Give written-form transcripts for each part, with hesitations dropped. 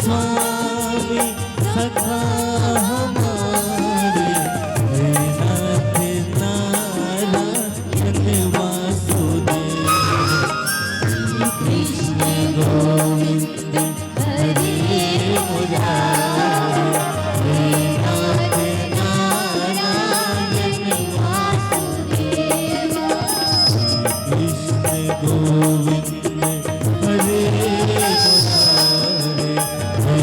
स्वामी सखा हमारे, हे नाथ नारायण वासुदेव। श्री कृष्ण गोविंद हरे मुरारे, हे नाथ नारायण वासुदेव। श्री कृष्ण गोविंद हरे मुरारे, हे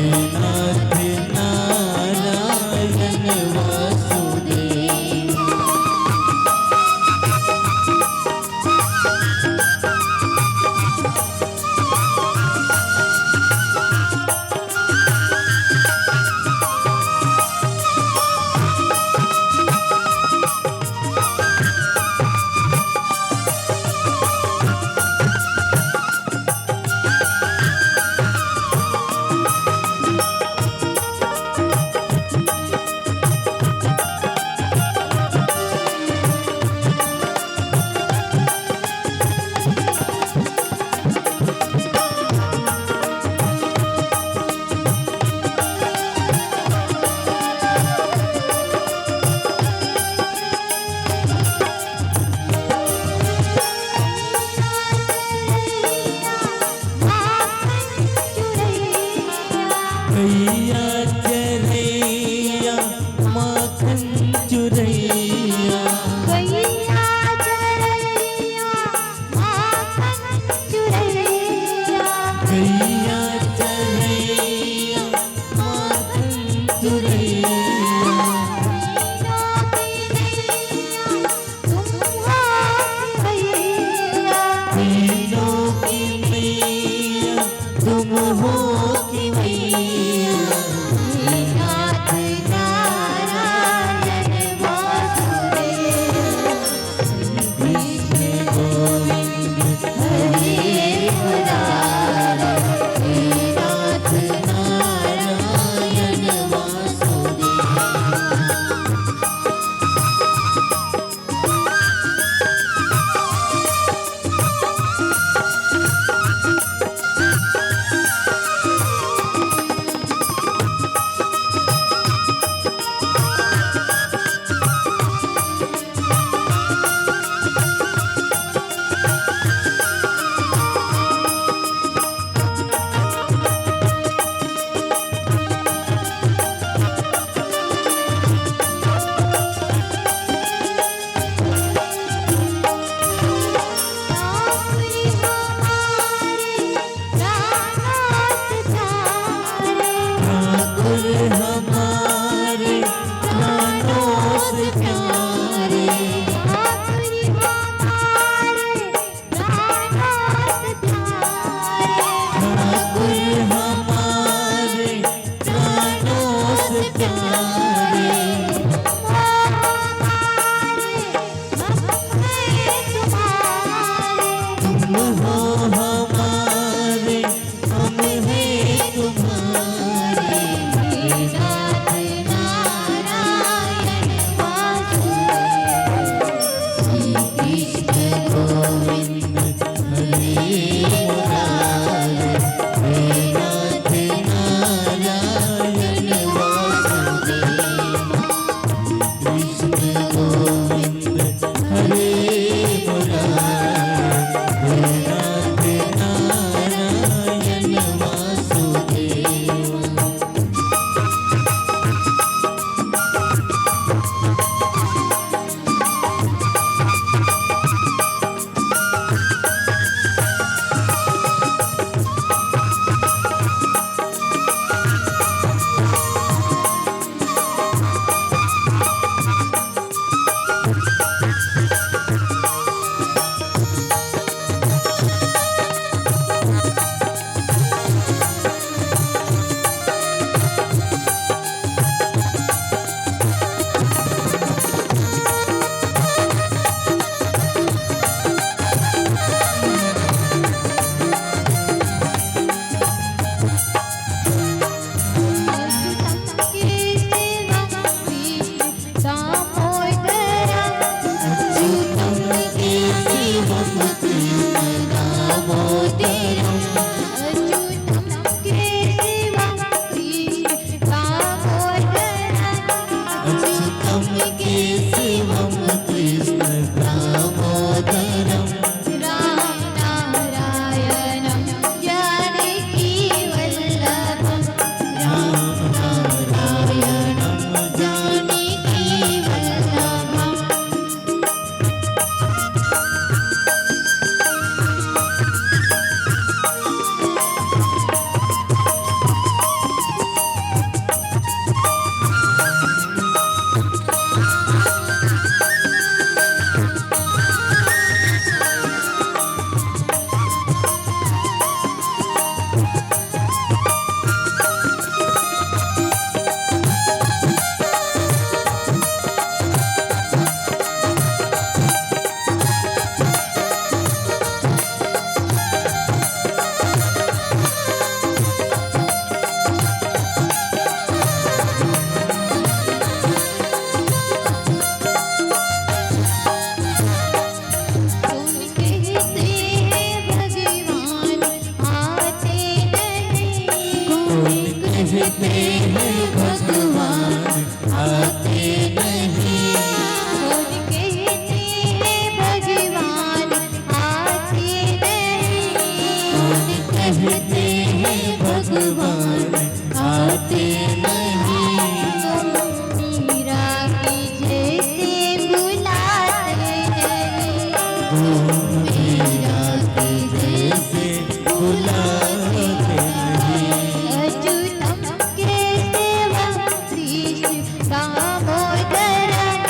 मेरा के जैसे बुलाते नहीं। अच्युतम केशवम कृष्ण दामोदरम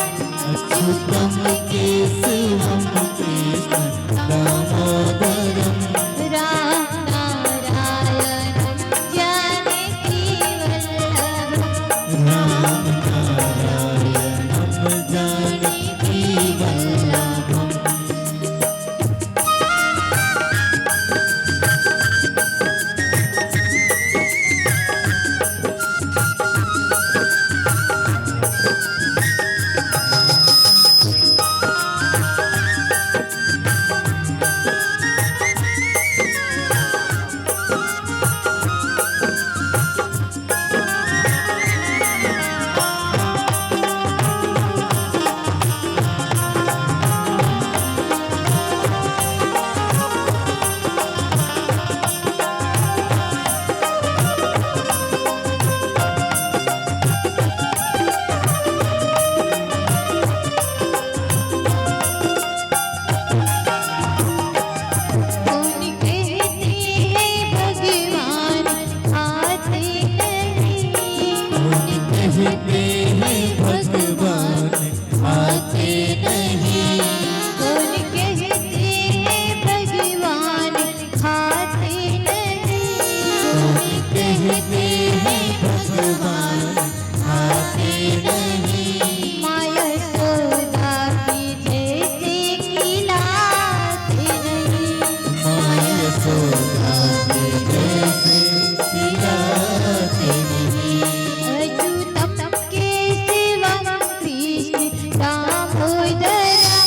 अच्युतम केशवम कृष्ण दामोदरम राम नारायणं जानकी वल्लभम् राम नारायणं जानकी वल्लभम्। कौन कहते हैं भगवान आते नहीं। कौन कहते हैं भगवान आते नहीं। कौन कहते हैं भगवान आते नहीं। कहते हैं भगवान आते नहीं। माया सोदा की जैसे खिलाते नहीं। माया सोदा के जैसे खिलाते नहीं। अच्युतम केशवम कृष्ण दामोदरम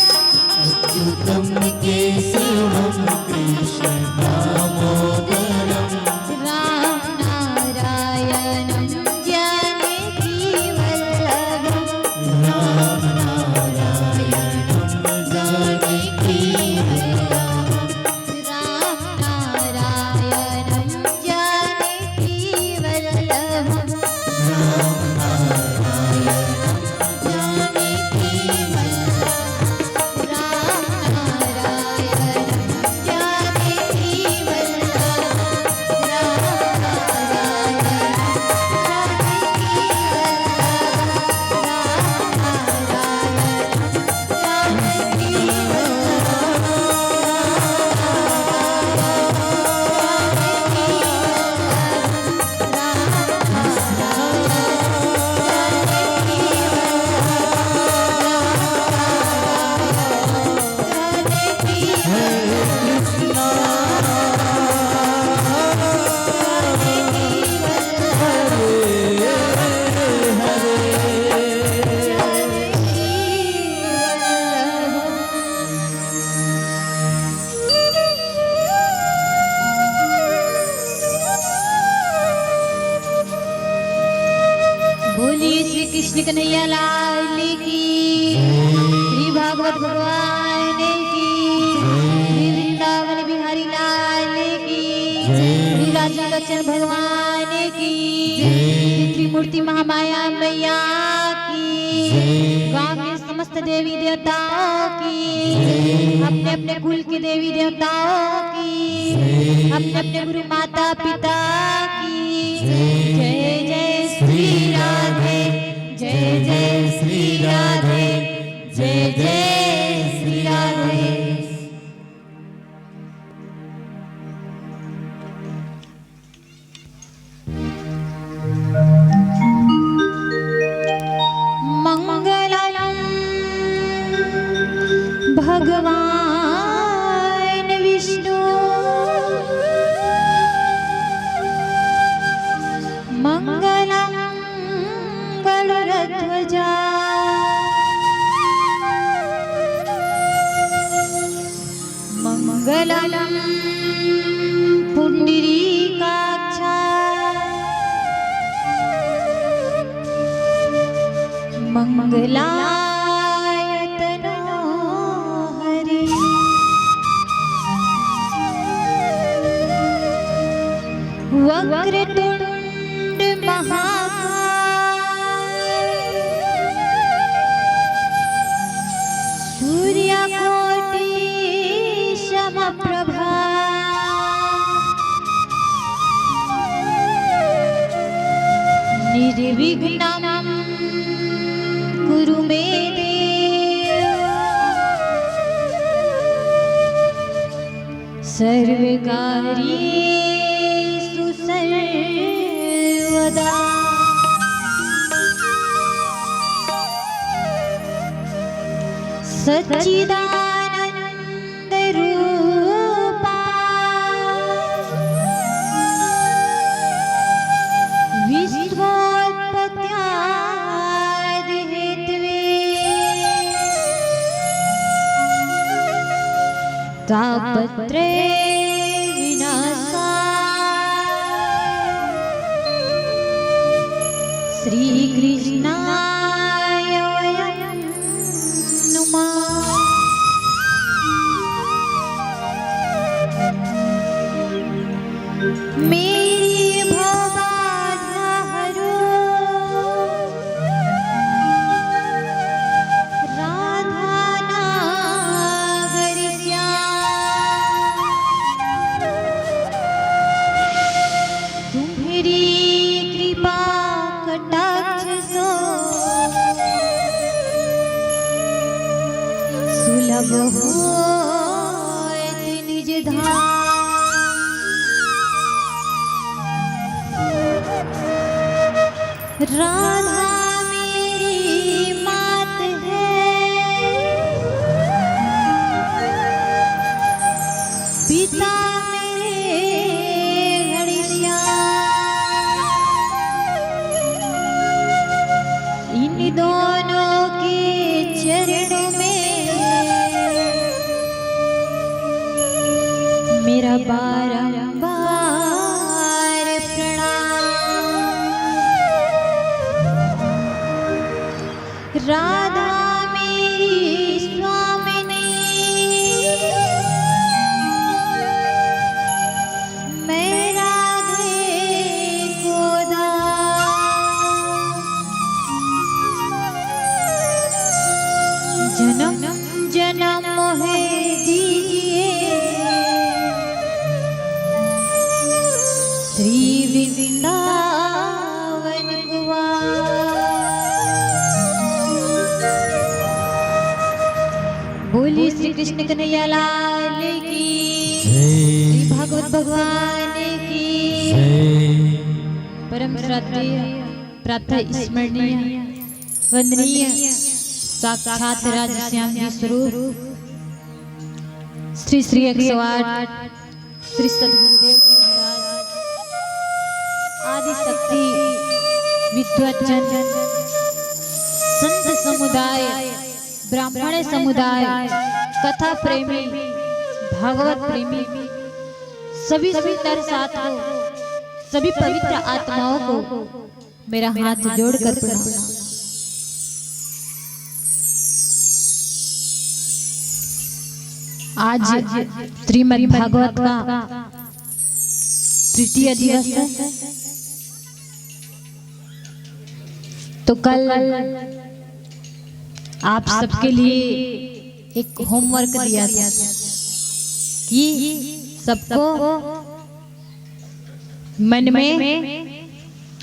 अच्युतम केशवम कृष्ण दामोदरम राम नारायणं जानकी वल्लभम् राम नारायणं जानकी वल्लभम् राम नारायणं जानकी वल्लभम् राम नारायणं जानकी वल्लभम् राम नारायणं जानकी वल्लभम् राम बोलिए श्री कृष्ण कन्हैया लाल की, श्री भागवत भगवान की, श्री वृंदावन बिहारी लाल की, श्री राजा बच्चन भगवान की, श्री त्रिमूर्ति महामाया मैया की, गांव के समस्त देवी देवताओं की, अपने अपने कुल के देवी देवताओं की, अपने अपने गुरु माता पिता की। जय जय श्री राधे, जय जय श्री राधे, जय जय श्री राधे। मंगलम भगवान विष्णु, मंगलम गरुड़ध्वजा, मंगलम पुंडरीकाक्षा, मंगलायतनो हरि। वक्रतुंड महाकाय, सूर्यकोटि निर्विघ्नं कुरु मे देव सर्वकार्येषु सर्वदा सच्चिदानंद रूपा विश्वोत्पत्त्यादि हेतवे तापत्रय श्री कृष्णाय वयं नुमः। मेरी भवबाधा हरो राधा नागरी श्याम तुम्हारी कृपा सुलभ होत निज धाम राधा मेरी मात है पिता मेरे घनश्याम इन दोनों के चरणों में मेरा बारंबार प्रणाम। राधा मेरी स्वामिनी मैं राधे को जन्म जन्म मोहे दीजिए श्री वृंदावन बोली श्री कृष्ण कन्हैया लाल की श्री भागवत भगवान की परम श्रद्धेय प्रातः स्मरणीय वंदनीय साक्षात राजश्याम जी स्वरूप श्री श्री 108 श्री सद्गुरुदेव जी महाराज आदि शक्ति विद्वज्जन संत समुदाय ब्राह्मण समुदाय कथा प्रेमी भागवत प्रेमी सभी सुंदर साथियों सभी पवित्र आत्माओं को मेरा हाथ जोड़कर प्रणाम। आज श्रीमद् भागवत का तृतीय दिवस है। तो कल आप सबके लिए एक होमवर्क दिया था कि सबको मन में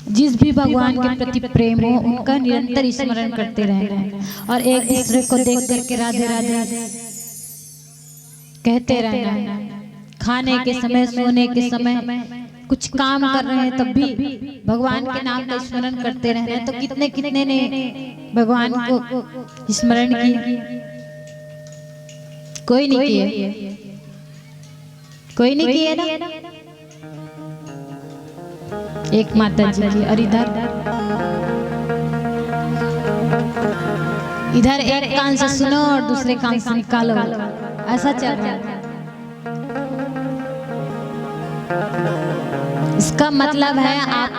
जिस भी भगवान के प्रति प्रेम हो उनका निरंतर स्मरण करते रहना और एक दूसरे को देख करके राधे राधे कहते रहना। खाने के समय सोने के समय कुछ काम कर रहे हैं तब भी भगवान के नाम का स्मरण करते रहना। तो कितने कितने ने भगवान को स्मरण किया? कोई नहीं किया, कोई नहीं किया ना। एक माता जी की और इधर एक कान से सुनो और दूसरे कान से निकालो, ऐसा चल रहा है। इसका मतलब है आप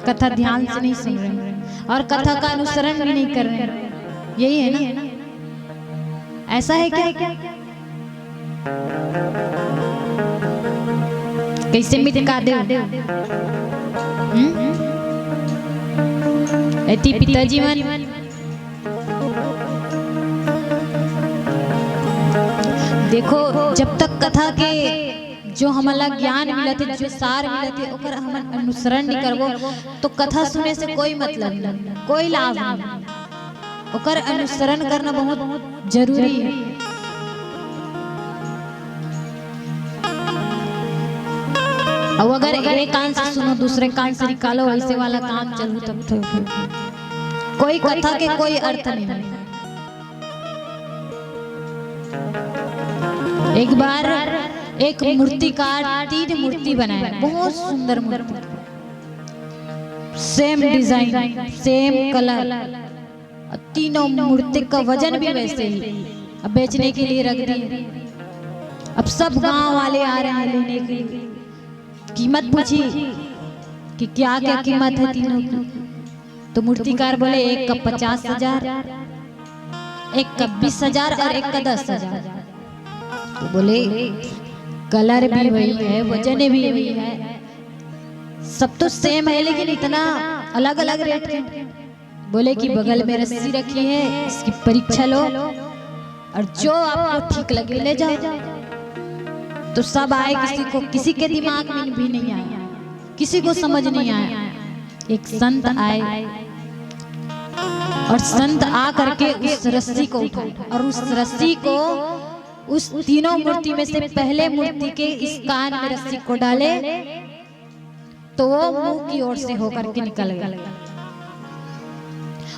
कथा ध्यान से नहीं सुन रहे और कथा का अनुसरण भी नहीं कर रहे। यही है ना? ऐसा है क्या? कैसे मिटका दे? ऐती पिताजी मन देखो, जब तक कथा के जो हमारा ज्ञान मिलत है, जो सार मिलत है, ओकर हम अनुसरण नहीं करबो तो कथा सुने से कोई मतलब नहीं, कोई लाभ नहीं। ओकर अनुसरण करना बहुत जरूरी है। अब अगर एक कान से सुनो दूसरे कान से निकालो, ऐसे वाला काम चलू तब तो कोई कथा के कोई अर्थ नहीं है। एक बार एक मूर्तिकार 3 मूर्ति बनाया, बहुत सुंदर मूर्ति, सेम डिजाइन, सेम कलर, तीनों मूर्ति का वजन भी वैसे ही। अब बेचने के लिए रख दिए। अब सब गांव वाले आ रहे हैं लेने के लिए। कीमत पूछी कि क्या क्या कीमत है तीनों की, तो मूर्तिकार बोले एक का 50,000, एक का 20,000 और एक का 10,000। तो बोले कलर भी वही है, वजन भी वही है, सब तो सेम है, लेकिन इतना अलग अलग रेट है। बोले कि बगल में रस्सी रखी है, इसकी परीक्षा लो और जो आपको ठीक लगे ले जाओ। तो सब आए, किसी के दिमाग में भी नहीं आया, किसी को समझ नहीं आया। एक संत आए और संत आ करके उस रस्सी को उठाया और उस रस्सी को उस तीनों मूर्ति में से पहले मूर्ति के इस कान में रस्सी को डाले तो वो मुंह की ओर से होकर के निकल गया,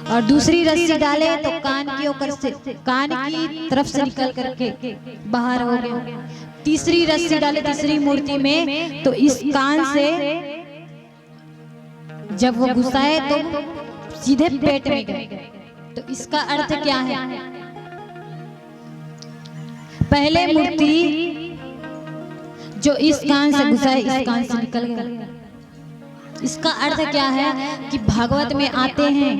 और दूसरी रस्सी डाले तो कान की ओर से, कान की तरफ से निकल करके बाहर हो गया। तीसरी रस्सी डाले तीसरी मूर्ति में तो इस कान से जब वो घुसाए तो सीधे पेट में गए। तो इसका अर्थ क्या है? पहले मूर्ति जो इस कान से घुसाए इस कान से निकल गया। इसका अर्थ क्या है कि भागवत में आते हैं,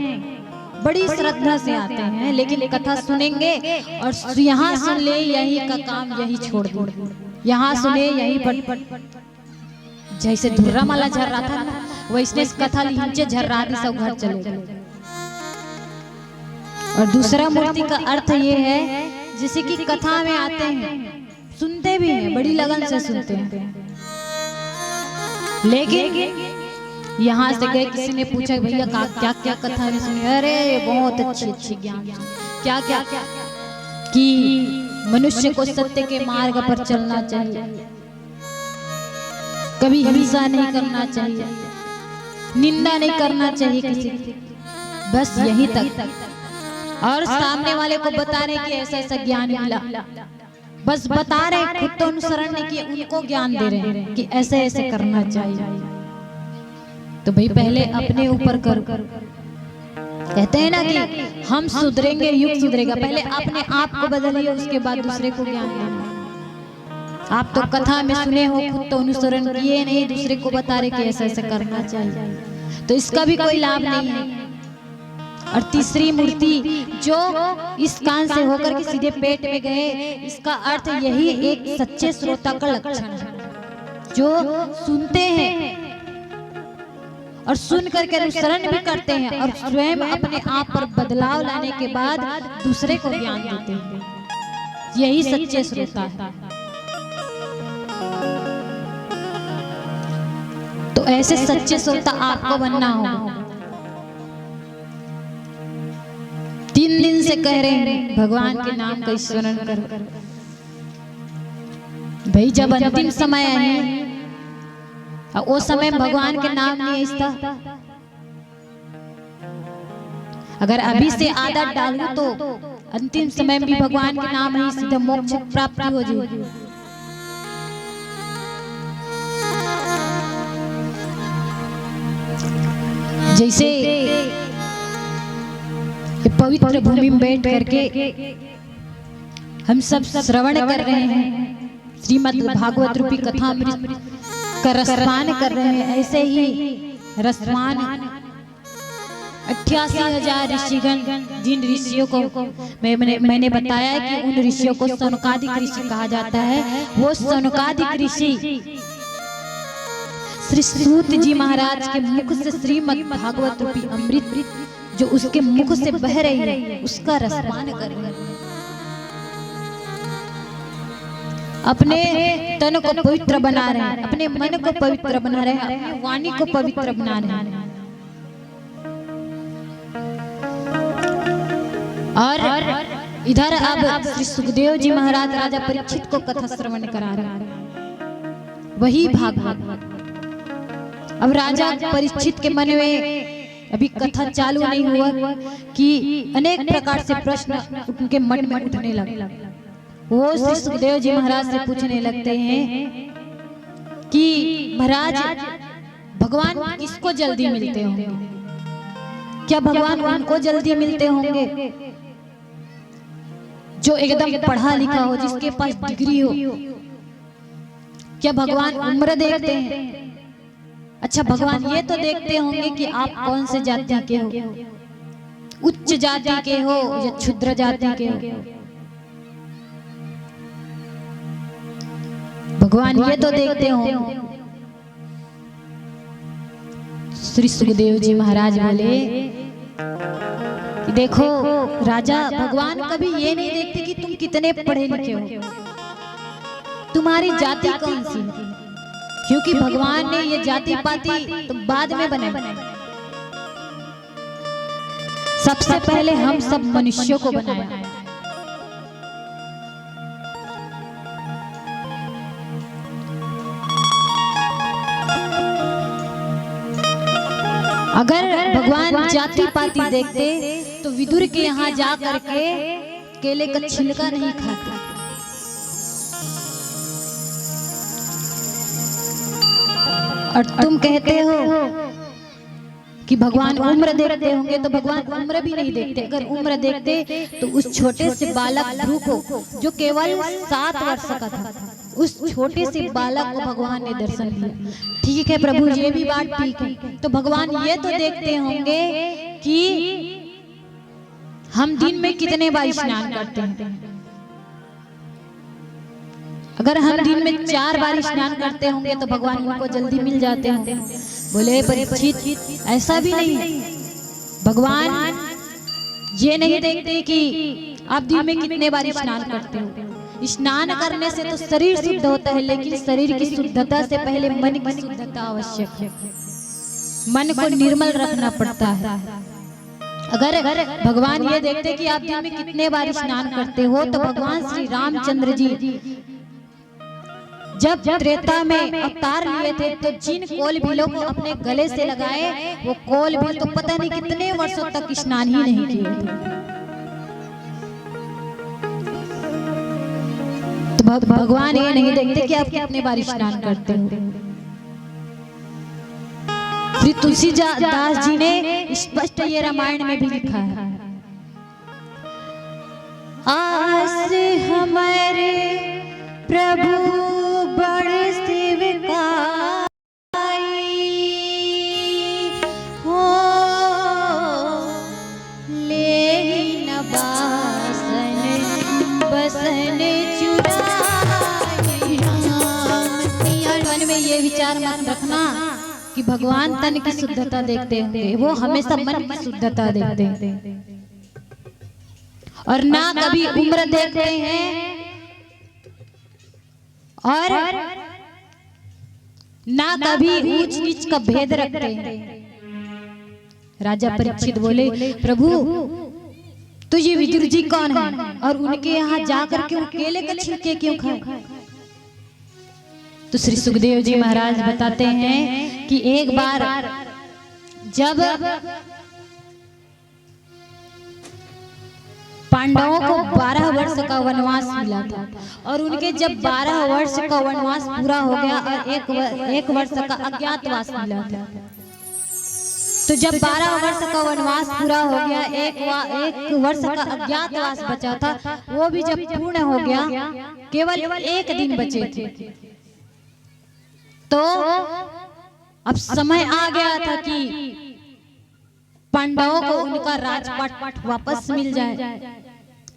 बड़ी श्रद्धा से आते हैं, लेकिन कथा सुनेंगे और यहाँ सुन ले यही का काम यही छोड़ दो, यहाँ सुने यही पर जैसे धुर्रा माला झर रहा था ना, वैसे कथा नीचे झर रहा थी, सब घर चले गए। और दूसरा मूर्ति का अर्थ ये है जैसे कि कथा में आते हैं, सुनते भी हैं, बड़ी लगन से सुनते हैं, लेकिन यहाँ से गए, किसी ने पूछा भैया क्या क्या कथा में सुनी? अरे बहुत अच्छी अच्छी ज्ञान, क्या क्या कि मनुष्य को सत्य के मार्ग पर चलना चाहिए, कभी हिंसा नहीं करना चाहिए, निंदा नहीं करना चाहिए किसी की, बस यही तक। और सामने वाले को बता रहे कि ऐसा ऐसा ज्ञान मिला, बस बता रहे, खुद तो अनुसरण नहीं किए, उनको ज्ञान दे रहे हैं कि ऐसे ऐसे करना चाहिए। तो भाई पहले अपने ऊपर कर, कहते हैं ना कि हम सुधरेंगे युग सुधरेगा, पहले अपने आप को बदलिए, उसके बाद दूसरे को ज्ञान देना। आप तो कथा में सुने हो, खुद तो अनुसरण किए नहीं, दूसरे को बता रहे कि ऐसा ऐसा करना चाहिए, तो इसका भी कोई लाभ नहीं है। और तीसरी मूर्ति जो इस कान से होकर के सीधे पेट में गए, इसका अर्थ यही एक सच्चे श्रोता का लक्षण है, जो सुनते हैं और सुन करके अनुसरण भी करते हैं और स्वयं अपने आप पर बदलाव लाने के बाद दूसरे को ज्ञान देते हैं, यही सच्चे श्रोता है। तो ऐसे सच्चे श्रोता आपको बनना होगा। 3 दिन से कह रहे हैं भगवान के नाम का स्मरण करो। भाई जब अंतिम समय आए, वो समय भगवान के नाम नहीं था, अगर अभी से आदत डालूं तो अंतिम समय में भी भगवान के नाम ही सीधा मोक्ष प्राप्ति हो जाएगी। जैसे पवित्र भूमि में बैठ करके हम सब श्रवण कर रहे हैं, श्रीमद् भागवत रूपी कथामृत का रसपान कर रहे हैं, ऐसे ही रसपान 88,000 ऋषिगण, जिन ऋषियों को मैंने बताया कि उन ऋषियों को सनकादिक ऋषि कहा जाता है, वो सनकादिक ऋषि श्री सूत जी महाराज के मुख से श्रीमद् भागवत रूपी अमृत जो उसके मुख से बह रही है उसका रसपान कर रहे हैं। अपने तन को पवित्र बना रहे हैं, अपने मन को पवित्र बना रहे हैं, अपनी वाणी को पवित्र बना रहे हैं। और इधर अब श्री सुखदेव जी महाराज राजा परीक्षित को कथा श्रवण करा रहे हैं, वही भागवत। अब राजा परीक्षित के मन में अभी कथा चालू नहीं हुआ कि अनेक प्रकार से प्रश्न उनके मन में उठने लगे। वो श्री सुखदेव जी महाराज से पूछने लगते हैं कि महाराज भगवान किसको जल्दी मिलते होंगे? क्या भगवान उनको जल्दी मिलते होंगे जो एकदम पढ़ा लिखा हो, जिसके पास डिग्री हो? क्या भगवान उम्र देखते हैं? अच्छा, भगवान ये तो देखते होंगे कि आप कौन से जाति के हो, उच्च जाति के हो या क्षुद्र जाति के हो। भगवान ये तो देखते होंगे। श्री सुखदेव जी महाराज बोले कि देखो राजा, भगवान कभी ये नहीं देखते कि तुम कितने पढ़े लिखे हो, तुम्हारी जाति कौन सी है, क्योंकि भगवान ने ये जाति पाति तो बाद में बनाई। सबसे पहले हम सब मनुष्यों को बनाया। अगर भगवान जाति पाति देखते तो विदुर के यहाँ जा करके केले का छिलका नहीं खाते। और तुम कहते हो कि भगवान उम्र देखते होंगे, तो भगवान उम्र भी नहीं देखते। अगर उम्र देखते तो उस छोटे से बालक ध्रुव को, जो केवल 7 वर्ष का था, उस छोटे से बालक को भगवान ने दर्शन दिया। ठीक है प्रभु, ये भी बात ठीक है। तो भगवान ये तो देखते होंगे कि हम दिन में कितने बार स्नान करते हैं। अगर हम दिन में 4 बार स्नान करते होंगे तो भगवान उनको जल्दी मिल जाते होंगे। बोले परीक्षित, ऐसा भी नहीं है। भगवान ये नहीं देखते कि आप दिन में कितने बार स्नान करते हो। स्नान करने से तो शरीर शुद्ध होता है, लेकिन शरीर की शुद्धता से पहले मन की शुद्धता आवश्यक है। मन को निर्मल रखना पड़ता है। अगर भगवान ये देखते कि आप दिन में कितने बार स्नान करते हो, तो भगवान श्री रामचंद्र जी जब त्रेता में अवतार लिए थे, तो जिन कोल भीलों को अपने गले से लगाए, वो कोल भील तो पता नहीं कितने वर्षों तक स्नान ही नहीं किए थे। तो भगवान ये नहीं देखते कि आप कितने बार स्नान करते हो। श्री तुलसीदास जी ने स्पष्ट ये रामायण में भी लिखा है, आस हमारे प्रभु बड़े सेवकाई हो, ले न बासन बसन चुराई। मन में ये विचार मत रखना कि भगवान तन की शुद्धता देखते होंगे, वो हमेशा मन की शुद्धता देखते हैं। और ना कभी उम्र देखते हैं और ना कभी ऊंच नीच का भेद रखते हैं। राजा परीक्षित बोले, प्रभु तो ये विदुर जी कौन है और उनके यहाँ जाकर के केले का छिलके क्यों खाए? तो श्री सुखदेव जी महाराज बताते हैं कि एक बार जब पांडवों को 12 वर्ष का वनवास मिला था, और उनके जब 12 वर्ष का वनवास पूरा हो गया और एक वर्ष का अज्ञातवास मिला था, तो जब 12 वर्ष का वनवास पूरा हो गया, एक वर्ष का अज्ञातवास बचा था, वो भी जब पूर्ण हो गया, केवल 1 दिन बचे थे, तो अब समय आ गया था कि पांडवों को उनका राजपाट वापस मिल जाए।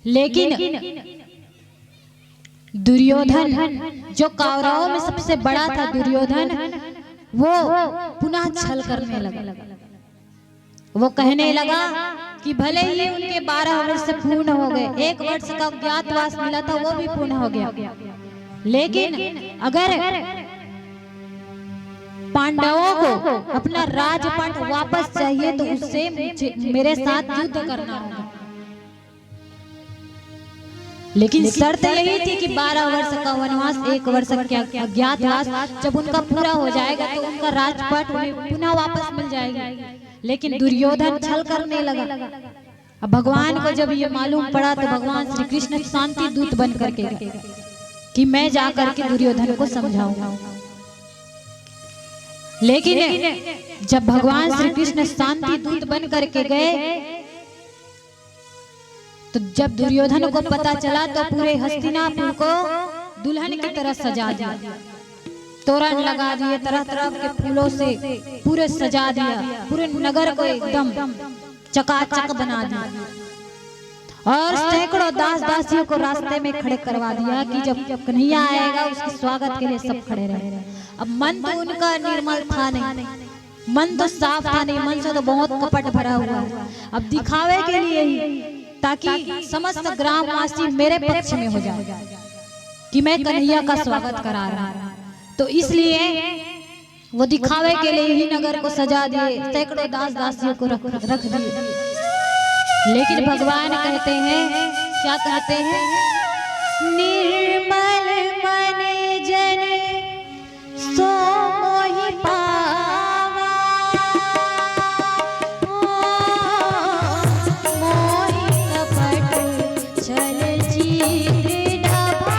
लेकिन दुर्योधन, जो कौरवों में सबसे बड़ा था दुर्योधन, वो पुनः छल करने लगा। वो कहने लगा कि भले ही उनके 12 वर्ष पूर्ण हो गए, 1 वर्ष का अज्ञातवास मिला था वो भी पूर्ण हो गया, लेकिन अगर पांडवों को अपना राजपाट वापस चाहिए तो उससे मेरे साथ युद्ध करना होगा। लेकिन शर्त यही थी कि 12 वर्ष का वनवास, 1 वर्ष का अज्ञातवास, जब उनका पूरा हो जाएगा तो उनका राजपाट पुनः वापस मिल जाएगा। लेकिन दुर्योधन छल करने लगा। अब भगवान को जब ये मालूम पड़ा तो भगवान श्री कृष्ण शांति दूत बन करके गए कि मैं जाकर के दुर्योधन को समझाऊंगा। लेकिन जब भगवान श्री कृष्ण शांति दूत बन करके गए तो जब दुर्योधन को पता चला तो पूरे हस्तिनापुर को दुल्हन की तरह सजा दिया, तोरण लगा दिए, तरह तरह के फूलों से पूरे सजा दिया, पूरे नगर को एकदम चकाचक बना दिया और सैकड़ों दास दासियों को रास्ते में खड़े करवा दिया कि जब कन्हैया आएगा उसके स्वागत के लिए सब खड़े रहे। अब मन तो उनका निर्मल था नहीं, मन तो साफ था नहीं, मन से तो बहुत कपट भरा हुआ है। अब दिखावे के लिए ही, ताकि समस्त ग्रामवासी मेरे पक्ष में हो जाए कि मैं कन्हैया का स्वागत करा रहा हूं, तो इसलिए वो दिखावे के लिए ही नगर को सजा दिए, सैकड़ों दास दासियों को रख दिए। लेकिन भगवान कहते हैं, क्या कहते हैं? निर्मल मन जन सो मोहि पावा, मोहि कपट छल चित्र ढावा।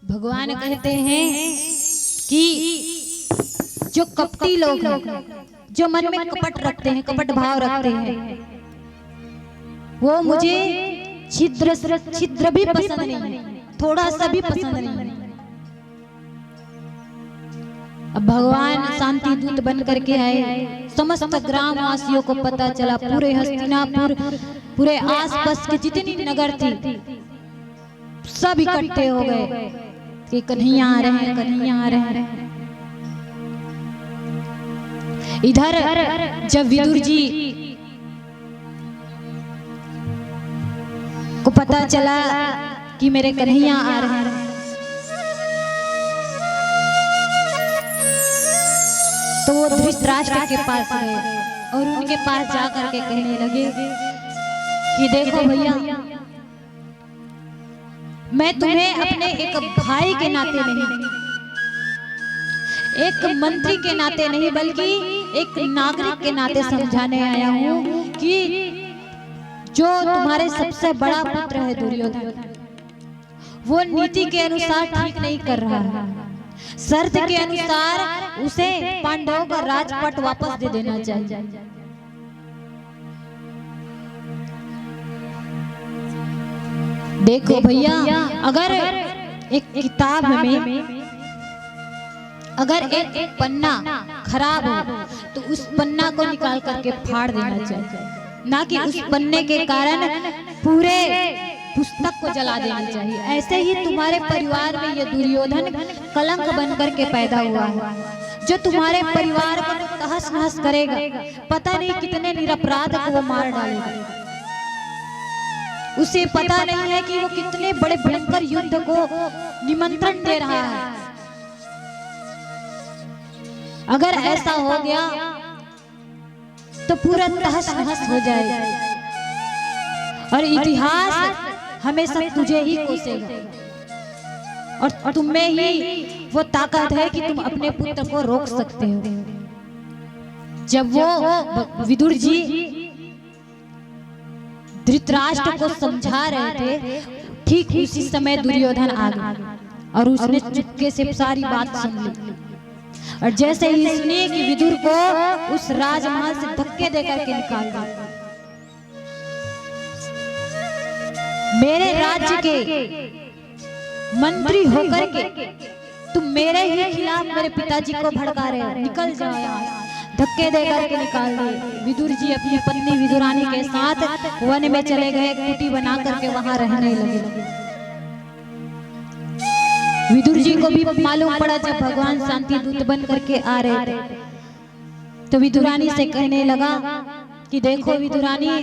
भगवान कहते हैं कि जो कपटी लोग हैं, जो मन में कपट रखते हैं, कपट भाव रखते हैं, वो मुझे छिद्र भी पसंद नहीं, थोड़ा सा भी पसंद नहीं। अब भगवान शांति दूत बन करके आए, समस्त ग्रामवासियों को पता चला, पूरे हस्तिनापुर, पूरे आसपास के जितनी नगर थी सब इकट्ठे हो गए कि कन्हैया आ रहे हैं, कन्हैया आ रहे हैं। इधर जब विदुर जी को पता चला कि मेरे कन्हैया आ रहे हैं, तो वो धृतराष्ट्र के पास गए और उनके पास जाकर के कहने लगे कि देखो भैया, मैं तुम्हें अपने एक भाई के नाते नहीं, एक मंत्री के नाते नहीं, बल्कि एक नागरिक के नाते समझाने आया हूँ कि जो तुम्हारे सबसे बड़ा पुत्र है दुर्योधन, वो नीति के अनुसार ठीक नहीं कर रहा है। शर्त के अनुसार उसे पांडवों का राजपाट वापस दे देना चाहिए। देखो भैया, अगर एक किताब में अगर एक पन्ना खराब हो तो उस पन्ना को निकाल करके फाड़ देना चाहिए, ना कि उस पन्ने के कारण पूरे पुस्तक को जला देना चाहिए। ऐसे ही तुम्हारे परिवार में ये दुर्योधन कलंक बन करके पैदा हुआ है। जो तुम्हारे परिवार को तो तहस नहस करेगा, पता नहीं कितने निरपराध को वो मार डालेगा। उसे पता नहीं है कि वो कितने बड़े भयंकर युद्ध को निमंत्रण दे रहा है। अगर ऐसा हो गया तो पूरा तहस नहस हो जाएगा और इतिहास हमेशा तुझे ही कोसेगा। और तुम में ही वो ताकत है कि तुम अपने पुत्र को रोक सकते हो। जब वो विदुर जी धृतराष्ट्र को समझा रहे थे, ठीक उसी समय दुर्योधन आ गया और उसने चुपके से सारी बात सुन ली। और जैसे ही सुनी कि विदुर को उस राजमहल से धक्के देकर के निकाल दिया। मेरे राज्य के मंत्री होकर के तुम मेरे ही खिलाफ मेरे पिताजी को भड़का रहे हो, निकल जाओ यहाँ से। धक्के देकर के निकाल दिए। विदुर जी अपनी पत्नी विदुरानी के साथ वन में चले गए, कुटी बना करके वहां रहने लगे। विदुर जी को भी मालूम पड़ा जब भगवान शांति दूत बन करके आ रहे थे, तो विदुरानी से कहने लगा कि देखो विदुरानी,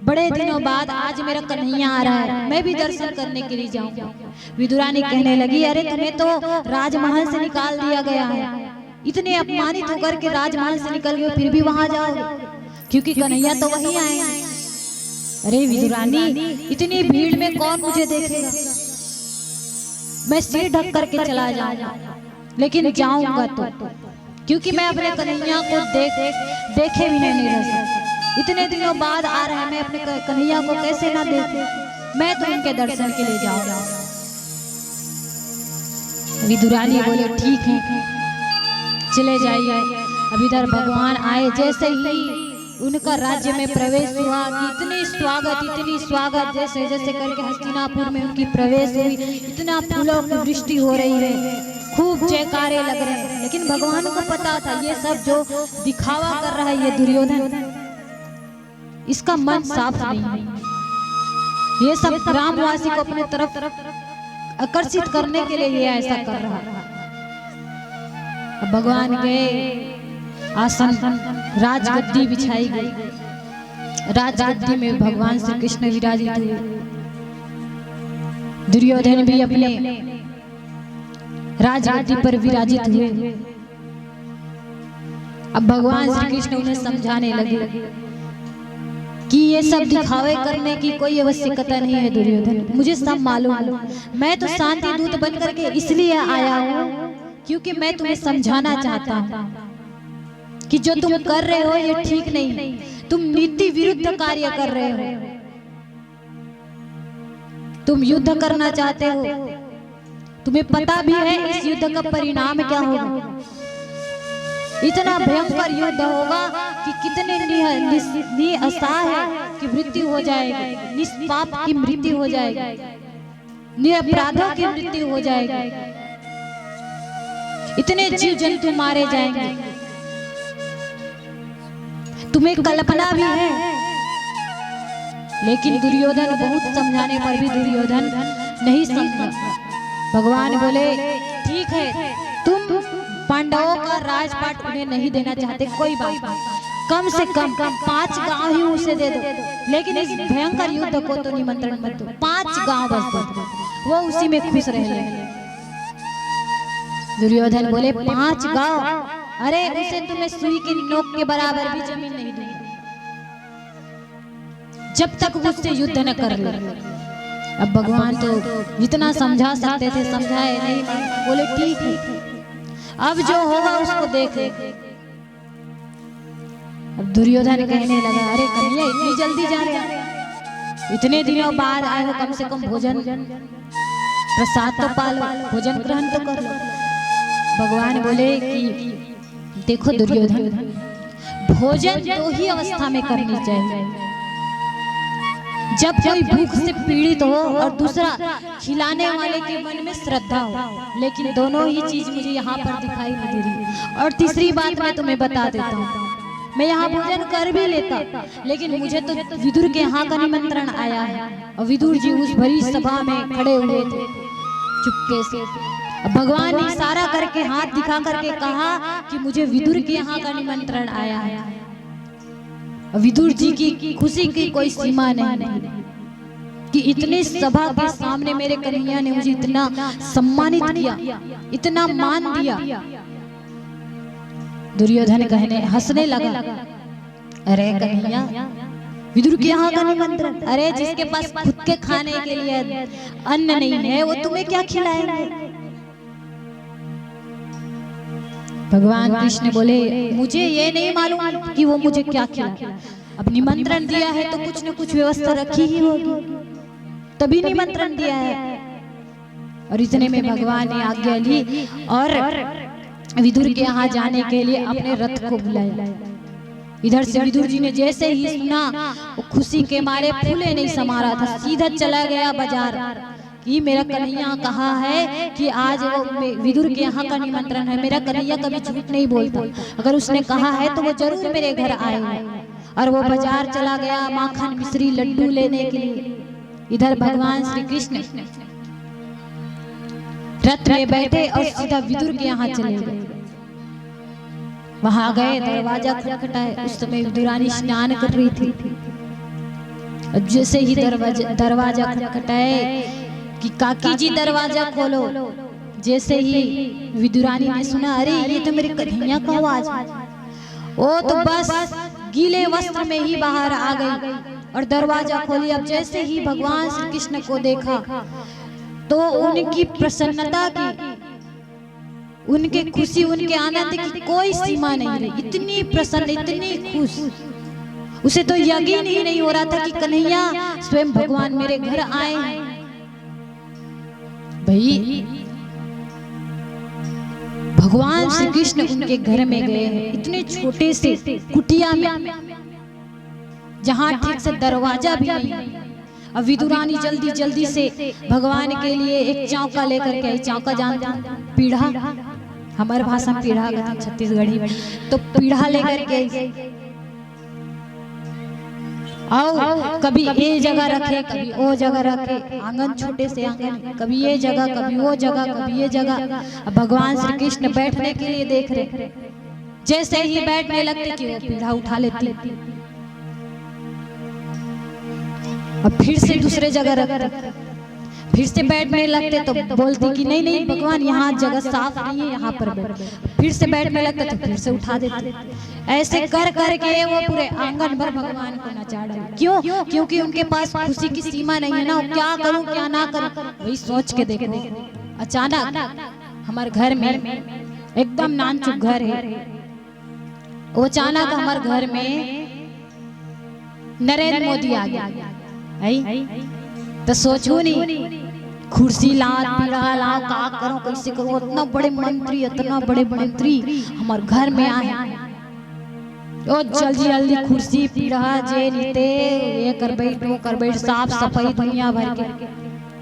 बड़े दिनों बाद आज मेरा कन्हैया आ रहा है, मैं भी दर्शन करने के लिए जाऊंगा। विदुरानी कहने लगी, अरे तुम्हें तो राजमहल से निकाल दिया गया है, इतने अपमानित होकर के राजमहल से निकल गए, फिर भी वहां जाओगे क्योंकि कन्हैया तो वहीं आए। अरे विदुरानी, इतनी भीड़ में कौन मुझे देखेगा, मैं सिर ढक करके चला जाऊंगा, लेकिन जाऊंगा तो क्योंकि मैं अपने कन्हैया को देखे भी नहीं रह सकता। इतने दिनों बाद आ रहा है, मैं अपने कन्हैया को कैसे ना देखे, मैं तो उनके दर्शन के लिए जाऊंगा। विदुरानी बोले ठीक है, चले जाइए। अब इधर भगवान आए, जैसे ही उनका राज्य में प्रवेश हुआ कि इतनी स्वागत जैसे जैसे करके हस्तिनापुर में उनकी प्रवेश हुई, इतना फूलों की वृष्टि हो रही है, खूब जयकारे लग रहे हैं। लेकिन भगवान को पता था ये सब जो दिखावा कर रहा है ये दुर्योधन, इसका मन साफ नहीं है। ये सब ग्रामवासी को अपने तरफ आकर्षित करने के लिए ये ऐसा कर रहा है। अब भगवान के आसन राजगद्दी बिछाई गई, राजगद्दी में भगवान श्री कृष्ण विराजित हुए। दुर्योधन भी अपने राजगद्दी पर विराजित हुए। अब भगवान श्री कृष्ण उन्हें समझाने लगे कि ये सब दिखावे करने की कोई आवश्यकता नहीं है दुर्योधन, मुझे सब मालूम है। मैं तो शांति दूत बन करके इसलिए आया हूँ क्योंकि मैं तुम्हें समझाना चाहता हूँ कि जो तुम कर रहे हो ये ठीक नहीं, तुम नीति विरुद्ध कार्य कर रहे हो। तुम युद्ध करना चाहते हो, तुम्हें पता भी है इस युद्ध का परिणाम क्या होगा। इतना भयंकर युद्ध होगा कि कितने निसहाय की मृत्यु हो जाएगी, निष्पाप की मृत्यु हो जाएगी, निरपराधों की मृत्यु हो जाएगी, इतने जीव जंतु मारे जाएंगे। तुम्हें कल्पना भी है, लेकिन दुर्योधन बहुत समझाने पर भी दुर्योधन नहीं समझा। भगवान बोले ठीक है, तुम पांडवों का राजपाट उन्हें नहीं देना चाहते, कोई बात नहीं, कम से कम 5 गांव ही उसे दे दो, लेकिन इस भयंकर युद्ध को तो निमंत्रण मत दो। 5 गांव बस दो, वो उसी में खुश रह ले। दुर्योधन बोले 5 गांव? अरे उसे तुम्हें सुई की नोक के बराबर भी जमीन नहीं दूंगा जब तक मुझसे युद्ध न कर ले। अब भगवान तो जितना समझा सकते थे समझाए, नहीं बोले ठीक है, अब जो होगा उसको देख ले। अब दुर्योधन कहने लगा, अरे कन्हैया इतनी जल्दी जा रहे हैं, इतने दिनों बाद आए हो, कम से कम भोजन प्रसाद तो पालो, भोजन ग्रहण तो कर लो। भगवान बोले कि देखो दुर्योधन, भोजन 2 ही अवस्था में करनी चाहिए, जब कोई भूख से पीड़ित हो और दूसरा खिलाने वाले के मन में श्रद्धा हो। लेकिन दोनों ही चीज मुझे यहाँ पर दिखाई नहीं दे रही। और तीसरी बात मैं तुम्हें बता देता हूँ, मैं यहाँ भोजन कर भी लेता, लेकिन मुझे तो विदुर के यहाँ का निमंत्रण आया है और विदुर जी उस भरी सभा में खड़े हुए थे चुपके से। अब भगवान ने इशारा करके हाथ दिखा करके कहा कि मुझे विदुर के यहाँ का निमंत्रण आया है। विदुर जी की खुशी की कोई सीमा नहीं कि इतने सभा के सामने मेरे कन्हैया ने मुझे इतना सम्मानित किया, इतना मान दिया। दुर्योधन कहने हंसने लगा, अरे कन्हैया विदुर के यहाँ का निमंत्रण, अरे जिसके पास खुद के खाने के लिए अन्न नहीं है वो तुम्हें क्या खिलाएंगे। भगवान कृष्ण बोले मुझे ये नहीं मालूम कि वो मुझे क्या खिलाए, अब निमंत्रण दिया है तो कुछ न कुछ व्यवस्था रखी ही होगी, तभी निमंत्रण दिया है। और इतने में भगवान ने आज्ञा ली और विदुर के यहाँ जाने के लिए अपने रथ को बुलाया। इधर से विदुर जी ने जैसे ही सुना वो खुशी के मारे फूले नहीं समा रहा था, सीधा चला गया बाजार कि मेरा कन्हैया कहा है कि आज वो विदुर के यहाँ का निमंत्रण है। मेरा कन्हैया कभी झूठ नहीं बोलता, अगर उसने कहा है तो वो जरूर मेरे घर आएगा। और वो बाजार चला गया माखन मिश्री लड्डू लेने के लिए। इधर भगवान श्री कृष्ण रथ में बैठे और सीधा विदुर के यहाँ चले गए। वहां गए, दरवाजा खटखटाए, उस समय विदुरानी स्नान कर रही थी। जैसे ही दरवाजा खटखटाए कि काकी जी दरवाजा खोलो, जैसे ही विदुरानी ने सुना अरे ये तो मेरे कन्हैया का आवाज, वो तो बस गीले वस्त्र में ही बाहर आ गई और दरवाजा खोली। अब जैसे ही भगवान श्री कृष्ण को देखा तो उनकी प्रसन्नता की, उनके खुशी, उनके आनंद की कोई सीमा नहीं रही। इतनी प्रसन्न, इतनी खुश, उसे तो यकीन ही नहीं हो रहा था कि कन्हैया स्वयं भगवान मेरे घर आए हैं। भाई भगवान श्री कृष्ण उनके घर में गए हैं, इतने छोटे से कुटिया में जहां ठीक से दरवाजा भी नहीं। अब विदुरानी जल्दी जल्दी से भगवान के लिए एक चौका लेकर के आई। चौका जानते हैं? पीढ़ा, हमारे भाषा में पीढ़ा कहते हैं छत्तीसगढ़ी। तो पीढ़ा लेकर के आओ, कभी ये जगह रखे कभी वो जगह रखे, आंगन छोटे से आंगन, कभी ये जगह कभी वो जगह कभी ये जगह। अब भगवान श्री कृष्ण बैठने के लिए देख रहे, जैसे ही बैठने लगते कि वो पीढ़ा उठा लेती, अब फिर से दूसरे जगह रखते, फिर से बैठने लगते तो बोलती कि नहीं नहीं भगवान यहाँ जगह साफ नहीं है, यहाँ पर बैठ। फिर से बैठने लगते तो फिर से उठा देते। ऐसे कर करके वो पूरे आंगन भर भगवान को नचा डाले। क्यों? क्योंकि उनके पास खुशी की सीमा नहीं है ना, क्या करूं क्या ना करूं वही सोच के देखो। अचानक हमारे घर में एकदम नानचुक घर है, वो अचानक हमारे घर में नरेंद्र मोदी आ गया। तो सोचो नहीं, कुर्सी लाओ पीढ़ा लाओ, का करो कैसे करो, इतना बड़े मंत्री, इतना बड़े मंत्री हमारे घर में आए। ओ जल्दी जल्दी कुर्सी पीढ़ा जे नीते ये कर बैठ वो कर बैठ, साफ सफाई दुनिया भर के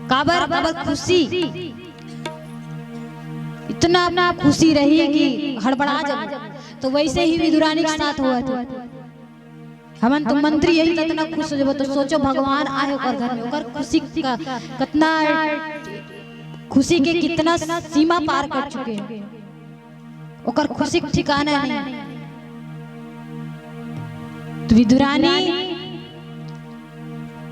काबर खुशी, इतना अपना खुशी रही कि हड़बड़ा जब। तो वैसे ही विदुरानी के साथ हुआ था। हमन तो मंत्री यही कितना खुश हो जब, तो सोचो भगवान आए ओकर घर में, ओकर खुशी का कितना, खुशी के कितना सीमा पार कर चुके हैं, ओकर खुशी का ठिकाना नहीं। तो विदुरानी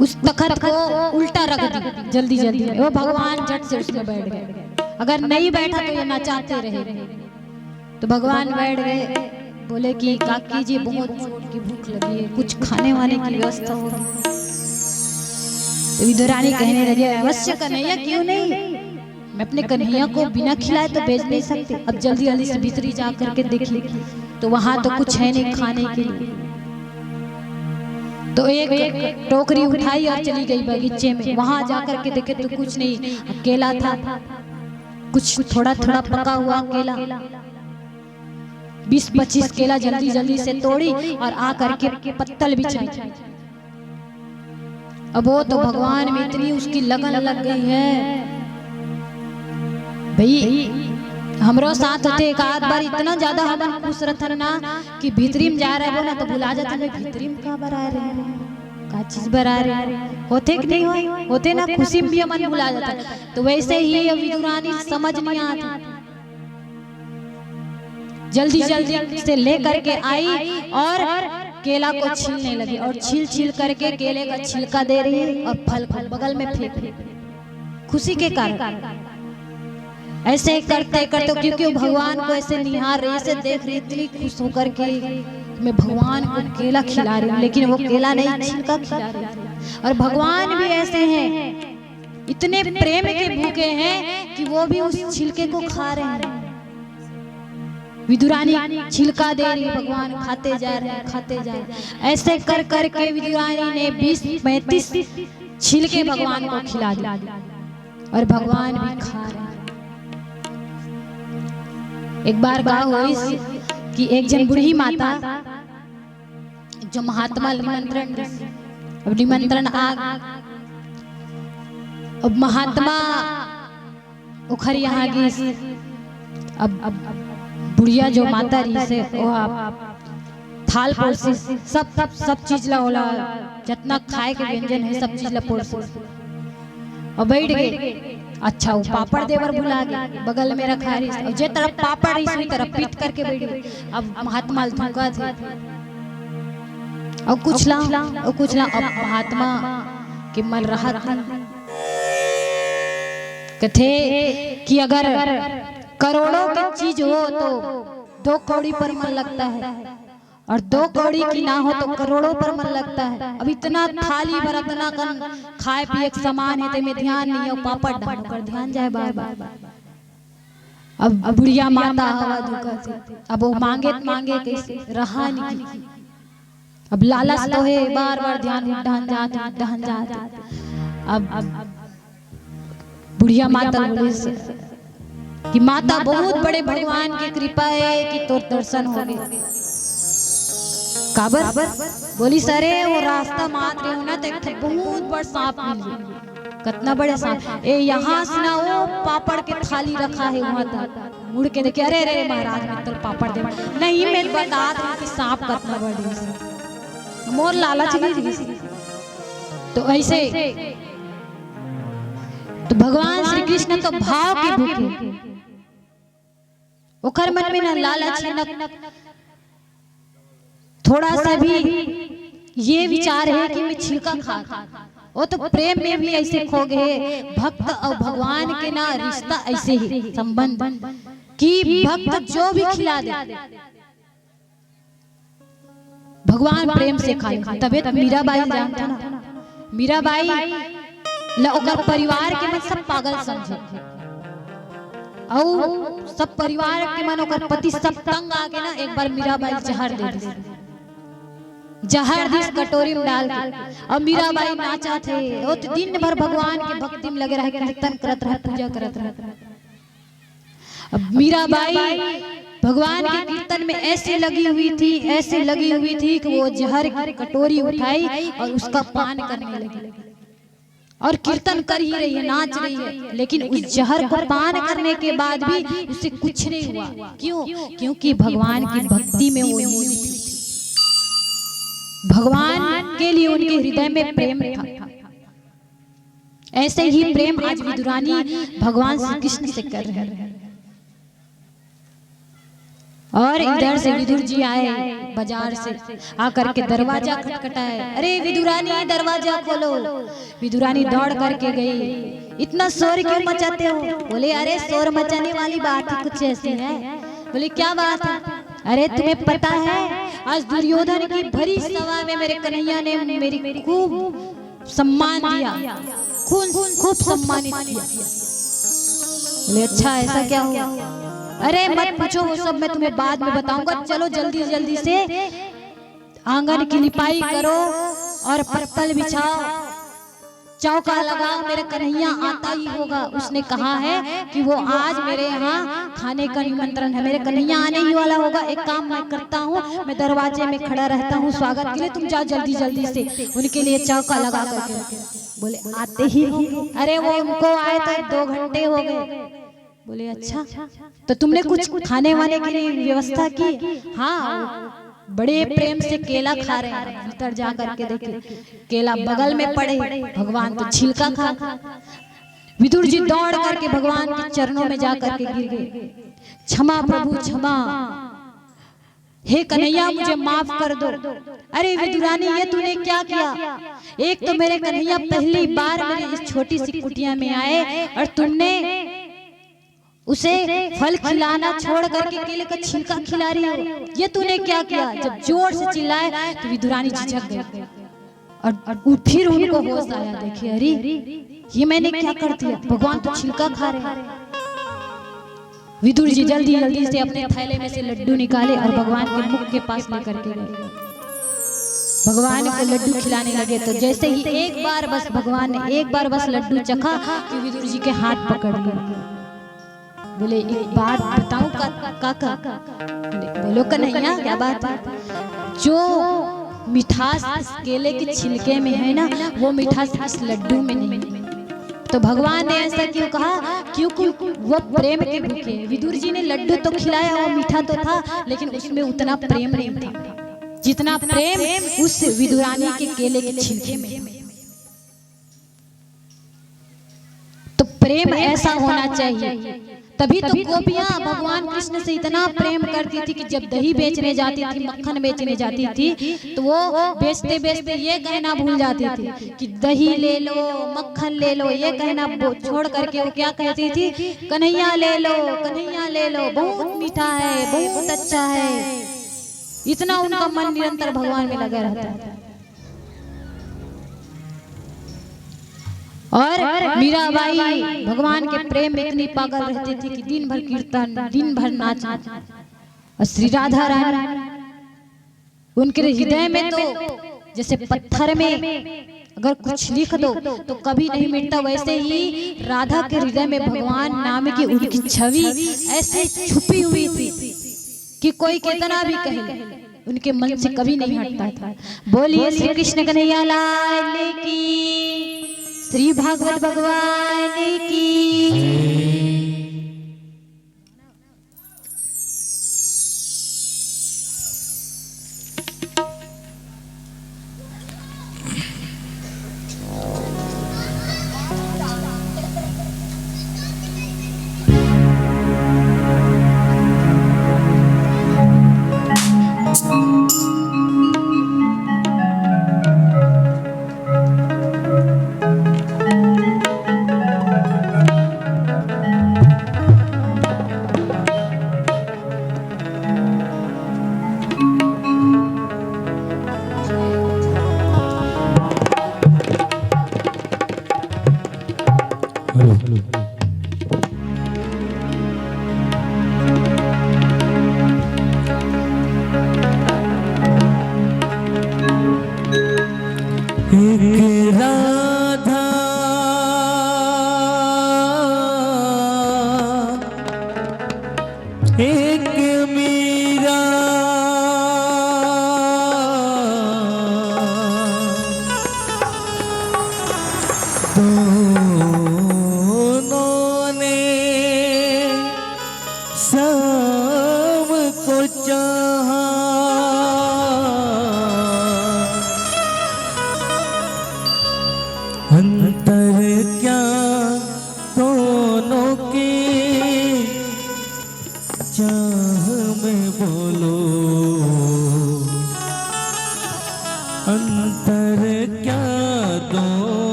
उस तखत को उल्टा रख दी जल्दी जल्दी, वो भगवान झट से उसमें बैठ गए। अगर नहीं बैठा तो ये नचाते रहे। तो भगवान बैठ गए, बोले कि काकी जी बहुत जोर की भूख लगी है, कुछ खाने वाने की व्यवस्था हो। तो विदुरानी कहने लगे अवश्य कन्हैया, क्यों नहीं, मैं अपने कन्हैया को बिना खिलाए तो भेज नहीं सकती। अब जल्दी जल्दी से भीतरी जा करके देखी तो वहां तो कुछ है नहीं खाने के लिए। तो एक टोकरी उठाई और चली गई बगीचे में। वहां जाकर के देखे तो कुछ नहीं, केला था, कुछ थोड़ा थोड़ा पका हुआ केला, 20-25 केला जल्दी जल्दी से तोड़ी और आ करके पत्तल बिछाई। अब वो तो भगवान में इतनी उसकी लगन लग गई है। भाई हमरो साथ होते एक आध बार इतना ज्यादा हम खुश रहते ना कि भीतरी में जा रहे हो ना तो भुला जाते हैं भीतरी में कहाँ पर आ रहे हैं। का चीज बरा रहे होते कि नहीं होते ना, खुशी में भी मन भुला जाता है। तो वैसे ही अब विदुरानी समझ नहीं आता, जल्दी जल्दी से ले करके आई और केला को छीलने लगी और छील छील करके केले का छिलका दे रही है और फल को बगल में फेंक रही, खुशी के कारण। ऐसे करते करते क्योंकि वो भगवान को ऐसे निहार रही, ऐसे देख रही, इतनी खुश होकर के मैं भगवान को केला खिला रही हूँ, लेकिन वो केला नहीं छिलका खिला रही थी। और भगवान भी ऐसे हैं, इतने प्रेम के भूखे हैं कि वो भी उस छिलके को खा रहे हैं। विदुरानी छिलका दे रही, भगवान खाते जा रहे हैं, खाते जा रहे हैं। ऐसे कर करके विदुरानी ने 20-35 छिलके भगवान को खिला दिया और भगवान भी खा रहे हैं। एक बार बात हुई कि एक जन बूढ़ी माता जो महात्मा निमंत्रण अब महात्मा उखर यहाँ गई। अब बुढ़िया जो माता रही से थाल पोसी सब चीज ला होला, जितना खाए के व्यंजन है सब चीज ला पोसी और बैठ गए। अच्छा वो पापड़ देवर बुला गए, बगल में रखा रही और जे तरफ पापड़ रही उसी तरफ पीट करके बैठ गई। अब महात्मा धोखा थे और कुछ ला अब महात्मा के मन रहा कथे कि अगर करोड़ों की चीज हो तो 2 कौड़ी पर मन लगता है और 2 कौड़ी की ना हो तो करोड़ों पर मन लगता है। अब इतना थाली भर इतना कन खाए पिए के सामान है, ते में ध्यान नहीं है, पापड़ डाल पर ध्यान जाए बार बार। अब बुढ़िया माता हवा धोखा थी, अब वो मांगे कैसे रहा नहीं। अब लालच तो है, बार बार ध्यान ढहन जाते। अब बुढ़िया माता बोले कि माता बहुत बड़े भगवान की कृपा है कि तो दर्शन हो गए। काबर बोली सरे वो रास्ता मात्र हो ना तो बहुत बड़ा सांप मिल गया। कितना बड़े सांप, ए यहाँ से ना वो पापड़ के थाली रखा है वहां तक मुड़ के देखे, अरे रे महाराज मित्र पापड़ दे नहीं, मैं बता दूं कि सांप कितना बड़ी मोर लालच नहीं। तो ऐसे तो भगवान श्री कृष्ण तो भाव के भूखे, ओखर मन में न लालच न थोड़ा सा भी ये विचार है कि मैं छिलका खा, वो तो प्रेम में भी ऐसे खो गए। भक्त और भगवान के ना रिश्ता ऐसे ही संबंध कि भक्त जो भी खिला दे भगवान प्रेम से खाए। तबे तो मीराबाई जानता ना, मीराबाई ओकर परिवार के मन सब पागल समझे और सब परिवार के मन ओकर पति सब तंग आ के ना एक बार मीराबाई जहर दे दी, जहर दिस कटोरी में डाल के। और मीराबाई नाचा थे, वो तो दिन भर भगवान के भक्ति में लगे रहे, कीर्तन करत रहे, पूजा करत रहे। अब मीराबाई भगवान के कीर्तन में ऐसे लगी हुई थी कि वो जहर की कटोरी उठाई और उसका पान करने लगी और कीर्तन कर ही रही है, नाच रही है, लेकिन उस जहर को पान करने के बाद भी उसे कुछ नहीं हुआ। क्यों? क्योंकि भगवान की भक्ति में वो लीन थी, भगवान के लिए उनके हृदय में प्रेम था। ऐसे ही प्रेम आज विदुरानी भगवान श्री कृष्ण से कर रहे हैं। और इधर से विदुर जी आए बाजार से, आकर के दरवाजा खटखटाए, अरे विदुरानी दरवाजा खोलो। विदुरानी दौड़ करके गई, इतना शोर क्यों मचाते हो? बोले अरे शोर मचाने वाली बात ही कुछ ऐसी है। बोले क्या बात है? अरे तुम्हें पता है आज दुर्योधन की भरी सभा में मेरे कन्हैया ने मेरी खूब सम्मान दिया, खूब सम्मानित किया। बोले अच्छा ऐसा क्या हुआ? अरे मत पूछो, वो सब मैं तुम्हें बाद में बताऊंगा, चलो जल्दी जल्दी से आंगन की लिपाई करो और पत्तल बिछाओ, चौका लगाओ, मेरे कन्हैया आता ही होगा। उसने कहा है कि वो आज मेरे यहाँ खाने का निमंत्रण है, मेरे कन्हैया आने ही वाला होगा। एक काम मैं करता हूँ, मैं दरवाजे में खड़ा रहता हूँ स्वागत के लिए, तुम जाओ जल्दी जल्दी से उनके लिए चौका लगा करके। बोले आते ही होंगे? अरे वो उनको आए तो 2 घंटे हो गए। बोले अच्छा तो तुमने कुछ खाने वाने के लिए व्यवस्था की? हाँ बड़े प्रेम से केला खा रहे हैं। भीतर जा करके देखे केला बगल में पड़े, भगवान तो छिलका खा। विदुर जी दौड़ करके भगवान के चरणों में जा करके गिर गए। क्षमा प्रभु क्षमा, हे कन्हैया मुझे माफ कर दो। अरे विदुरानी ये तूने क्या किया? एक तो मेरे कन्हैया पहली बार मेरी इस छोटी सी कुटिया में आए और तुमने उसे फल खिलाना छोड़ करके केले का छिलका खिला रही हो, ये तूने क्या किया? जब जोर से चिल्लाए तो विदुरानी झिझक गई और फिर उनको होश आया। देखिए अरे ये मैंने क्या कर दिया, भगवान तो छिलका खा रहे हैं। विदुर जी जल्दी जल्दी से अपने थैले में से लड्डू निकाले और भगवान के मुख के पास लेकर के गए। भगवान को लड्डू खिलाने लगे तो जैसे ही एक बार बस भगवान ने एक बार बस लड्डू चखा कि विदुर जी के हाथ पकड़ लिए। बोले एक बात बताऊं काका? बोलो कन्हैया क्या बात है? जो मिठास इस केले के छिलके में है ना, वो मिठास इस लड्डू में नहीं। तो भगवान ने ऐसा क्यों कहा? क्योंकि वो प्रेम के भूखे। विदुर जी ने लड्डू तो खिलाया, वो मीठा तो था, लेकिन उसमें उतना प्रेम नहीं था जितना प्रेम उस विदुरानी के केले के छिलके में। तो प्रेम ऐसा होना चाहिए। तभी तो गोपियां भगवान कृष्ण से इतना प्रेम करती थी कि जब दही बेचने जाती थी, मक्खन बेचने जाती थी, तो वो बेचते बेचते ये कहना भूल जाती थी कि दही ले लो, मक्खन ले लो। ये कहना छोड़ करके वो क्या कहती थी? कन्हैया ले लो, कन्हैया ले लो, बहुत मीठा है, बहुत अच्छा है। इतना उनका मन निरंतर भगवान में लगा रहता है। और मीराबाई भगवान के प्रेम में इतनी पागल रहती थी कि दिन भर कीर्तन, दिन भर नाच। और श्री राधा रानी उनके हृदय में तो जैसे पत्थर में अगर कुछ लिख दो तो कभी नहीं मिटता, वैसे ही राधा के हृदय में भगवान नाम की उनकी छवि ऐसे छुपी हुई थी कि कोई कितना भी कहे उनके मन से कभी नहीं हटता था। बोलिए श्री कृष्ण कन्हैया लाल की, श्री भागवत भगवान की।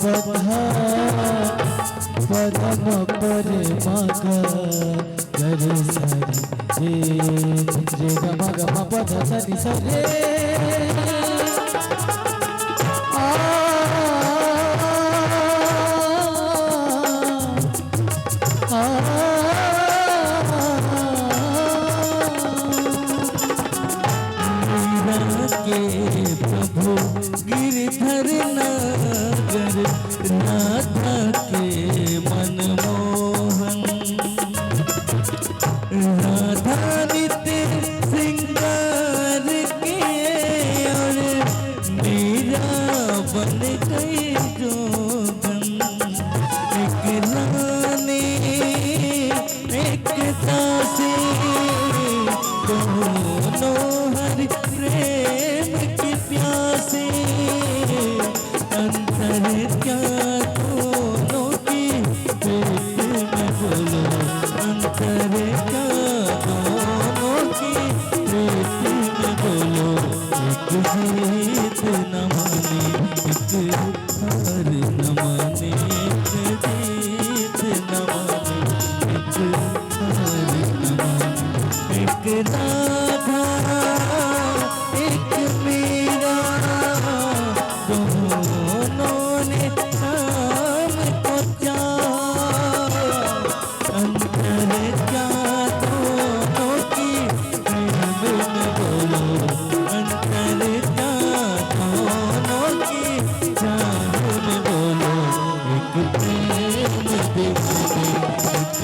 बधा पदम परे मग गरे सरे रे ग म पद सनि सरे प्रभु गिरधर नगर राधा के मनमोहन राधा नित्य श्रृंगार के और मेरा बन गई जोगन एक रानी एक दासी दोनों हरि प्रेम की प्यासे अंतर क्या दोनों की पेट में बोलो अंतर क्या दोनों की पेट में बोलो एक जीत न माने एक हार न माने एक जीत न माने एक हार न माने एक राधा एक मेरा दोनों ने काम को चाहा अंतर क्या दोनों की प्रेम में बोलो अंतर क्या दोनों की चाह में बोलो एक प्रेम दीवाने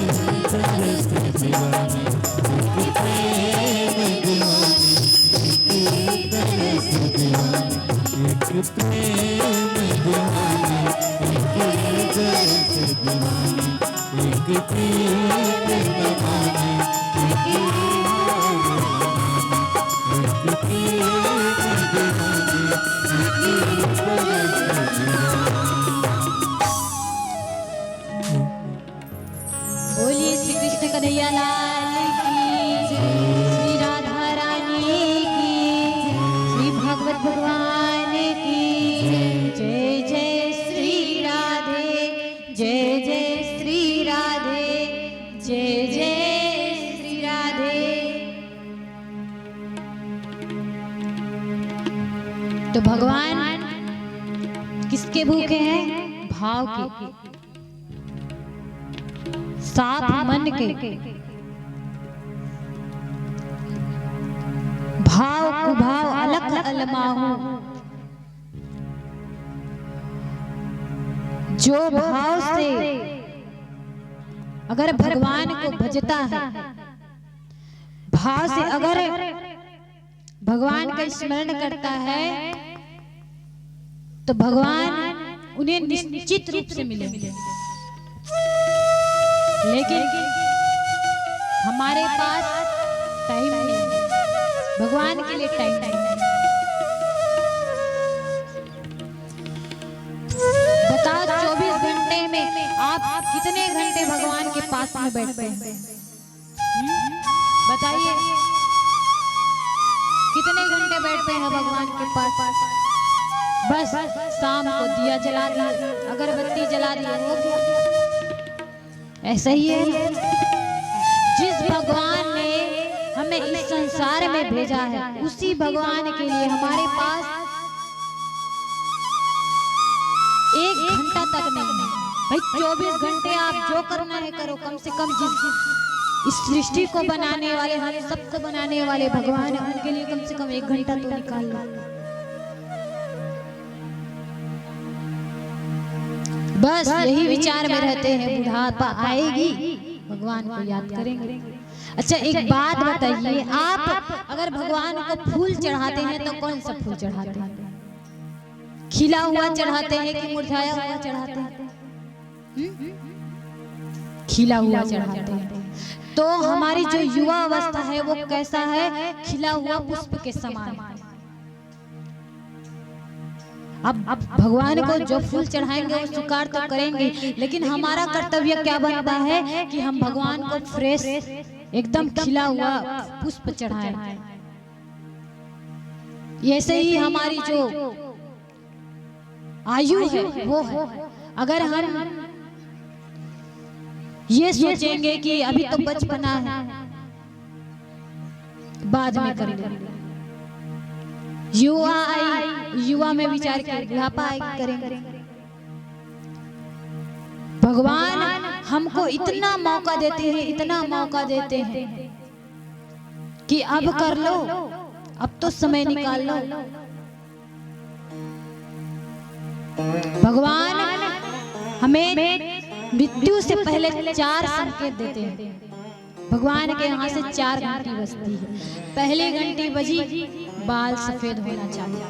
एक तरस दीवाने एक प्रेम दीवाने एक प्रेम दीवाने एक तरस दीवाने एक प्रेम दीवाने एक प्रेम दीवाने एक तरस दीवाने। बोलिए श्री कृष्ण कन्हैया लाल की श्री राधा रानी की श्री भागवत भगवान की जय जय श्री राधे जय जय श्री राधे जय जय श्री राधे। तो भगवान किसके भूखे हैं? भाव के, साफ मन के, भाव कुभाव अलख अलमाहू, जो भाव से अगर भगवान को भजता है, भाव से अगर भगवान का स्मरण करता है तो भगवान उन्हें निश्चित रूप से मिलेंगे। लेकिन हमारे पास टाइम नहीं, भगवान के लिए टाइम नहीं। बताओ 24 घंटे में आप कितने घंटे भगवान के पास में बैठते हैं? बताइए कितने घंटे बैठते हैं भगवान के पास? बस शाम को दिया जला दिया, अगरबत्ती जला दिया, हो गया। ऐसा ही है, जिस भगवान ने हमें इस संसार में भेजा है उसी भगवान के लिए हमारे पास 1 घंटा तक नहीं है। भाई 24 घंटे आप जो करना है करो, कम से कम जिस इस सृष्टि को बनाने वाले, हम सबको बनाने वाले भगवान है, उनके लिए कम से कम 1 घंटा तो निकाल लो। बस यही विचार में रहते हैं, बुढ़ापा आएगी भगवान को याद करेंगे। अच्छा एक बात बताइए, आप अगर भगवान को फूल चढ़ाते हैं तो कौन सा फूल चढ़ाते हैं? खिला हुआ चढ़ाते हैं कि मुरझाया हुआ चढ़ाते हैं? खिला हुआ चढ़ाते हैं। तो हमारी जो युवा अवस्था है वो कैसा है? खिला हुआ पुष्प के समान। अब भगवान को जो फूल चढ़ाएंगे वो स्वीकार तो करेंगे, लेकिन हमारा कर्तव्य क्या बनता है कि हम भगवान को फ्रेश एकदम खिला हुआ पुष्प चढ़ाएं। ऐसे ही हमारी जो आयु है वो है। अगर हम ये सोचेंगे कि अभी तो बचपना है, बाद में कर लेंगे, युवा आई, युवा में विचार कर बुढ़ापा करेंगे। भगवान हमको इतना मौका देते हैं, इतना मौका देते हैं कि अब कर लो, अब तो समय निकाल लो। भगवान हमें मृत्यु से पहले 4 संकेत देते हैं। भगवान के यहाँ से 4 घंटी बजती है। पहली घंटी बजी, बाल सफेद होना चाहिए।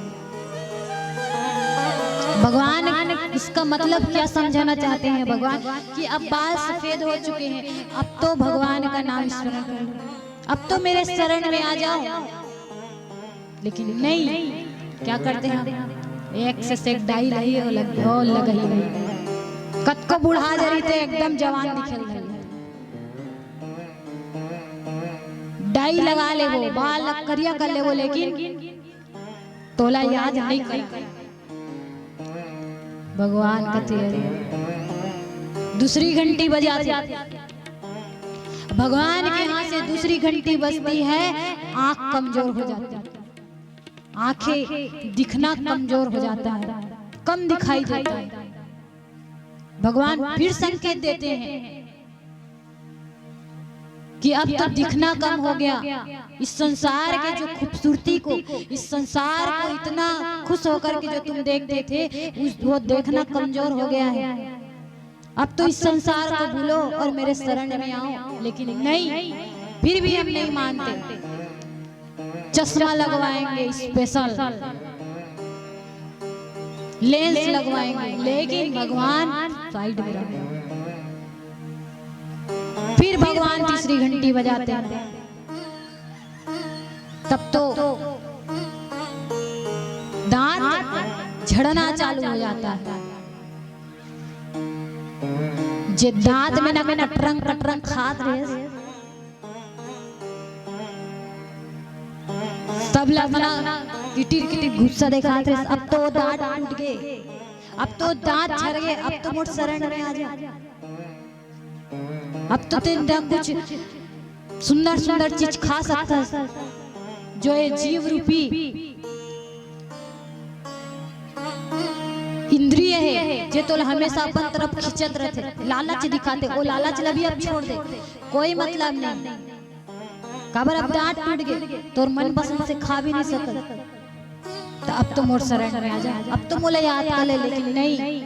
भगवान इसका मतलब क्या समझाना चाहते हैं भगवान कि अब बाल सफेद हो चुके हैं, अब तो भगवान का नाम स्मरण कर लो, अब तो मेरे शरण में आ जाओ। लेकिन नहीं, क्या करते हैं? एक से एक डाई रही हो लग ही कत को बुढ़ा जा रही थे, एकदम जवान दिखे रही, डाई लगा ले वो, बाल करिया कर ले वो, लेकिन तोला याद नहीं कर। भगवान कहते हैं दूसरी घंटी बजाते, भगवान के यहाँ से दूसरी घंटी बजती है, आंख कमजोर हो जाती है, आंखें दिखना कमजोर हो जाता है, कम दिखाई देता है। भगवान फिर संकेत देते हैं कि अब तो दिखना कम हो गया, इस संसार के जो खूबसूरती को, इस संसार को इतना खुश होकर के जो तुम देखते थे, वो देखना कमजोर हो गया है। अब तो इस संसार को भूलो और मेरे शरण में आओ। लेकिन नहीं, फिर भी हम नहीं मानते, चश्मा लगवाएंगे, स्पेशल लेंस लगवाएंगे, लेकिन भगवान साइड में रहो। फिर भगवान तीसरी घंटी बजाते हैं, तब तो दांत झड़ना चालू हो जाता है। जे दांत में ना कटरंग खात रहे, सब लगना किटिर गुस्सा दिखाते रहे। अब तो दांत टूट गए, अब तो दांत झड़ गए, अब तो मोट शरण में आ जा, अब तो तेरा कुछ सुंदर सुंदर चीज खा सकता है, जो ये जीव रूपी इंद्रिय है, जे तो हमेशा अपन तरफ खिंचत रहते, लालच दिखाते, वो लालच लभी अब छोड़ दे, कोई मतलब नहीं। काबर अब दांत टूट गए, तो मन पसंद से खा भी नहीं सकत, तो अब तो मोर शरण में आ जा, अब तो मोला याद कर ले। लेकिन नहीं,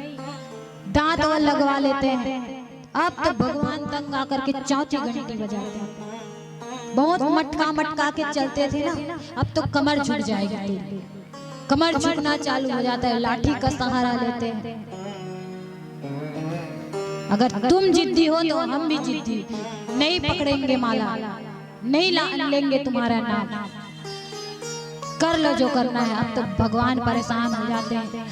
दांत वो लगवा लेते हैं। अब तो भगवान तंग आकर के चौथी घंटी बजाते हैं। बहुत मटका के चलते थे ना, अब तो कमर झुक जाएगी, कमर झुकना चालू हो जाता है, लाठी का सहारा लेते हैं। अगर तुम जिद्दी हो तो हम भी जिद्दी, नहीं पकड़ेंगे माला, नहीं लेंगे तुम्हारा नाम, कर लो जो करना है। अब तो भगवान परेशान हो जाते हैं,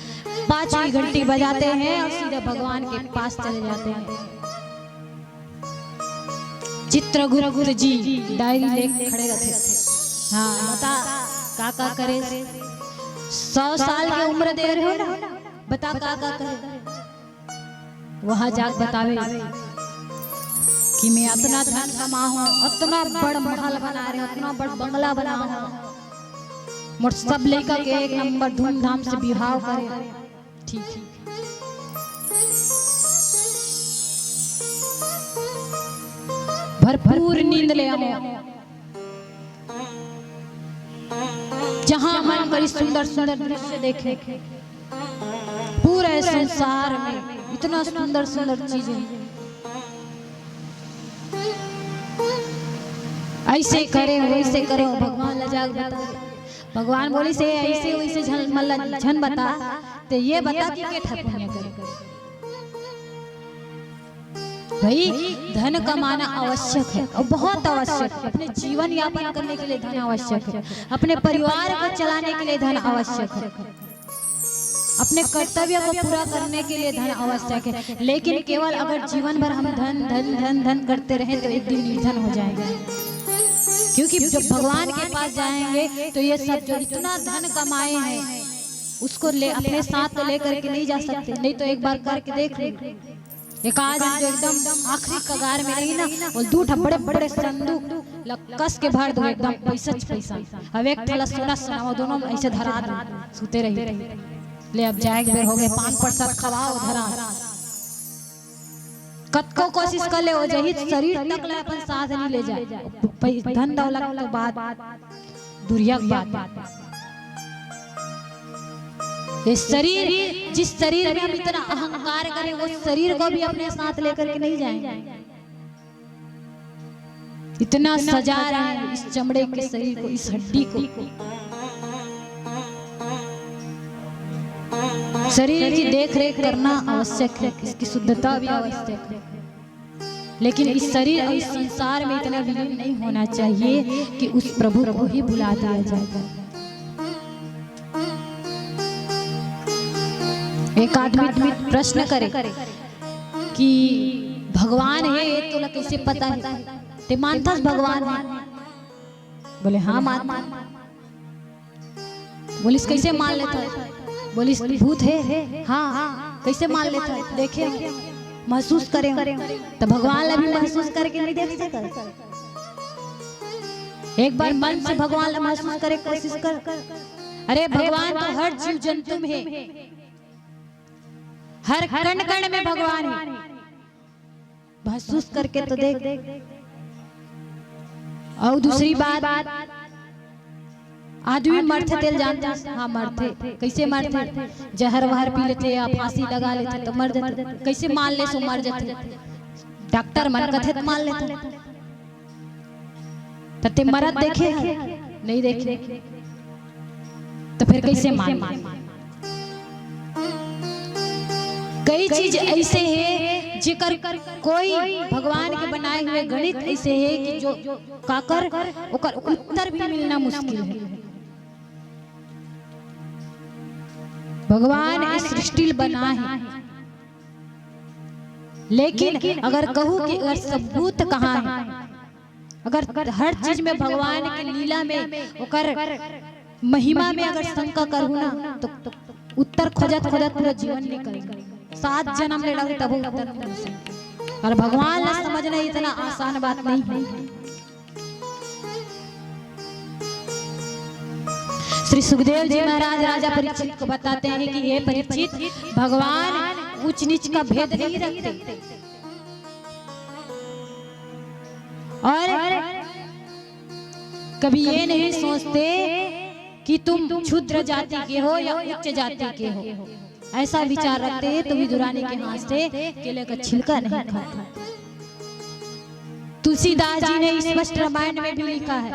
5वीं घंटी बजाते हैं और सीधे भगवान के पास चले जाते हैं। चित्रगुप्त जी डायरी लेके खड़े रहते, हाँ बता का करे, 100 साल की उम्र दे रहे हो ना, बता का करे। वहां जाके बतावे कि मैं इतना धन कमाऊं, इतना बड़ महल बना रहे, इतना बड़ बंगला बना, मोर सब लेकर के एक नंबर धूमधाम से विवाह करे। ठीक भरपूर नींद ले आओ, जहां मन करी सुंदर सुंदर दृश्य देखे। पूरे संसार में इतना सुंदर सुंदर चीजें, ऐसे करे वैसे करे, भगवान लजाग बता। भगवान बोली से ऐसे वैसे झन बता, तो ये बता कि के ठपुनिया करे। भाई धन कमाना आवश्यक है और बहुत आवश्यक है, अपने जीवन यापन करने के लिए धन आवश्यक है, अपने परिवार को चलाने के लिए धन आवश्यक है, अपने कर्तव्य को पूरा करने के लिए धन आवश्यक है। लेकिन केवल अगर जीवन भर हम धन धन धन धन करते रहें तो एक दिन निर्धन हो जाएंगे, क्योंकि जब भगवान के पास जाएंगे तो ये सब जो इतना धन कमाए हैं उसको ले अपने साथ तो लेकर के नहीं जा सकते, नहीं तो एक बार करके देख लो। एक आज जो एकदम आखिरी कगार में रही ना, वो 2 बड़े बड़े संदूक कस के भर दो एकदम पैसा पैसा, अब एक थैला सोना सोना, वो दोनों ऐसे धरा दो, सुते रही। ले अब जाए बेर हो गए, 5% खवाओ धरा। कतको कोशिश कर ले हो जही शरीर तक ले अपन साथ नहीं ले जाए, धन दौलत तो बात दुनिया की बात। ये शरीर, जिस शरीर में हम इतना अहंकार करें, वो शरीर को भी अपने साथ लेकर के नहीं जाएंगे। इतना सजा रहे हैं इस चमड़े के शरीर को, इस हड्डी को। शरीर की देख रेख करना आवश्यक है, इसकी शुद्धता भी आवश्यक है, लेकिन इस शरीर और इस संसार में इतना विलीन नहीं होना चाहिए कि उस प्रभु को ही भुला दिया जाए। एक आदमी प्रश्न करे कि भगवान है ये तो कैसे पता है, ते मानता भगवान है? बोले हाँ मानता। बोलिस कैसे मान लेता है? बोलिस भूत है। हाँ कैसे मान लेता है? देखे महसूस करें तो भगवान ला भी महसूस करके नहीं देख सकता। एक बार मन से भगवान ला महसूस करे कोशिश कर। अरे भगवान तो हर जीव जंतु में है, हर कण कण में भगवान है, महसूस करके तो देख। और दूसरी बात, आदमी मरते तेल जानते हैं? हाँ मरते। कैसे मरते? जहर वहर पी लेते या फांसी लगा लेते तो मर जाते। कैसे मान ले सो मर जाते? डॉक्टर मन कथे तो मान लेते। तते मरत देखे नहीं देखे तो फिर कैसे मान? कई चीज ऐसे है जिकर कोई भगवान के बनाए हुए गणित ऐसे है कि जो काकर ओकर उत्तर भी मिलना मुश्किल है। भगवान इस सृष्टि बना है, लेकिन अगर कहूँ कि अगर सबूत कहाँ है, अगर हर चीज में भगवान की लीला में ओकर महिमा में अगर शंका करूँ ना तो उत्तर खोजत खोजत पूरा जीवन निकल 7 जन्म ले लगे तब उत्तर नहीं सकते। और भगवान ने समझना इतना आसान बात नहीं है। श्री सुखदेव जी महाराज राजा परीक्षित को बताते हैं कि हे परीक्षित, भगवान ऊंच नीच का भेद नहीं रखते और कभी ये नहीं सोचते कि तुम क्षुद्र जाति के हो या उच्च जाति के हो। ऐसा विचार रखते हैं तो विदुरानी के हाथ से केले का छिलका नहीं खाता। तुलसीदास जी ने स्पष्ट रामायण में भी लिखा है,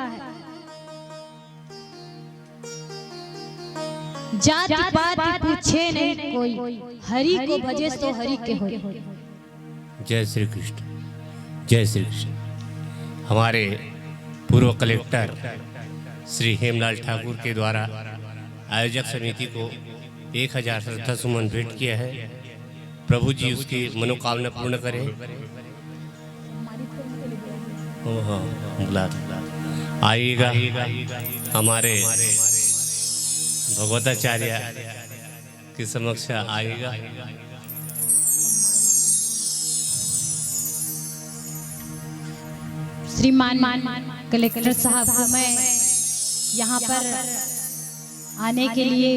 जाति पात पूछे नहीं कोई, हरि को भजे सो हरि के हो। जय श्री कृष्ण, जय श्री कृष्ण। हमारे पूर्व कलेक्टर श्री हेमलाल ठाकुर के द्वारा आयोजक समिति को 1000 श्रद्धा सुमन भेंट किया है। प्रभु जी उसकी मनोकामना पूर्ण करें। आइएगा हमारे भगवताचार्य के समक्ष आइएगा। श्रीमान कलेक्टर साहब को मैं यहाँ पर आने के लिए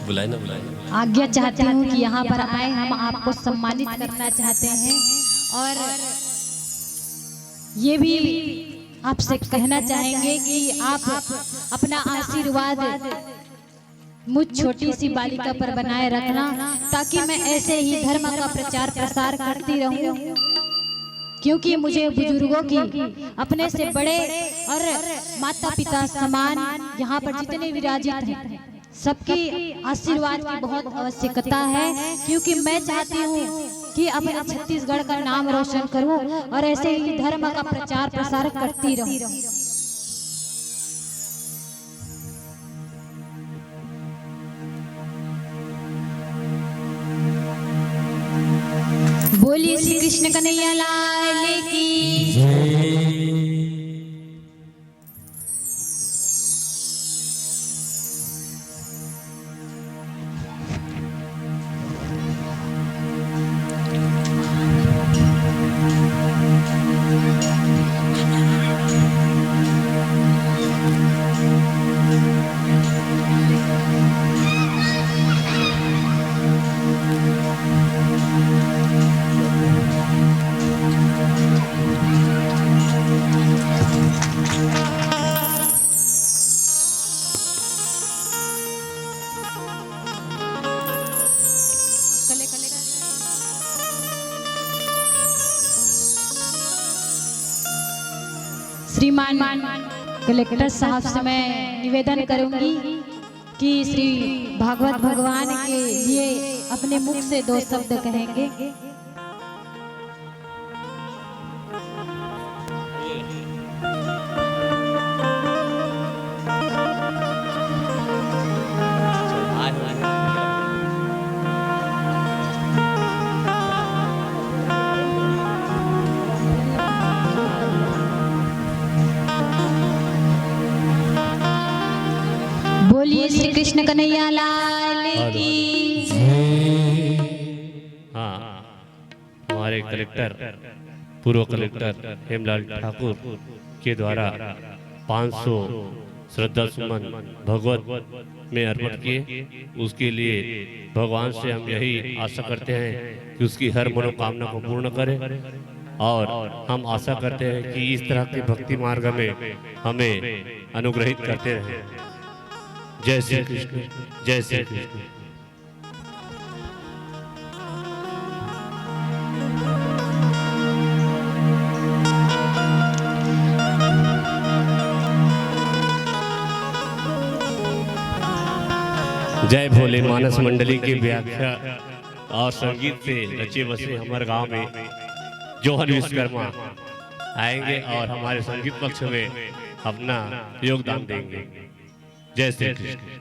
बुलाए ना आज्ञा चाहती हूँ कि यहाँ पर आए, हम आपको सम्मानित करना चाहते हैं और ये भी आपसे कहना चाहेंगे कि आप अपना आशीर्वाद मुझ छोटी सी बालिका पर बनाए रखना, ताकि मैं ऐसे ही धर्म का प्रचार प्रसार करती रहूं, क्योंकि मुझे बुजुर्गों की अपने से बड़े और माता पिता समान यहाँ पर जितने विराजित हैं सबकी आशीर्वाद की बहुत आवश्यकता है, क्योंकि मैं चाहती हूँ कि अपने छत्तीसगढ़ का नाम रोशन करूं और ऐसे ही धर्म का प्रचार प्रसार करती रहूं। बोलिए श्री कृष्ण कन्हैया लाल की। श्रीमान कलेक्टर साहब से मैं निवेदन करूंगी कि श्री भागवत भगवान के लिए अपने मुख से 2 शब्द कहेंगे। बोलिए श्री कृष्ण कन्हैया लाल की। हाँ, हमारे कलेक्टर पूर्व कलेक्टर हेमलाल ठाकुर के द्वारा 500 श्रद्धा सुमन भगवत में अर्पण किए। उसके लिए भगवान से हम यही आशा करते हैं कि उसकी हर मनोकामना को पूर्ण करे, और हम आशा करते हैं कि इस तरह के भक्ति मार्ग में हमें अनुग्रहित करते रहे। जय श्री कृष्ण, जय श्री कृष्ण। जय भोले मानस मंडली की व्याख्या और संगीत से रचे बसे हमारे गांव में जोहन विश्वकर्मा आएंगे और हमारे संगीत पक्ष में अपना योगदान देंगे। जय श्री कृष्ण।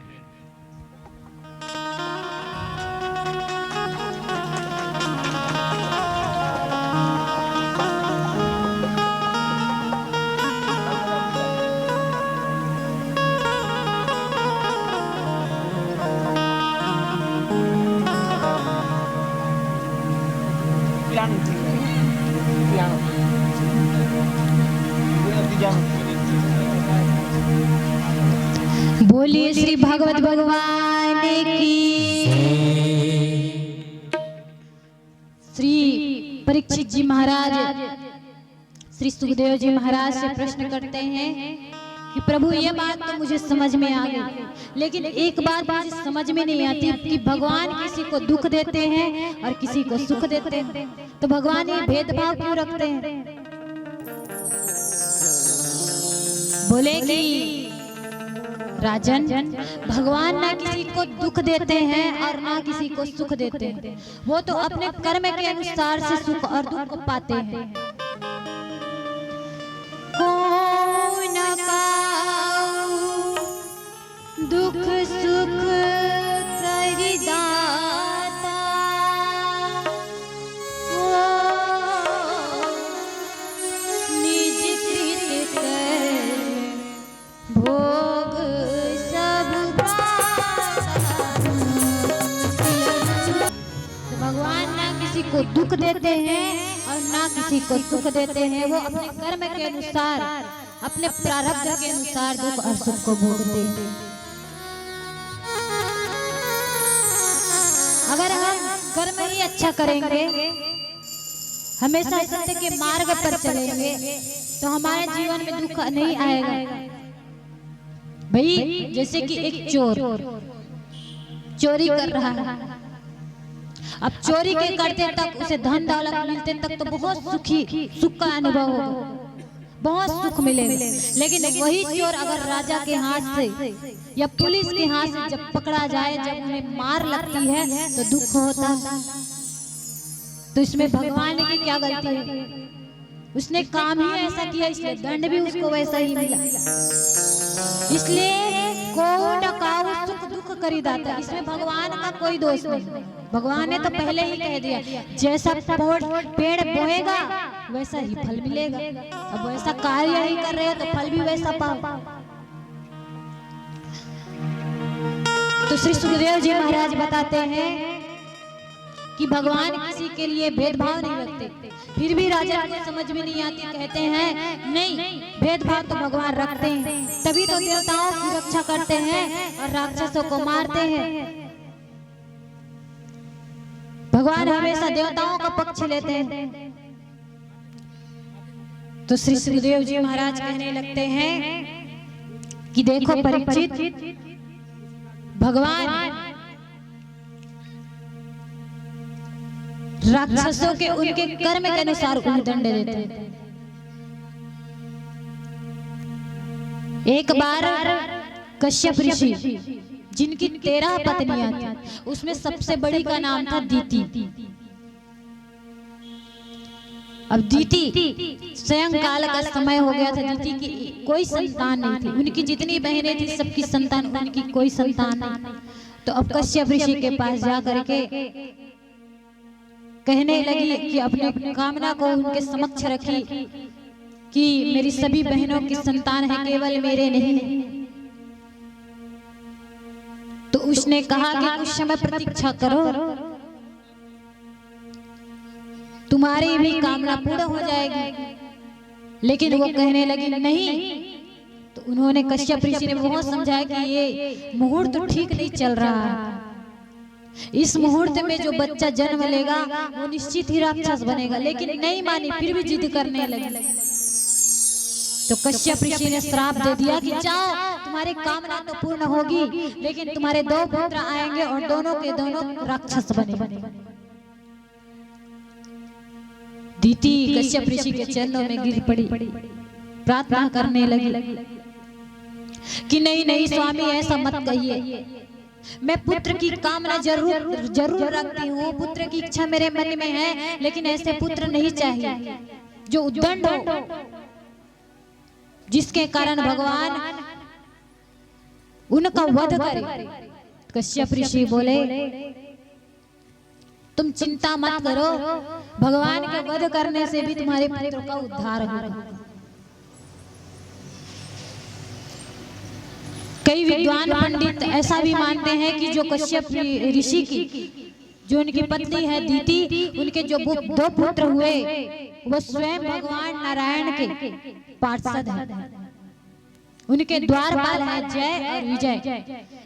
बोलिए श्री भागवत भगवान की। श्री परीक्षित जी महाराज श्री सुखदेव जी महाराज से प्रश्न करते हैं कि प्रभु ये बात तो मुझे समझ में आ गई, लेकिन एक बात मुझे समझ में नहीं आती कि भगवान किसी को दुख देते हैं और किसी को सुख देते हैं, तो भगवान ये भेदभाव क्यों रखते हैं? बोले कि राजन, भगवान ना किसी को दुख देते हैं और ना किसी को सुख देते हैं, वो तो अपने कर्म के अनुसार से सुख और दुख पाते हैं। कौन काऊ दुख सुख करि दाता, वो निज कृत कर्म भोग सब तो भगवान ना किसी को दुख देते हैं और ना किसी को सुख देते हैं, वो अपने कर्म के अनुसार अपने प्रारब्ध के अनुसार दुख और सुख को भोगते हैं। अगर हम कर्म ही अच्छा करेंगे, हमेशा सत्य के मार्ग पर चलेंगे, तो हमारे जीवन में दुख नहीं आएगा। भाई जैसे कि एक चोर चोरी कर रहा है, अब चोरी के करते तक उसे धन दौलत मिलते तक तो बहुत सुख का अनुभव होगा, बहुत सुख मिलेगा। लेकिन वही चोर अगर राजा के हाथ से या पुलिस के हाथ से जब पकड़ा जाए, जब उन्हें मार लगती है तो दुख होता है। तो इसमें भगवान की क्या गलती है? उसने काम ही ऐसा किया, इसलिए दंड भी उसको वैसा ही मिला। इसलिए को डकाऊ सुख दुख करी दाता, इसमें भगवान का कोई दोष नहीं। भगवान ने तो पहले ही कह दिया, जैसा पेड़ बोएगा वैसा ही फल मिलेगा। अब वैसा कार्य ही कर रहे हो तो फल भी वैसा पाओ। तो श्री सुखदेव जी महाराज बताते हैं कि भगवान किसी के लिए भेदभाव नहीं रखते, फिर भी राजा को समझ में नहीं आती, कहते हैं नहीं, भेदभाव तो भगवान रखते हैं, तभी तो देवताओं की रक्षा करते हैं और राक्षसों को मारते हैं। भगवान हमेशा देवताओं का पक्ष लेते हैं। तो श्री सुखदेव जी महाराज कहने लगते हैं कि देखो परीक्षित, भगवान राक्षसों के उनके कर्म के अनुसार उन्हें दंड देते हैं। एक बार कश्यप ऋषि जिनकी 13 पत्नियां थी, उसमें सबसे बड़ी का नाम था दीति। अब दीति स्वयं काल का समय हो गया था, दीति की कोई संतान नहीं थी। उनकी जितनी बहनें थी सबकी संतान, उनकी कोई संतान नहीं। तो अब कश्यप ऋषि के पास जा करके कहने लगी कि अपने कामना को उनके समक्ष रखी कि मेरी सभी बहनों की संतान है, केवल मेरे नहीं। तो उसने कहा कि कुछ समय प्रतीक्षा करो, तुम्हारी भी कामना पूर्ण हो जाएगी। लेकिन वो कहने लगी नहीं। तो उन्होंने कश्यप ऋषि ने बहुत समझाया कि ये मुहूर्त तो ठीक नहीं चल रहा है, इस मुहूर्त में जो बच्चा जन्म लेगा वो निश्चित ही राक्षस बनेगा। लेकिन नहीं मानी, फिर भी जिद करने लगी। तो कश्यप ऋषि ने श्राप दे दिया कि जाओ, तुम्हारी कामना तो पूर्ण होगी, लेकिन तुम्हारे 2 पुत्र आएंगे और दोनों के दोनों राक्षस बनेंगे। दीति कश्यप ऋषि के चरणों में गिर पड़ी, प्रार्थना करने लगी कि नहीं नहीं स्वामी, ऐसा मत कहिए, मैं पुत्र की कामना जरूर रखती हूँ, पुत्र की इच्छा मेरे मन में है, लेकिन ऐसे पुत्र नहीं चाहिए जो उद्दंड हो, जिसके कारण भगवान उनका वध करे। कश्यप ऋषि बोले तुम चिंता मत करो, भगवान के वध करने से भी तुम्हारे पुत्र का उद्धार होगा। कई विद्वान पंडित ऐसा भी मानते हैं कि जो कश्यप ऋषि की जो उनकी पत्नी है दीति, उनके जो 2 पुत्र हुए वो स्वयं भगवान नारायण के पार्षद हैं, उनके द्वारपाल हैं जय और विजय।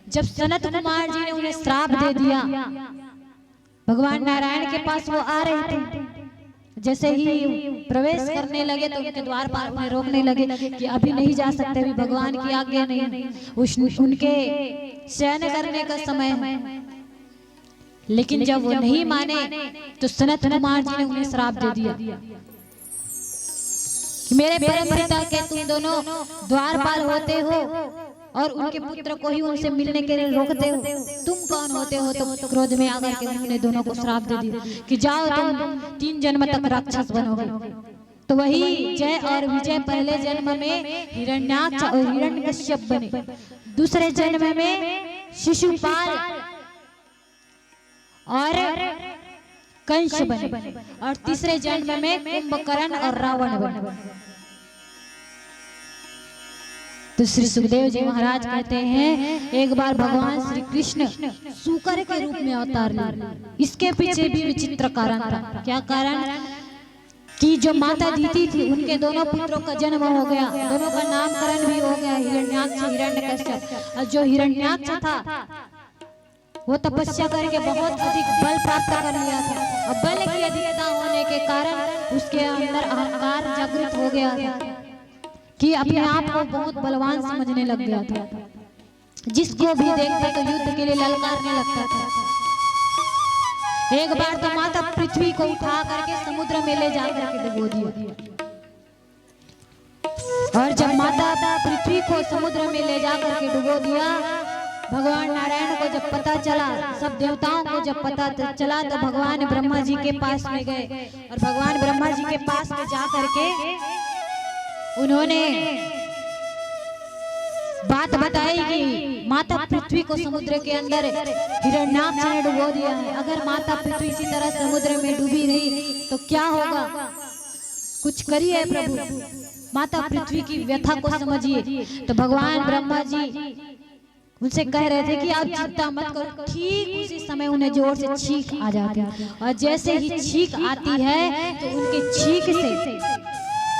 जब सनत कुमार जी ने उन्हें श्राप दे दिया, भगवान नारायण के पास वो आ रहे थे, जैसे ही प्रवेश करने लगे तो उनके द्वारपाल उन्हें रोकने लगे कि अभी नहीं जा सकते, अभी भगवान की आज्ञा नहीं, उनके शयन करने का समय है। लेकिन जब वो नहीं माने तो सनत कुमार जी ने उन्हें श्राप दे दिया कि मेरे परम पिता के तुम दोनों द्वारपाल होते हो और उनके पुत्र को ही उनसे मिलने के लिए रोकते हो, तुम कौन होते हो? तो क्रोध में आकर के उन्होंने दोनों को श्राप दे दिया कि जाओ तुम 3 जन्म तक राक्षस बनोगे। तो वही जय और विजय पहले जन्म में हिरण्याक्ष और हिरण्यकश्यप बने, दूसरे जन्म में शिशुपाल और कंस बने, और तीसरे जन्म में कुंभकर्ण और रावण बने। तो श्री सुखदेव जी महाराज कहते हैं एक बार भगवान श्री कृष्ण सूकर के रूप में अवतार लिए। इसके पीछे भी विचित्र कारण था। क्या कारण? कि जो माता दीति थी उनके दोनों पुत्रों का जन्म हो गया, दोनों का नामकरण भी हो गया, हिरण्याक्ष हिरण्यकश्यप। और जो हिरण्याक्ष था वो तपस्या करके बहुत अधिक बल प्राप्त कर लिया था, और बल की अधिकता होने के कारण उसके अंदर अहंकार जागृत हो गया था कि अपने आप को बहुत बलवान समझने लग गया था, जिसको भी देखता तो युद्ध के लिए ललकारने लगता था। एक बार तो माता पृथ्वी को उठा करके समुद्र में ले जाकर के डुबो दिया, और जब माता पृथ्वी को समुद्र में ले जाकर के डुबो दिया, भगवान नारायण को जब पता चला, सब देवताओं को जब पता चला, तो भगवान ब्रह्मा जी के पास में गए, और भगवान ब्रह्मा जी के पास में जा करके उन्होंने बात बताई कि माता पृथ्वी को समुद्र के अंदर हिरण्याक्ष ने डुबो दिया है, अगर माता पृथ्वी इसी तरह समुद्र में डूबी रही तो क्या होगा, कुछ करिए प्रभु, माता पृथ्वी की व्यथा को समझिए। तो भगवान ब्रह्मा जी उनसे कह रहे थे कि आप चिंता मत करो। ठीक उसी समय उन्हें जोर से छींक आ जाती है, और जैसे ही छींक आती है तो उनके छींक से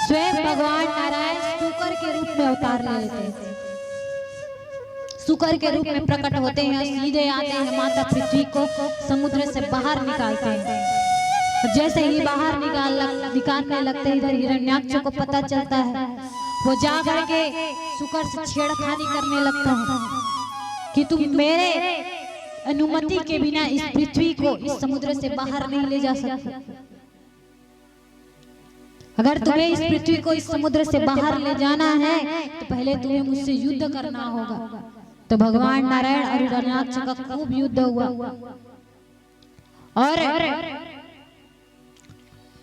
स्वयं भगवान नारायण सूकर के रूप में अवतार ले लेते हैं, सूकर के रूप में प्रकट होते हैं, सीधे आते हैं, माता पृथ्वी को समुद्र से बाहर निकालते हैं। और जैसे ही बाहर निकालने लगते हैं, इधर हिरण्याक्ष को पता चलता है, वो जा करके सूकर से छेड़खानी करने लगता है कि तुम मेरे अनुमति के बिना इस पृथ्वी को इस समुद्र से बाहर नहीं ले जा सकते। अगर तुम्हें इस पृथ्वी को इस समुद्र से बाहर ले जाना है तो पहले तुम्हें मुझसे युद्ध करना होगा। तो भगवान नारायण और हिरण्याक्ष का खूब युद्ध हुआ और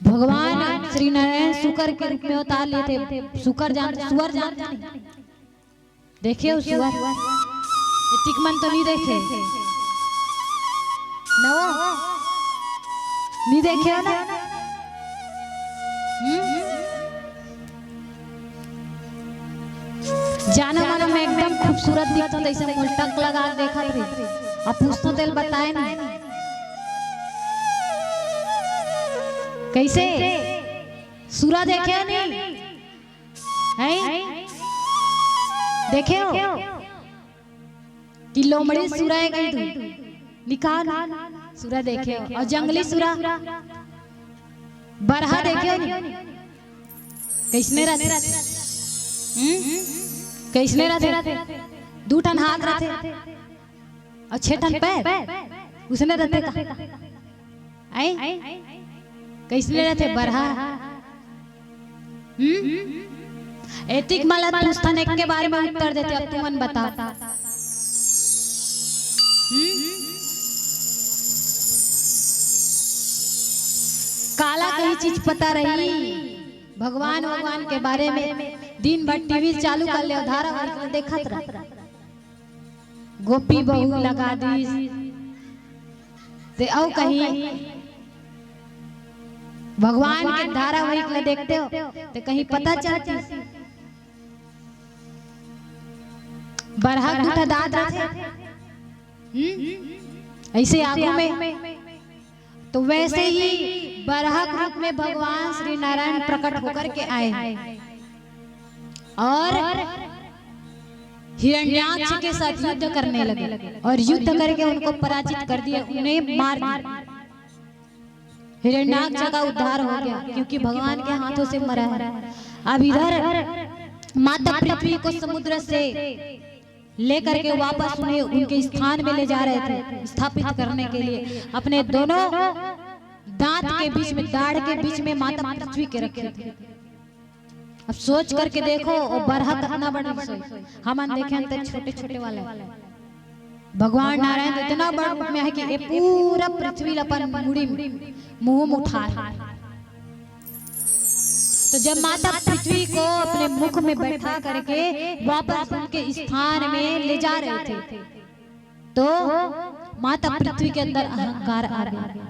भगवान श्री नारायण शुकर के रूप में अवतार लिए थे। सुअर जानते देखिए उस सुअर टिकमन तो नहीं देखे ना, वो नहीं देखे हो ना। जाना मानो में एकदम खूबसूरत दिखता था, ऐसे मुलटक लगा देखा थे। अब पूछता तेल बताए ना कैसे सूरा देखे हो नहीं है? देखे हो कि लोमड़ी सूरा है कहीं तू निकाल सूरा देखे हो। और जंगली सूरा बरहा देखे हो नहीं कैसने रहते कैसने रहते? 2 टन हाथ रहते और 6 टन पैर उसने रहते का आई कैसने रहते बरहा। एतिक माला पूछता ने के बारे में उत्तर देते। अब तुम बता काला कहीं चीज पता रही भगवान के बारे में दिन भर टीवी चालू कर ले धारावाहिक देखत रह। गोपी बहू लगा दी ते औ कहीं भगवान के धारावाहिक में देखते हो तो कहीं पता चलती बरहा दूठा दांत रखे ऐसे आगू में। तो वैसे ही बरहा रूप में भगवान श्री नारायण प्रकट होकर के आए और हिरण्याक्ष के साथ युद्ध करने लगे और युद्ध करके उनको पराजित कर दिया, उन्हें मार दिया। हिरण्याक्ष का उद्धार हो गया क्योंकि भगवान के हाथों से मरा है। अब इधर माता पृथ्वी को समुद्र से लेकर के वापस उन्हें उनके स्थान में ले जा रहे थे स्थापित करने के लिए। अपने दोनों दांत के बीच में दाढ़ के बीच में माता पृथ्वी के रखे थे। अब सोच करके देखो और बरहा कितना बड़ा हम देखे अंत छोटे छोटे वाले भगवान नारायण तो इतना बड़ा रूप में है कि ये पूरा पृथ्वी अपन मुड़ी मुंह में उठा। तो जब माता पृथ्वी को अपने मुख में बैठा करके वापस उनके स्थान में ले जा रहे थे तो माता पृथ्वी के अंदर अहंकार आ गया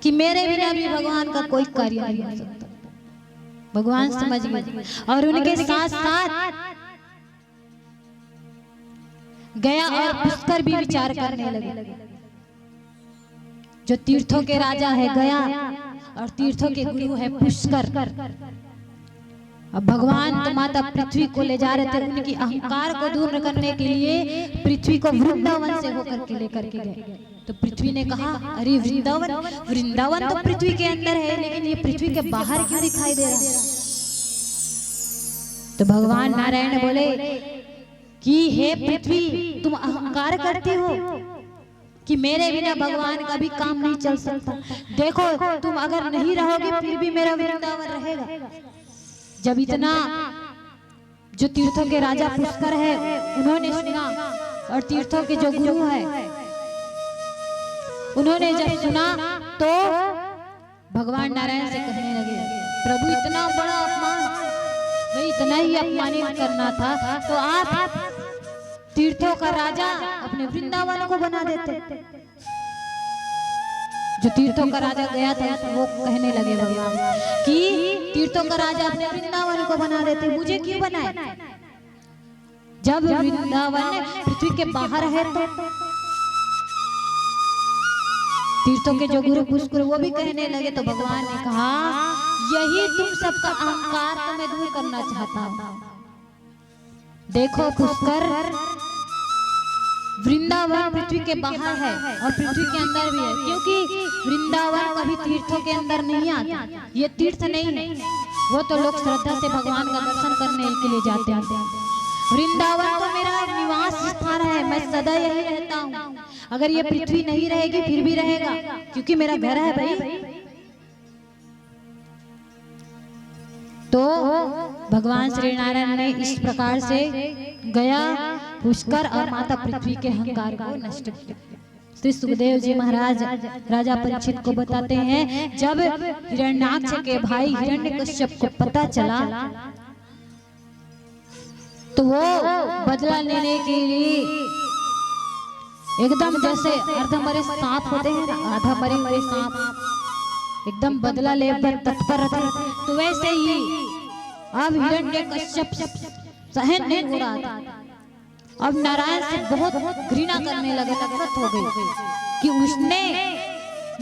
कि मेरे बिना भी भगवान का कोई कार्य नहीं हो सकता। भगवान समझ गए और उनके साथ साथ गया और पुष्कर भी विचार करने लगे। जो तीर्थों के राजा है गया और तीर्थों के गुरु है पुष्कर। अब भगवान तो माता पृथ्वी को ले जा रहे थे, उनकी अहंकार को दूर करने के लिए पृथ्वी को वृंदावन से होकर के लेकर के गए। तो पृथ्वी ने कहा अरे वृंदावन वृंदावन तो पृथ्वी के अंदर है लेकिन ये पृथ्वी के बाहर क्यों दिखाई दे रहा है? तो भगवान नारायण बोले कि हे पृथ्वी तुम अहंकार करती हो कि मेरे बिना भगवान का भी काम नहीं चल सकता। देखो तुम अगर नहीं रहोगे फिर भी मेरा वृंदावन रहेगा। जब इतना जो तीर्थों के राजा पुष्कर है उन्होंने सुना और तीर्थों के जो गुरु है उन्होंने जब सुना तो भगवान नारायण से कहने लगे प्रभु इतना बड़ा अपमान, भाई इतना ही अपमानित करना था तो आप तीर्थों का राजा अपने वृंदावन को बना देते। जो तीर्थों का राजा गया था वो कहने लगे भगवान कि तीर्थों का राजा अपने वृंदावन को बना देते, मुझे क्यों बनाए? जब वृंदावन पृथ्वी के बाहर है तो तीर्थों के जो गुरु पुष्कर वो भी कहने लगे। तो भगवान ने कहा यही तुम सबका अहंकार तो मैं दूर करना चाहता हूँ। देखो पुष्कर वृंदावन पृथ्वी के बाहर है और पृथ्वी के अंदर भी है क्योंकि वृंदावन कभी तीर्थों के अंदर नहीं आता। ये तीर्थ नहीं है, वो तो लोग श्रद्धा से भगवान का दर्शन करने के लिए जाते हैं। वृंदावन तो मेरा निवास स्थान है, मैं सदा यही रहता हूँ। अगर ये पृथ्वी नहीं रहेगी फिर भी रहेगा क्योंकि मेरा घर है भाई। भगवान श्री नारायण ने इस प्रकार से गया पुष्कर और माता पृथ्वी के अहंकार को नष्ट किया। श्री सुखदेव जी महाराज राजा परीक्षित को बताते हैं, जब हिरण्याक्ष के भाई हिरण्यकश्यप को पता चला तो वो बदला लेने के लिए एकदम जैसे अर्धमरे सांप होते हैं ना, आधा मरे सांप एकदम बदला लेकर तत्पर थे, तो वैसे ही अब हिरण्यकश्यप सहन नहीं हो रहा था। अब नारायण से बहुत घृणा करने लगे, नफरत हो गई कि उसने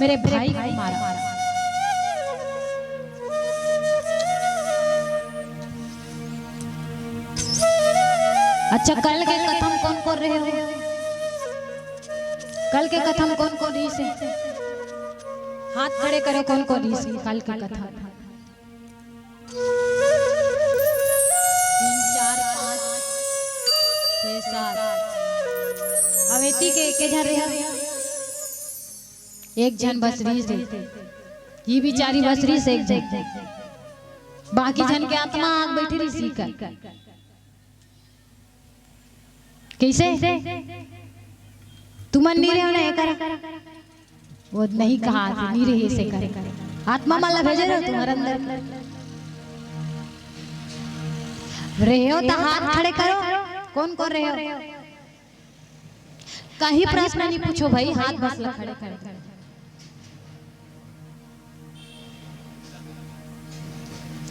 मेरे भाई को मारा। अच्छा, कल के कथम कौन कौन रहे हो? कल के कथम कौन कौन रही से? हाथ खड़े करो, कौन कौन रही से कल के कथा? 3 4 5 6 7 अवेती के जन रहे, एक जन बसरी से, ये बिचारी बसरी से एक जन, बाकी जन के आत्मा आग बैठी रही सीकर। कैसे तुम नहीं रहे हो ना कर, वो नहीं कहा नहीं रहे से करे, आत्मा माला भेजे रहे तुम्हारे अंदर रहे हो तो हाथ खड़े करो, कौन कौन रहे हो? कहीं प्रश्न नहीं पूछो भाई, हाथ बस खड़े खड़े।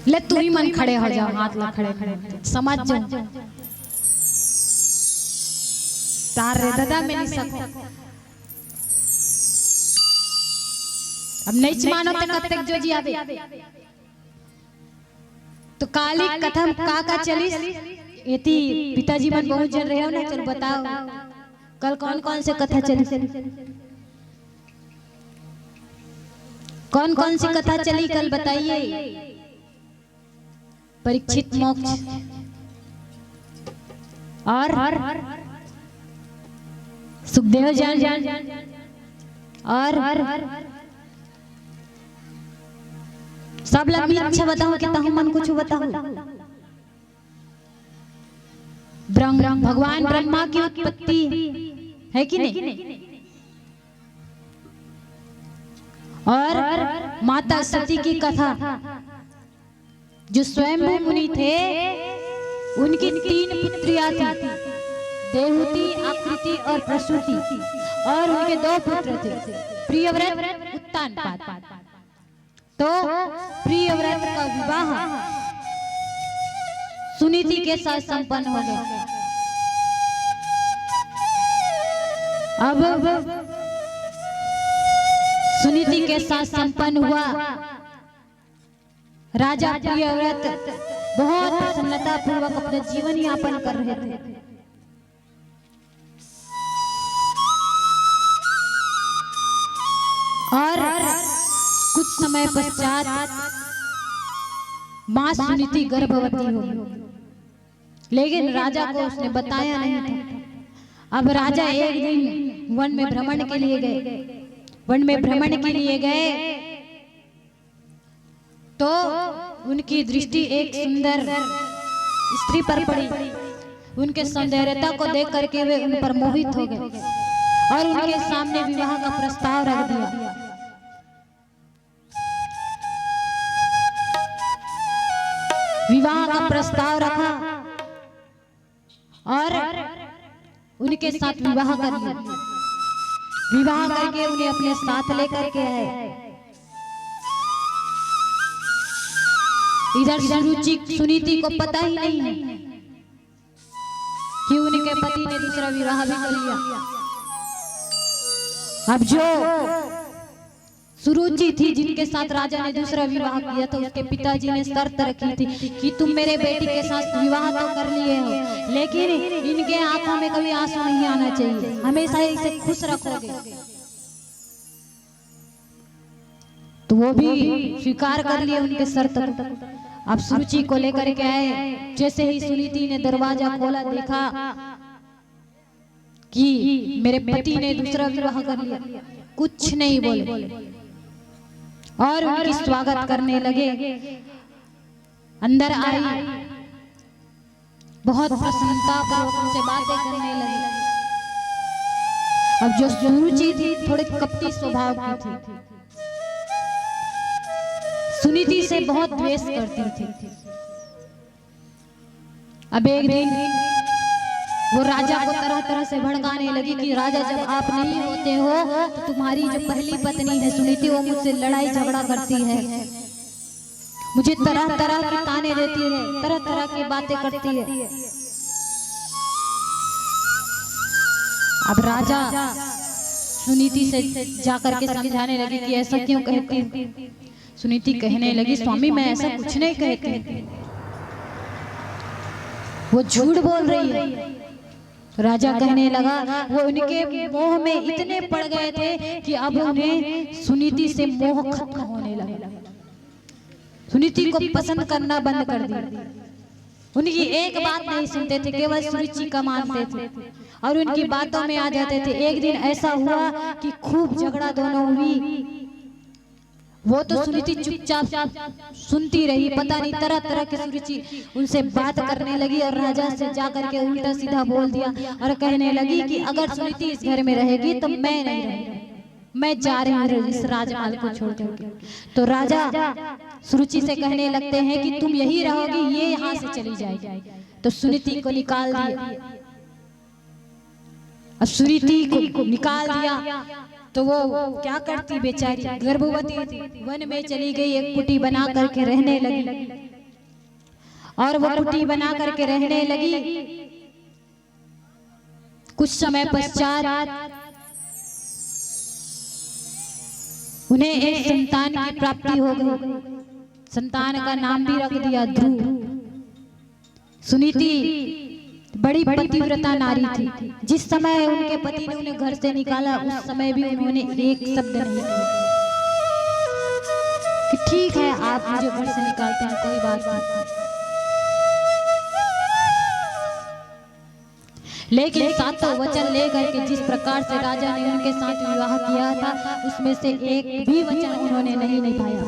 ले तू ही मन खड़े हो जाओ, हाथ ला खड़े खड़े समझ जाओ। तार रे दादा में नहीं सकता, अब नहीं मानो तो कब तक जो जी आवे। तो काली कथम का चलिस एती पिताजी मन बहुत जन रहे हो ना, चल बताओ कल कौन कौन से कथा चली? कौन कौन सी कथा चली कल बताइए। परीक्षित मोक्ष और सुखदेव जान और सब लंबी अच्छा बताओ कि तहु मन कुछ बताओ। भगवान ब्रह्मा की उत्पत्ति है कि नहीं, और माता सती की कथा, जो स्वयंभू मुनि थे उनकी 3 पुत्रियां थी, देवहूति, आकृति और प्रसूति, और उनके 2 पुत्र थे, प्रियव्रत, उत्तानपाद। तो प्रियव्रत का विवाह सुनीति के साथ संपन्न हो गया। अब सुनीति के साथ संपन्न हुआ, राजा प्रियव्रत बहुत प्रसन्नता पूर्वक अपना जीवन यापन कर रहे थे। और कुछ समय पश्चात मां सुनीति गर्भवती हो गई, लेकिन राजा को उसने बताया नहीं था। अब राजा एक दिन वन में भ्रमण के लिए गए, तो उनकी दृष्टि एक सुंदर स्त्री पर पड़ी। उनके सौंदर्यता को देख करके वे उन पर मोहित हो गए और उनके सामने विवाह का प्रस्ताव रख दिया। विवाह का प्रस्ताव रखा और उनके साथ विवाह कर लिया। विवाह करके उन्हें अपने साथ लेकर के आए। इधर सुनीति को पता ही नहीं है कि उनके पति ने दूसरा विवाह भी कर लिया। अब जो सुरुचि थी जिनके साथ राजा ने दूसरा विवाह किया था, उसके पिताजी ने शर्त रखी थी कि तुम मेरे बेटी के साथ विवाह तो कर लिए हो, लेकिन इनके आंखों में कभी आंसू नहीं आना चाहिए, हमेशा इसे खुश रखोगे। तो वो भी स्वीकार कर लिए उनके शर्त। अब सुरुचि को लेकर के आए। जैसे ही सुनीति ने दरवाजा खोला, देखा कि मेरे पति ने दूसरा विवाह कर लिया, कुछ नहीं बोले और उनकी स्वागत करने लगे। अंदर आई बहुत प्रसन्नता पूर्वक उनसे बातें करने लगी। अब जो सुरुचि थी थोड़ी कपटी स्वभाव की थी, सुनीति से बहुत द्वेष करती थी। अब एक दिन वो राजा को तरह तरह से भड़काने लगी कि राजा जब आप नहीं होते हो तो तुम्हारी जो पहली पत्नी है सुनीति वो मुझसे लड़ाई झगड़ा करती है, मुझे तरह तरह के ताने देती है, तरह तरह की बातें करती है। अब राजा सुनीति से जाकर के समझाने लगी कि ऐसा क्यों कहती। सुनीति कहने लगी स्वामी मैं ऐसा कुछ नहीं कहती, वो झूठ बोल रही है। राजा कहने लगा वो उनके मोह में इतने पड़ गए थे कि अब उन्हें सुनीति से मोह खत्म होने लगा, सुनीति को पसंद करना बंद कर दिया। उनकी एक बात नहीं सुनते थे, केवल सुरुचि का मानते थे और उनकी बातों में आ जाते थे। एक दिन ऐसा हुआ कि खूब झगड़ा दोनों हुई। वो तो सुनीति चुपचाप सुनती रही, पता नहीं तरह तरह की सुरुचि उनसे बात करने लगी और राजा से जाकर के उल्टा सीधा बोल दिया और कहने लगी कि अगर सुनीति इस घर में रहेगी तो मैं नहीं रहूंगी, मैं जा रही हूँ इस राजमहल को छोड़ करके। तो राजा सुरुचि से कहने लगते हैं कि तुम यही रहोगी, ये यहाँ से चली जाएगी। तो सुनीति को निकाल दिया। अब सुनीति को निकाल दिया तो वो क्या करती बेचारी, गर्भवती थी, वन में चली गई, एक कुटी बना करके रहने लगी। और वो कुटी बना करके रहने लगी। कुछ समय पश्चात उन्हें एक संतान की प्राप्ति हो गई। संतान का नाम भी रख दिया ध्रुव। सुनीति बड़ी पतिव्रता नारी थी। जिस समय उनके पति ने उन्हें घर से निकाला उस समय भी उन्होंने एक शब्द नहीं कहा कि ठीक है आप मुझे घर से निकालते हैं, कोई बात नहीं। लेकिन सातों वचन लेकर के जिस प्रकार से राजा ने उनके साथ विवाह किया था उसमें से एक भी वचन उन्होंने नहीं निभाया।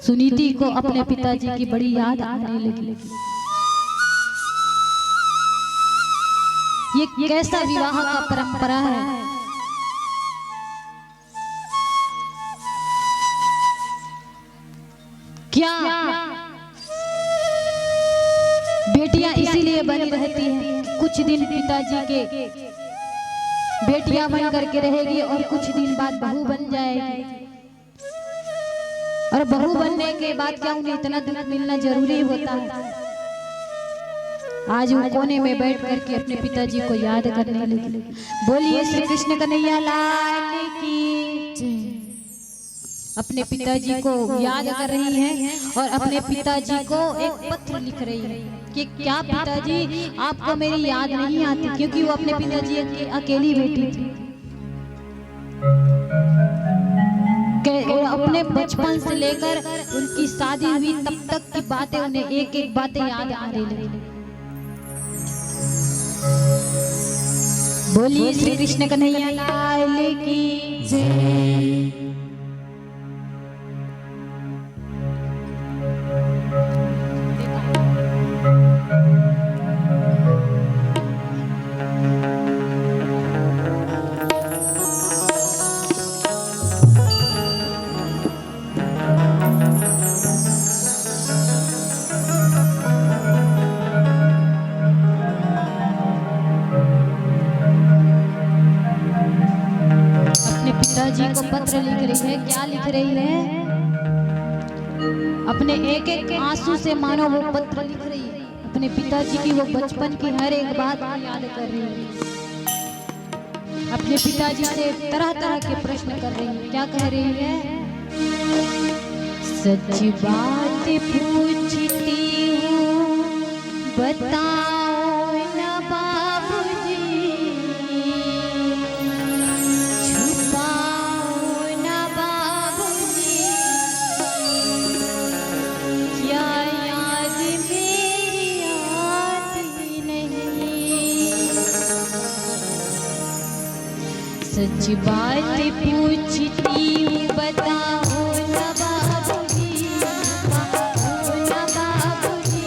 सुनीति को अपने पिताजी की बड़ी याद आने लगी। ये कैसा विवाह का परंपरा है। क्या बेटियां इसीलिए बनी रहती हैं कि कुछ दिन पिताजी के बेटियां बन करके रहेगी और कुछ दिन बाद बहू बन जाएगी, और बहू बनने के बाद क्या उन्हें इतना दुख मिलना जरूरी होता है। आज वो कोने में बैठ करके अपने पिताजी को याद करने लगी। बोलिए श्री कृष्ण कन्हैया लाल की। अपने पिताजी को याद कर रही है और अपने पिताजी को एक पत्र लिख रही है कि क्या पिताजी आपको मेरी याद नहीं आती, क्योंकि वो अपने पिताजी की अकेली बेटी थी। अपने बचपन से लेकर उनकी शादी हुई तब तक की बातें उन्हें एक एक बातें याद आने लगी। बोलिए श्री कृष्ण कन्हैया लाल की जय। पिताजी को पत्र लिख रही है। क्या लिख रही है? अपने एक एक आंसू से मानो वो पत्र लिख रही है। अपने पिताजी की वो बचपन की हर एक बात याद कर रही है। अपने पिताजी से तरह तरह के प्रश्न कर रही है। क्या कह रही है? सच बात पूछती हूँ बताओ ना बाबूजी, सच बात पूछती हूँ बताओ ना बाबूजी, बताओ ना बाबूजी।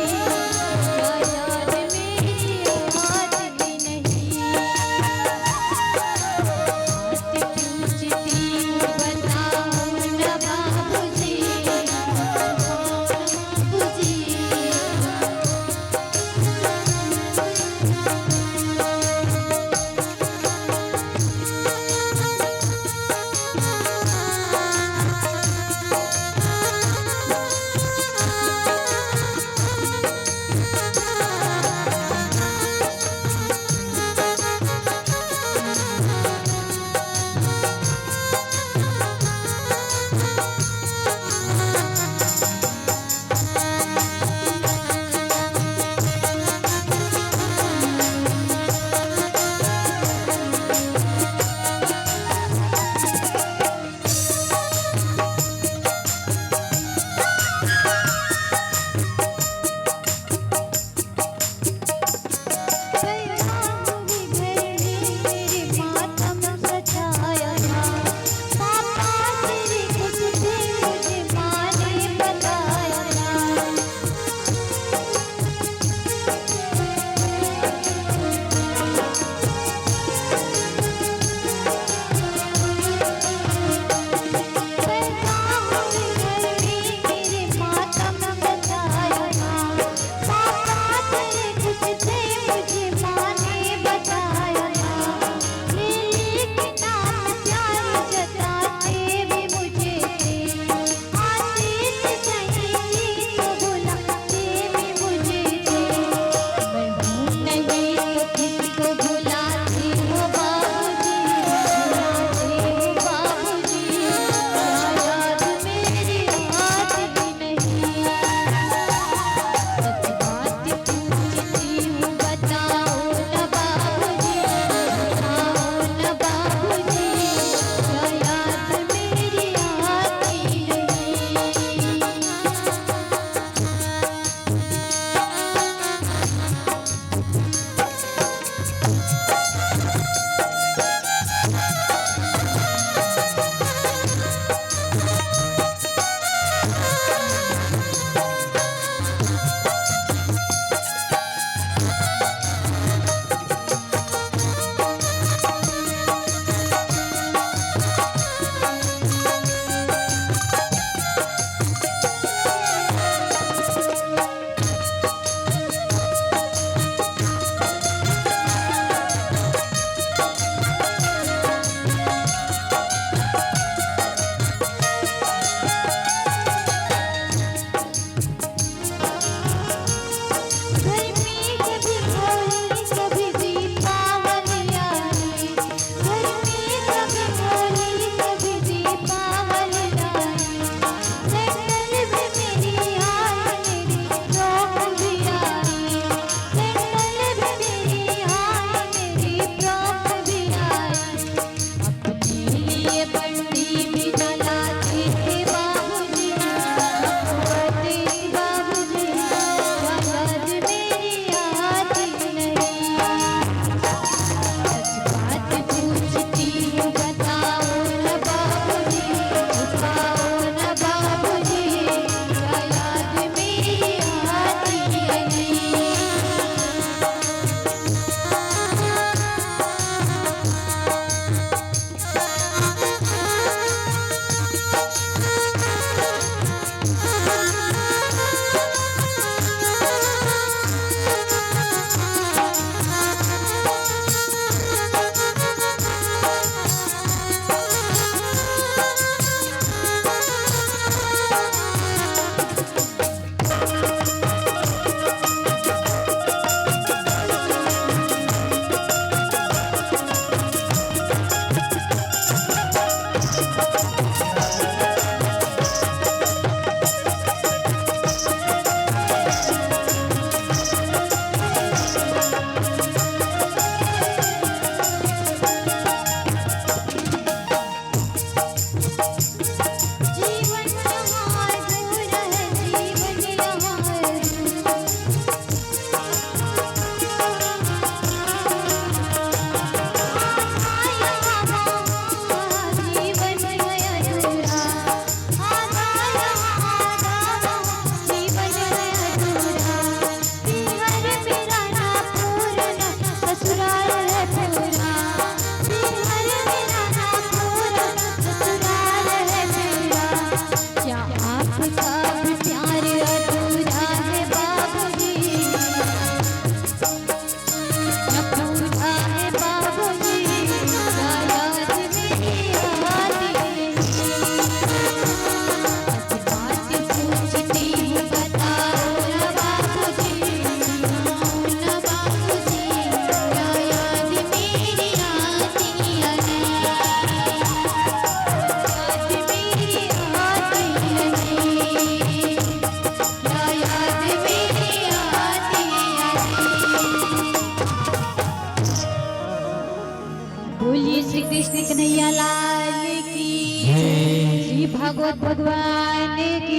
श्री कृष्ण कन्हैया लाल की, श्री भागवत भगवान की।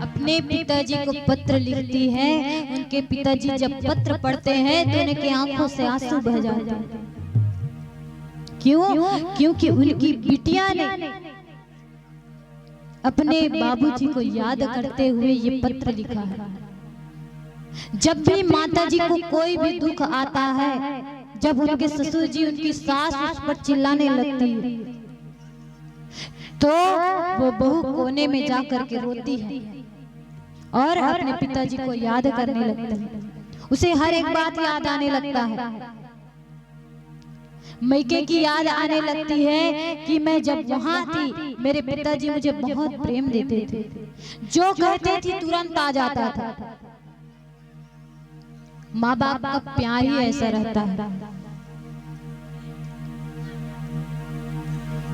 अपने पिताजी को पत्र लिखती है। उनके पिताजी जब पत्र पढ़ते हैं तो उनके आंखों से आंसू बह जाते हैं। क्यों? क्योंकि उनकी बिटिया ने अपने बाबूजी को याद करते हुए ये पत्र लिखा है। जब भी माताजी को कोई भी दुख आता है, जब उनके ससुर जी, उनकी सास उस पर चिल्लाने लगती है, तो वो बहू कोने में जा करके रोती है और अपने पिताजी को याद करने लगती है। उसे हर एक बात याद आने लगता है। मैके की याद आने लगती है कि मैं जब वहां थी मेरे पिताजी मुझे बहुत प्रेम देते थे, जो कहते थे तुरंत आ जाता था। माँ बाप का प्यार ही ऐसा रहता है।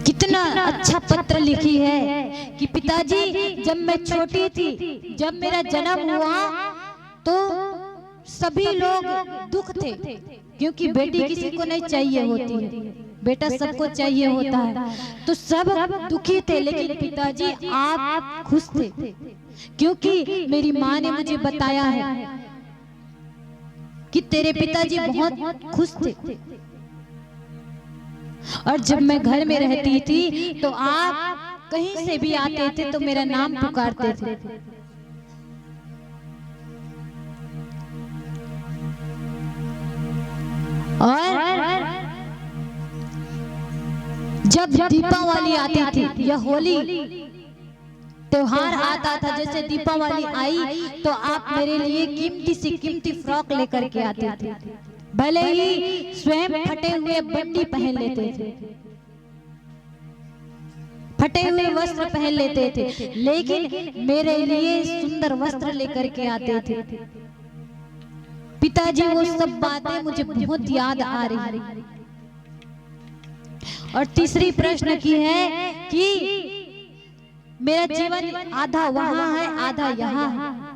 कितना अच्छा पत्र लिखी है कि पिताजी जब मैं छोटी थी, जब मेरा जन्म हुआ तो सभी लोग दुख थे, क्योंकि बेटी किसी को नहीं चाहिए होती है, बेटा सबको चाहिए होता है, तो सब दुखी थे। लेकिन पिताजी आप खुश थे, क्योंकि मेरी माँ ने मुझे बताया है कि तेरे पिताजी बहुत खुश थे। और जब मैं घर में रहती थी तो आप कहीं से भी आते थे तो मेरा नाम पुकारते थे। और जब दीपावली आती थी या होली त्योहार आता था, जैसे दीपावली आई तो आप मेरे लिए कीमती से कीमती फ्रॉक लेकर के आते थे। भले ही स्वयं फटे हुए बंडी पहन लेते थे, फटे हुए वस्त्र पहन लेते थे, लेकिन मेरे लिए सुंदर वस्त्र लेकर के आते थे। पिताजी वो सब बातें मुझे बहुत याद आ रही। और तीसरी प्रश्न की है कि मेरा जीवन आधा वहां है आधा यहाँ है।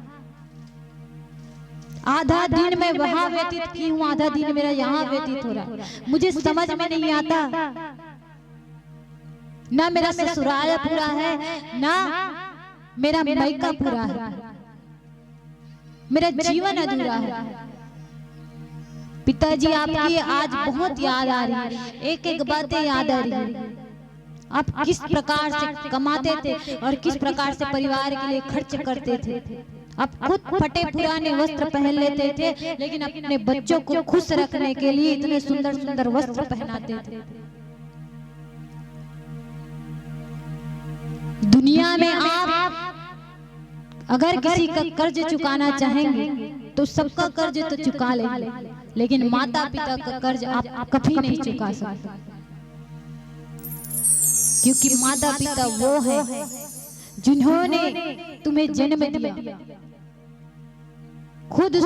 आधा दिन मैं वहां व्यतीत की हूँ, आधा दिन मेरा यहाँ व्यतीत हो रहा। मुझे समझ में नहीं आता, ना मेरा ससुराल पूरा है ना मेरा मायका पूरा है, मेरा जीवन अधूरा है। पिताजी आपकी आज बहुत याद आ रही है, एक एक बातें याद आ रही है। आप किस प्रकार से कमाते थे और किस प्रकार से परिवार के लिए खर्च करते थे। आप खुद फटे पुराने वस्त्र पहन लेते थे, लेकिन अपने बच्चों को खुश रखने के लिए इतने सुंदर सुंदर वस्त्र पहनाते थे। दुनिया में आप अगर किसी का कर्ज चुकाना चाहेंगे तो सबका कर्ज तो चुका लेंगे, लेकिन माता पिता का कर्ज आप कभी नहीं चुका सकते, क्योंकि माता पिता वो है जिन्होंने तुम्हें जन्म दिया। खुद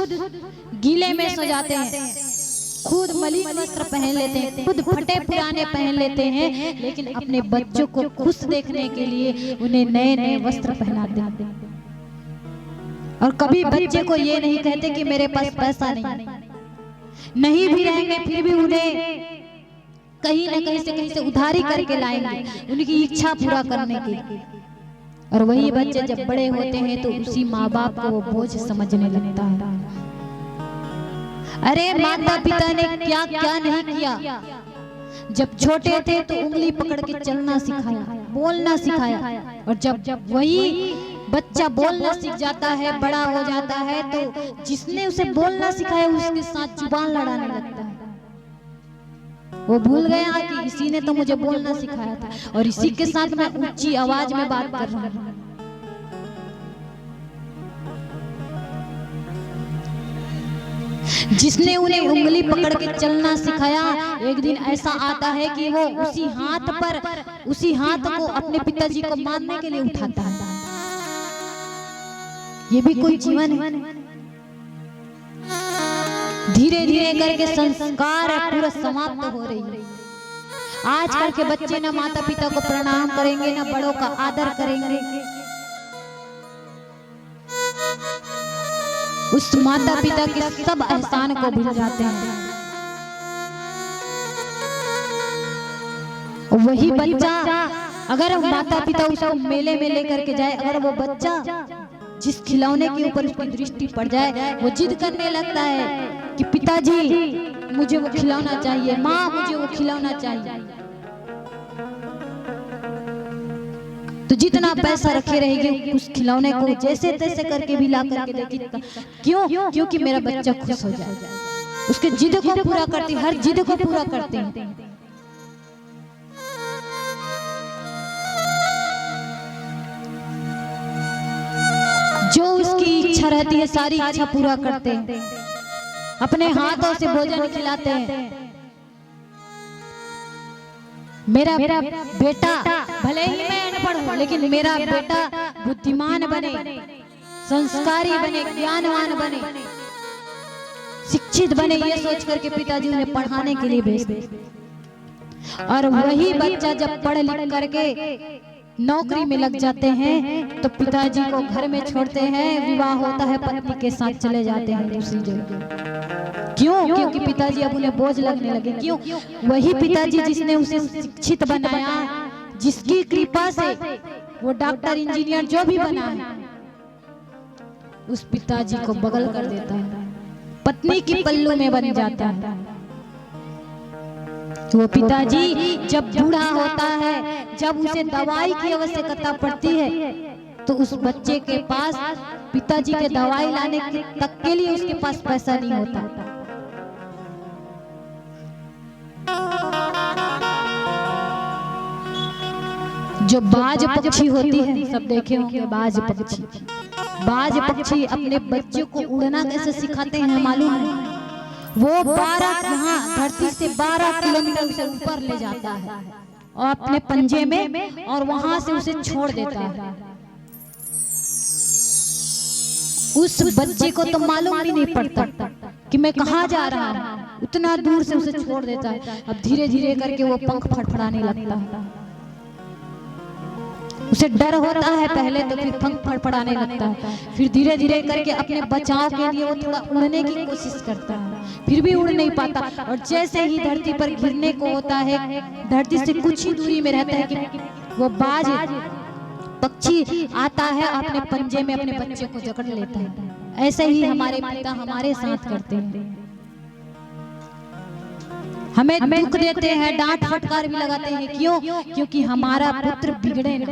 गीले में सो जाते हैं, खुद मलिन वस्त्र पहन लेते हैं, खुद फटे पुराने पहन लेते हैं, लेकिन अपने बच्चों को खुश देखने के लिए उन्हें नए नए वस्त्र पहनाते हैं। और कभी बच्चे को ये नहीं कहते कि मेरे पास पैसा नहीं भी रहेंगे, फिर भी उन्हें कहीं न कहीं से उधारी करके लाएंगे उनकी इच्छा पूरा करने के लिए। और वही बच्चे जब बड़े होते हैं तो उसी माँ बाप को वो बोझ समझने लगता है। अरे माता पिता ने क्या क्या नहीं किया। जब छोटे थे तो उंगली पकड़ के चलना सिखाया, बोलना सिखाया, और जब वही बच्चा बोलना सीख जाता है, बड़ा हो जाता है, तो जिसने उसे बोलना सिखाया उसके साथ जुबान लड़ाने लगता है। वो भूल गया कि इसी ने तो मुझे बोलना सिखाया था और इसी के साथ मैं ऊंची आवाज में बात कर रहा हूँ। जिसने उन्हें उंगली पकड़ के चलना सिखाया, एक दिन ऐसा आता है कि वो उसी हाथ को अपने पिताजी को मारने के लिए उठाता है। ये भी कोई जीवन है। धीरे धीरे करके संस्कार पूरा समाप्त हो रही है। आजकल के बच्चे ना माता पिता को प्रणाम करेंगे, ना बड़ों का आदर करेंगे। उस माता पिता के सब एहसान को भूल जाते हैं। वही बच्चा अगर माता पिता उसको मेले में लेकर के जाए, अगर वो बच्चा जिस खिलौने के ऊपर उसकी दृष्टि पड़ जाए वो जिद करने लगता है कि पिताजी मुझे वो खिलौना चाहिए, माँ मुझे वो खिलौना चाहिए, तो जितना पैसा रखे रहेगी उस खिलौने को जैसे तैसे करके भी ला करके देगी। क्यों? क्योंकि मेरा बच्चा खुश हो जाए। उसके जिद को पूरा करती, हर जिद को पूरा करते हैं। जो उसकी इच्छा रहती है सारी इच्छा पूरा करते हैं, अपने हाथों से भोजन खिलाते हैं। मेरा बेटा भले ही मैं अनपढ़ हूँ लेकिन मेरा बेटा बुद्धिमान बने, संस्कारी बने, ज्ञानवान बने, शिक्षित बने, ये सोच करके पिताजी उन्हें पढ़ाने के लिए भेजते। और वही बच्चा जब पढ़ लिख करके नौकरी में लग जाते हैं तो पिताजी को घर में छोड़ते हैं, विवाह होता है, पत्नी के साथ चले जाते हैं दूसरी जगह। क्यों? क्योंकि पिताजी अब उन्हें बोझ लगने लगे। क्यों? वही पिताजी जिसने उसे शिक्षित बनाया, जिसकी कृपा से वो डॉक्टर इंजीनियर जो भी बना है, उस पिताजी को बगल कर देता है, पत्नी की पल्लू में बन जाता है। वो पिताजी जब बूढ़ा होता है, जब उसे दवाई की आवश्यकता पड़ती है, तो उस बच्चे के पास पिताजी के दवाई लाने तक के लिए उसके पास पैसा नहीं होता। जो बाज पक्षी होती है, सब देखे होंगे बाज पक्षी। बाज पक्षी अपने बच्चों को उड़ना कैसे सिखाते हैं मालूम है? वो 12 यहाँ धरती से 12 किलोमीटर से ऊपर ले जाता है और अपने पंजे में, और वहां से उसे छोड़ देता है। उस बच्चे को तो मालूम भी नहीं पड़ता कि मैं कहाँ जा रहा हूँ, उतना दूर से उसे छोड़ देता है। अब धीरे धीरे करके वो पंख फड़फड़ाने लगता है। उसे डर होता है पहले, तो फिर पंख फड़फड़ाने लगता है, फिर धीरे धीरे करके अपने बचाव के लिए वो थोड़ा उड़ने की कोशिश करता है, फिर भी उड़ नहीं पाता। और जैसे ही धरती पर गिरने को होता है, धरती से कुछ ही दूरी में रहता है कि वो बाज पक्षी आता है, अपने पंजे में अपने बच्चे को जकड़ लेता है। ऐसे ही हमारे पिता हमारे साथ करते हैं, हमें दुख देते हैं, डांट फटकार भी लगाते हैं। क्यों? क्योंकि हमारा पुत्र बिगड़े ना,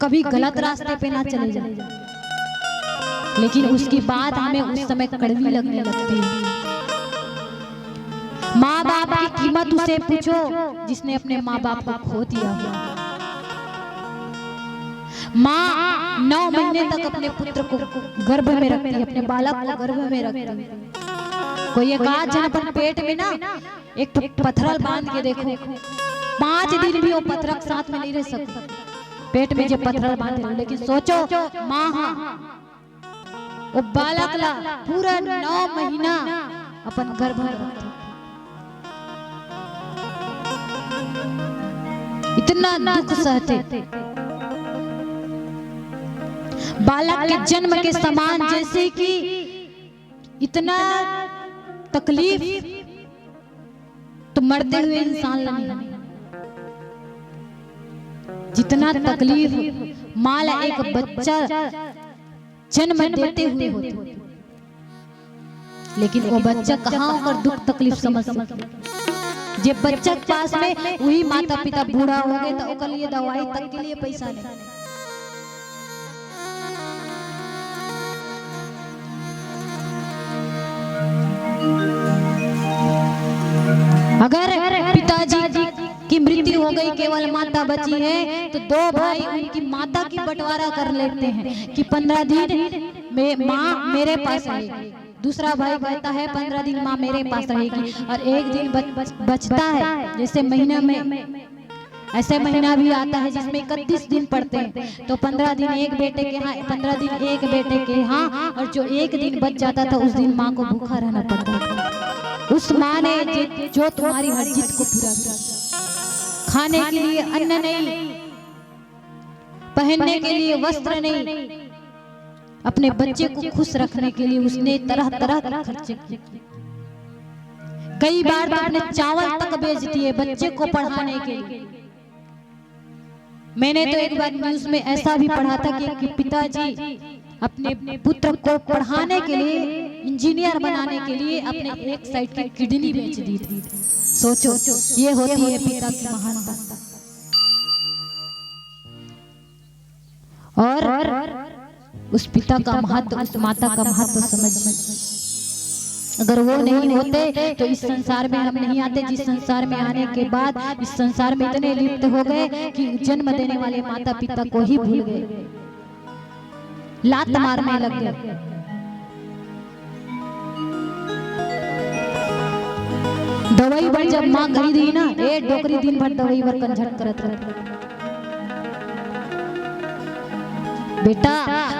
कभी गलत रास्ते पे ना चले जाए। लेकिन उसकी बात हमें उस समय कड़वी लगने लगती है। माँ बाप की कीमत उसे पूछो जिसने अपने माँ बाप को खो दिया। माँ 9 महीने तक अपने पुत्र को गर्भ में रखती है, अपने बालक को गर्भ में रखती है। कोई एक आध जन अपन पेट में ना एक पत्थर बांध के देखो, 5 दिन भी वो पत्थर साथ में नहीं रह सकता, पेट में जो पत्थर बांधे। लेकिन सोचो माँ वो बालक ला पूरा 9 महीना अपन गर्भ में रखता, इतना दुख सहते। बालक के जन्म के समान जैसे कि इतना तकलीफ तो मरते हुए इंसान नहीं, जितना तकलीफ माँ एक बच्चा जन्म देते हुए होती। लेकिन वो बच्चा कहाँ होकर दुख तकलीफ समझ सकता। जब बच्चा के पास में वही माता पिता बूढ़ा हो गए तो ओकर लिए दवाई तक के लिए पैसा नहीं। अगर पिताजी की मृत्यु हो गई, केवल माता बची है, तो 2 भाई उनकी माता की बंटवारा कर लेते हैं कि 15 दिन में माँ मेरे पास रहेगी। दूसरा भाई कहता है 15 दिन माँ मेरे पास रहेगी, और एक दिन बचता है। जैसे महीना में ऐसे महीना भी आता है जिसमें 31 दिन पड़ते हैं, तो 15 दिन एक बेटे के यहाँ, 15 दिन एक बेटे के यहाँ, और जो एक दिन बच जाता था उस दिन माँ को भूखा रहना पड़ता था। उस माँ ने जो तुम्हारी हर जिद को पूरा किया, खाने के लिए अन्न नहीं, पहनने के लिए वस्त्र नहीं, अपने बच्चे को खुश रखने के लिए उसने तरह तरह के खर्चे किए। कई बार तो अपने चावल तक बेच दिए बच्चे को पढ़ाने के लिए। मैंने तो एक बार न्यूज में ऐसा भी पढ़ा था कि पिताजी अपने पुत्र को पढ़ाने के लिए, इंजीनियर बनाने के लिए अपने एक साइड की किडनी बेच दी थी। सोचो, ये होती है पिता की महानता। और उस पिता का महत्व, उस माता का महत्व समझ, अगर वो नहीं होते तो इस संसार में हम नहीं आते। जिस संसार में आने के बाद इस संसार में इतने लिप्त हो गए कि जन्म देने वाले माता पिता को ही भूल गए, लात मारने लग गए। दवाई पर जब माँ गई दी ना, एक डोकरी दिन भर दवाई पर कंझट करत रहे। बेटा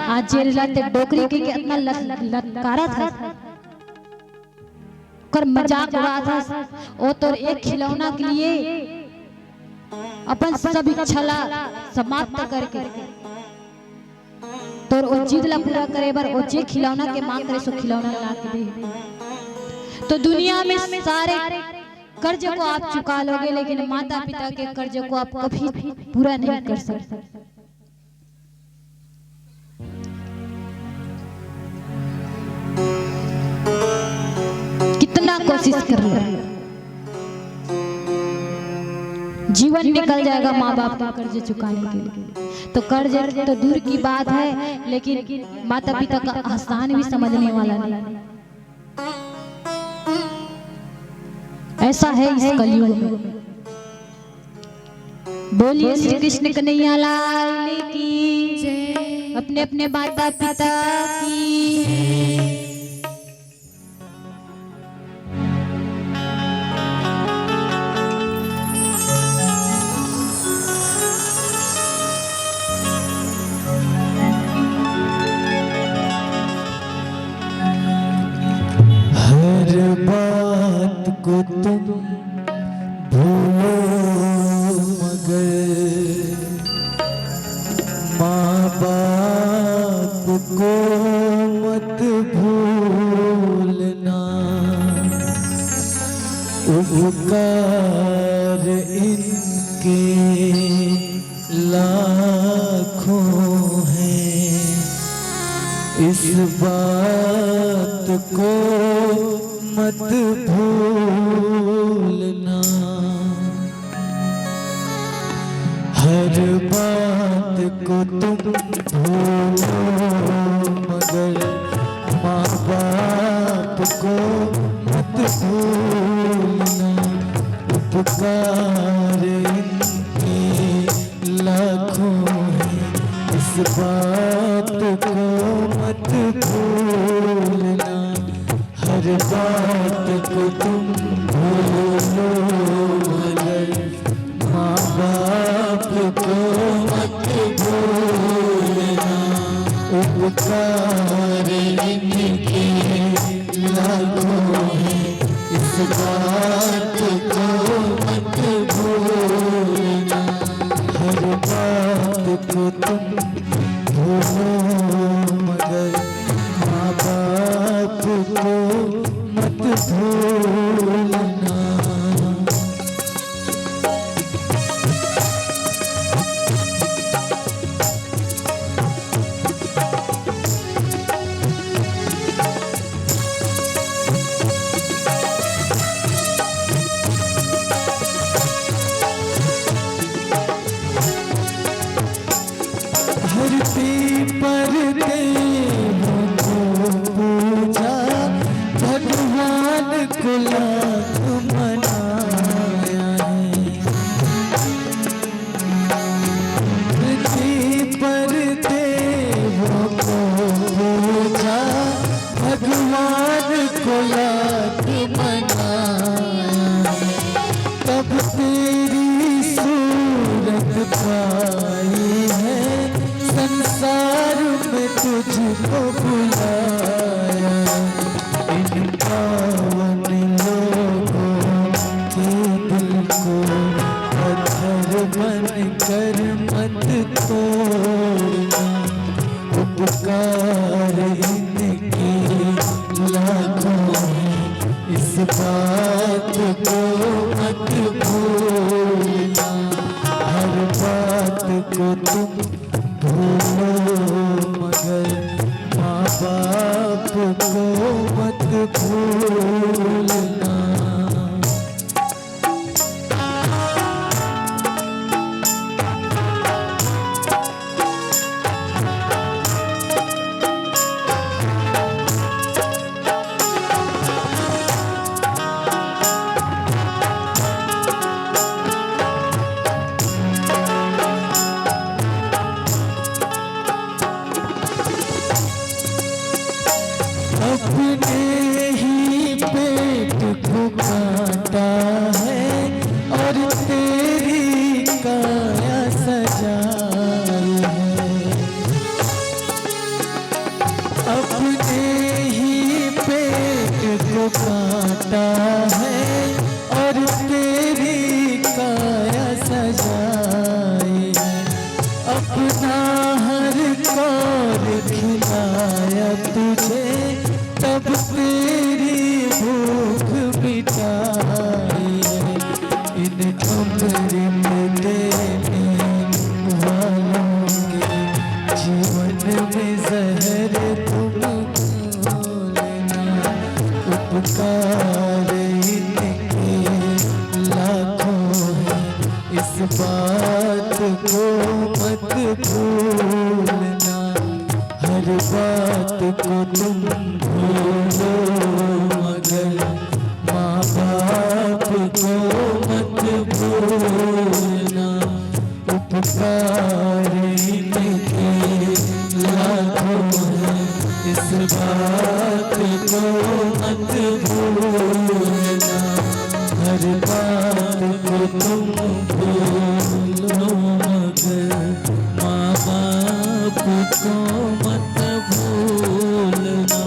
आज जेल लाते डोकरी के कितना ललकारा था, कर मजाक उड़ा था। वो तो एक खिलौना के लिए अपन सब इच्छा समाप्त करके तो वो जिद ला पूरा करे बर वो जे खिलौना के मांग करे सो खिलौना ला के दे। तो दुनिया में सारे कर्ज को आप चुका लोगे, लेकिन माता पिता के कर्ज को आप कभी पूरा नहीं कर सकते। कितना कोशिश कर रहे, जीवन निकल जाएगा माँ बाप का कर्ज चुकाने के लिए। तो कर्ज तो दूर की बात है, लेकिन माता पिता का आसान भी समझने वाला नहीं। ऐसा है इस कलयुग में। बोलिए श्री कृष्ण कन्हैया लाल की, अपने अपने माता पिता की। बात को तुम भूलो मगर माँ बाप को मत भूलना। उपकार इनके लाखों हैं, इस बात को मत भूलना। हर बात को तुम भूलो मगर माँ बाप को मत भूलना। उपकार इनके लाखों हैं, इस बात को मत भूलना। हर बात को तुम भूलो मगर माँ बाप को मत भूलना। उपकार इनके लाखों हैं, इस बात को मत भूलना। हर बात को तुम भूलो मगर माँ बाप को मत भूलना। धरती पर देवों को पूजा, भगवान को लाख मनाया है। धरती पर देवों को पूजा, भगवान को लाख मनाया। तब तेरी सूरत पाई है, संसार में तुझको बुलाया। इन पावन लोगों इस बात को मत भूलना, हर बात को तुम भूलो मगर माँ बाप को मत भूलना। अपने ही पेट को काटा है और तेरी काया सजाई है। अपने ही पेट को काटा है और तेरी काया सजाई है। अपना हर कौर खिलाया तुझे तब तेरी भूख मिटाई है। इन अमृत देने वालों के जीवन में जहर तुम घोलना। उपकार इनके लाखों हैं, इस बात को मत भूलना, हर बात को तुम भूलो मगर माँ बाप को मत भूलना। उपकार इनके लाखों हैं, इस बात को मत भूलना, हर बात को तुम भूलो मगर माँ बाप को मत भूलना।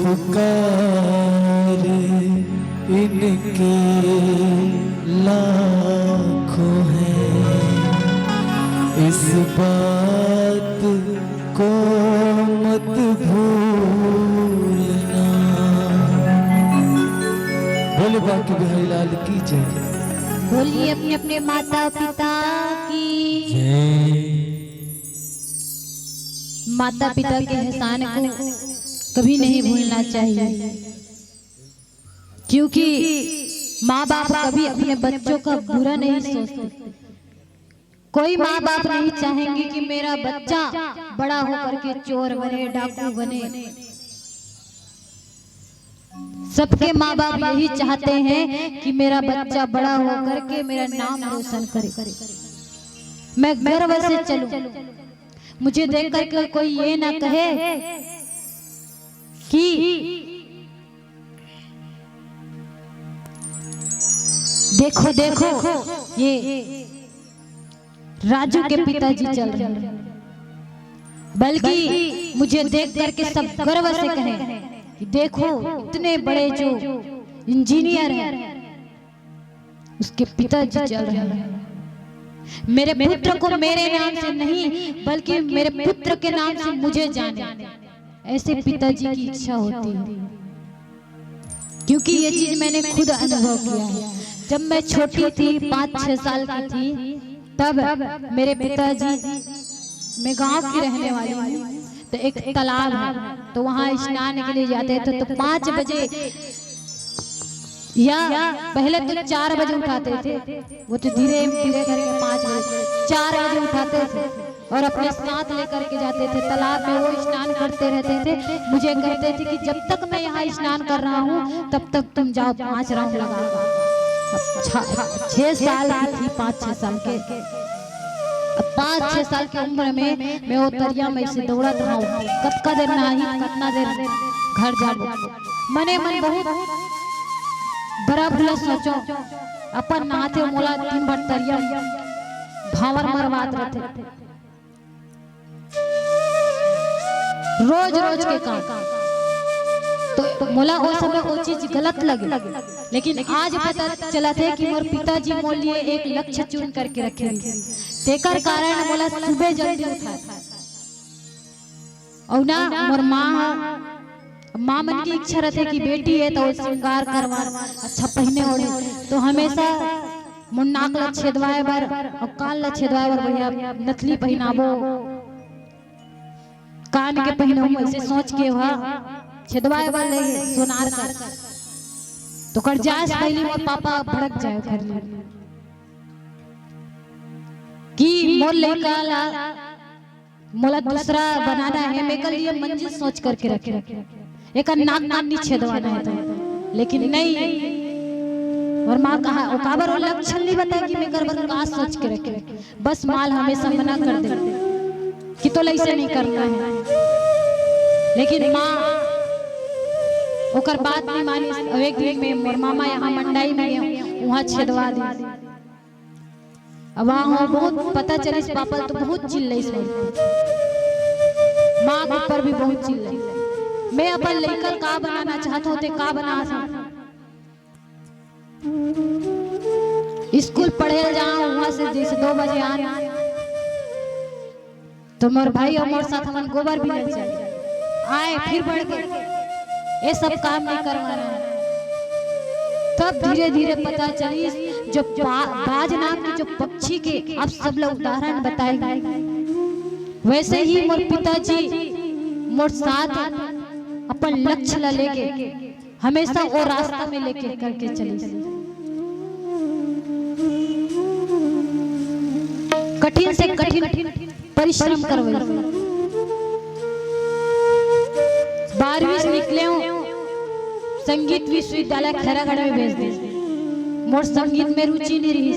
उपकार इनके लाखों हैं, इस बात को मत भूलना। बोले बाकी बिहारी लाल की जय। बोलिए अपने अपने माता पिता की। माता पिता के एहसान को कभी नहीं भूलना चाहिए, क्योंकि माँ बाप कभी अपने बच्चों का बुरा नहीं सोचते। कोई माँ बाप नहीं चाहेंगे कि मेरा बच्चा बड़ा होकर के चोर बने, डाकू बने। सबके माँ बाप यही चाहते हैं कि मेरा बच्चा बड़ा होकर के मेरा नाम रोशन करे, मैं गर्व से चलूं, मुझे देख करके कोई ये ना कहे कि देखो देखो ये राजू के पिताजी चल रहे हैं, बल्कि मुझे देख करके सब गर्व से कहें कि देखो इतने बड़े जो इंजीनियर हैं उसके पिताजी चल रहे हैं। मेरे पुत्र को मेरे नाम से नहीं बल्कि मेरे पुत्र के नाम से मुझे जाने, ऐसे पिताजी की इच्छा होती है। क्योंकि ये चीज मैंने खुद अनुभव किया है। जब मैं छोटी थी, 5-6 साल की थी, तब मेरे पिताजी, मैं गांव की रहने वाली हूँ, तो एक तालाब है, तो वहाँ स्नान के लिए जाते थे। तो 5 बजे या पहले तो 4 बजे उठाते थे, वो तो धीरे धीरे करके 5 बजे 4 बजे उठाते थे और अपने साथ लेकर के जाते थे तालाब में। वो स्नान करते रहते थे, मुझे कहते थे कि जब तक मैं यहाँ स्नान कर रहा हूँ तब तक तुम जाओ 5 राउंड लगा। 6 साल की थी, 5-6 साल के। अब 5-6 साल की उम्र में मैं वो दरिया में से दौड़त हूँ, कतका देर नाही कितना देर घर जाबो। मने मन बहुत बड़ा भला सोचो, अपन नाथे मोला 3 बार दरिया भावर मरवात रहते, रोज रोज के काम। तो मोला वो समय वो चीज गलत लगे, लेकिन आज पता चला थे कि मोर पिताजी मोर लिए एक लक्ष्य चुन करके रखे हैं। तेकर कारण मोला सुबह जल्दी उठा और ना मोर माँ मन की इच्छा रहते कि बेटी है तो श्रृंगार करवा अच्छा पहने ओढ़े, तो हमेशा मुन्नाक ला छेदवाए बर और कान ला छेदवाए बर भैया नथली पहनाबो, कान के पहनो ऐसे सोच के वहाँ छेदवाए बर ले सोनार कर। तो कर जाए पहले मोर पापा भड़क जाए घर में कि मोर लड़का ला मोला दूसरा बनाना है, मैं कल लिए मंजिल सोच करके रखे एक नाक नानी छेदवाना है तो, लेकिन नहीं। और माँ कहा वो काबर और लक्षण नहीं बताया कि मैं कर बर का सोच के रखे, बस माल हमेशा मना कर दे कि तो ऐसे नहीं करना है, लेकिन माँ ओकर बात नहीं मानी। अब एक दिन में मोर मामा यहाँ मंडाई में वहाँ छेदवा दी। अब वहाँ बहुत पता चली पापा तो बहुत चिल्लाई, माँ के ऊपर भी बहुत चिल्लाई। मैं अपन लेकर का बनाना चाहते होते का बना स्कूल पढ़े जाऊं, वहां से जैसे 2 बजे आना तो मोर भाई और मोर साथ हम गोबर भी ले चले आए, फिर बढ़ गए ये सब काम नहीं करवाना। तब धीरे धीरे पता चली जो बाज नाम की जो पक्षी के अब सब लोग उदाहरण बताए, वैसे ही मोर पिताजी मोर साथ अपन लक्ष्य ला लेके हमेशा वो रास्ता में लेके करके चली। कठिन से कठिन परिश्रम करवे, 12वीं से निकले संगीत विश्वविद्यालय खैरागढ़ में भेज दे। मोर संगीत में रुचि नहीं रही,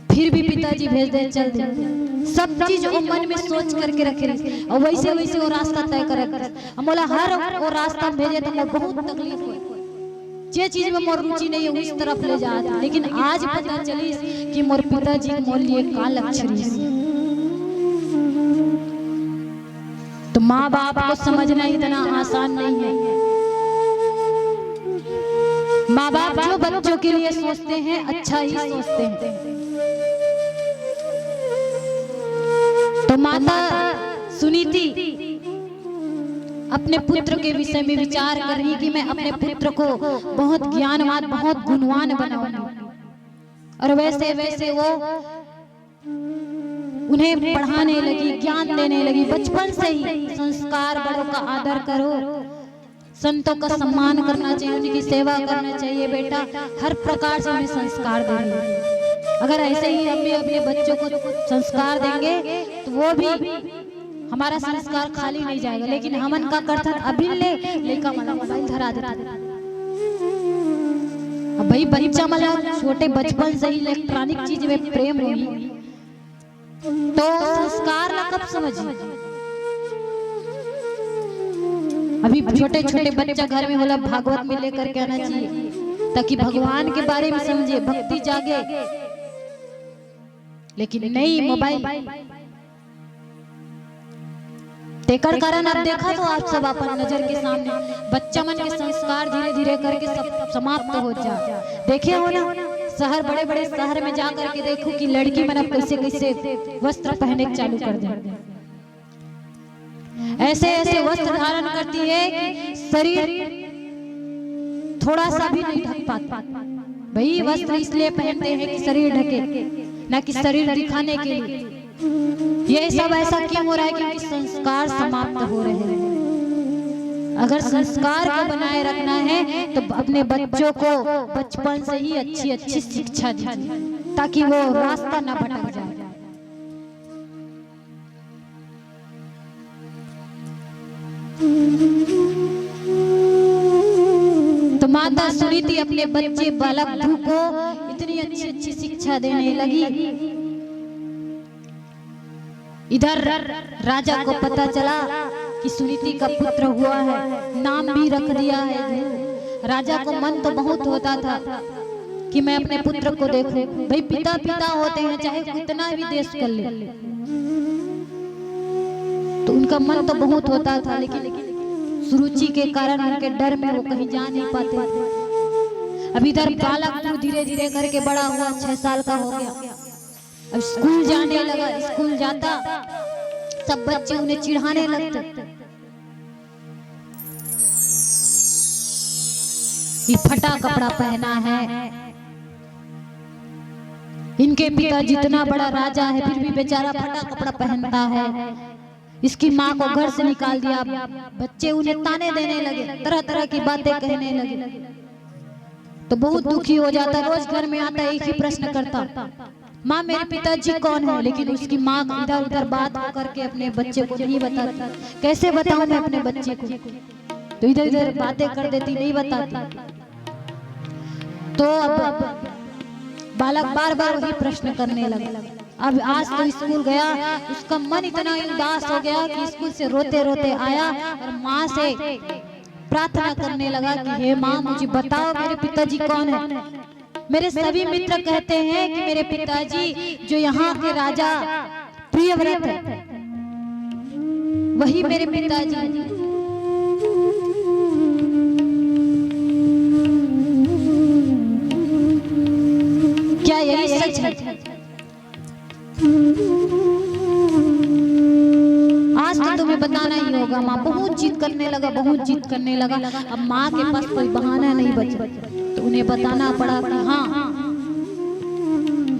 फिर भी पिताजी भेज दे चल दे। सब चीज वो मन में सोच करके रखे रहे और वैसे वैसे वो रास्ता तय करे। मोला हर वो रास्ता भेजे तो मोर बहुत तकलीफ हुई, जे चीज में मोर रुचि नहीं है उस तरफ ले जाता। लेकिन आज पता चली कि मोर पिताजी मोर लिए का लक्ष्य रही। तो माँ बाप को समझना इतना आसान नहीं है। माँ बाप जो बच्चों के लिए सोचते हैं अच्छा ही सोचते हैं। तो माता सुनीति अपने पुत्र के विषय में विचार कर रही कि मैं अपने पुत्र को बहुत ज्ञानवान बहुत गुणवान बनाऊंगी, और वैसे वैसे वो उन्हें पढ़ाने लगी, ज्ञान देने लगी। बचपन से ही संस्कार, बड़ों का आदर करो, संतों का सम्मान करना चाहिए, उनकी सेवा करना चाहिए। बेटा हर प्रकार से उन्हें संस्कार देंगे। अगर ऐसे ही हम भी अपने बच्चों को संस्कार देंगे तो वो भी हमारा संस्कार खाली नहीं जाएगा। लेकिन हमन का करता अभी लेका मला मोबाइल धरा देता। अब भाई बच्चा मला छोटे बचपन से ही इलेक्ट्रॉनिक चीज में प्रेम होगी तो संस्कार ला कब समझिए। अभी छोटे छोटे बच्चा घर में होला भागवत में लेकर के आना चाहिए ताकि भगवान के बारे में समझे, भक्ति जागे। लेकिन नहीं, मोबाइल तेकर कारण अब देखा तो आप सब अपन नजर के सामने बच्चा मन के संस्कार धीरे धीरे करके सब समाप्त हो जा। देखे हो ना शहर, बड़े बड़े शहर में जा करके देखो कि लड़की मन अब कैसे कैसे वस्त्र पहनने चालू कर दे। ऐसे ऐसे वस्त्र धारण करती है कि शरीर थोड़ा सा भी नहीं ढक पाता। भाई वस्त्र इसलिए पहनते हैं कि शरीर ढके, ना कि शरीर दिखाने के लिए। ये सब ऐसा क्यों हो रहा है? क्योंकि संस्कार समाप्त हो रहे हैं। अगर संस्कार को बनाए रखना है तो अपने बच्चों को बचपन से ही अच्छी अच्छी शिक्षा दीजिए ताकि वो रास्ता न भटक जाए। तो माता सुनीति अपने बच्चे बालक को इतनी अच्छी अच्छी शिक्षा देने लगी इधर राजा को पता चला कि सुनीति का पुत्र हुआ है, नाम भी रख दिया है ध्रुव। राजा को मन तो बहुत होता था कि मैं अपने पुत्र को देखूं। भाई पिता पिता होते हैं, चाहे कितना भी देश कर ले, तो उनका मन तो बहुत होता था, लेकिन सुरुचि के कारण उनके डर में वो कहीं जा नहीं पाते थे। अब इधर बालक धीरे धीरे करके बड़ा हुआ, 6 साल का हो गया। अब स्कूल जाने लगा, स्कूल जाता सब बच्चे उन्हें चिढ़ाने लगते, ये फटा कपड़ा पहना है, इनके पिता जितना बड़ा राजा है फिर भी बेचारा फटा कपड़ा पहनता है, इसकी माँ को घर से निकाल दिया। बच्चे उन्हें ताने देने लगे, तरह तरह की बातें कहने लगे, तो बहुत दुखी हो जाता। रोज घर में आता एक ही प्रश्न करता, माँ मेरे पिताजी कौन है? लेकिन उसकी माँ इधर उधर बात करके अपने बच्चे को नहीं बताती। कैसे बताऊं मैं अपने बच्चे को? तो इधर इधर बातें कर देती, नहीं बताती। तो अब बालक बार बार वही प्रश्न करने लगा। अब आज तो स्कूल गया, उसका मन इतना उदास हो गया कि स्कूल से रोते रोते आया और माँ से प्रार्थना करने लगा कि हे माँ, मुझे बताओ मेरे पिताजी कौन है? मेरे सभी मित्र कहते हैं कि मेरे पिताजी जो यहाँ के राजा प्रियव्रत है, वही मेरे पिताजी हैं। क्या यही सच है? आज तो तुम्हें बताना ही होगा। माँ बहुत जिद करने लगा, बहुत जिद करने लगा। अब माँ के पास कोई बहाना नहीं बचा, तो उन्हें बताना पड़ा कि हाँ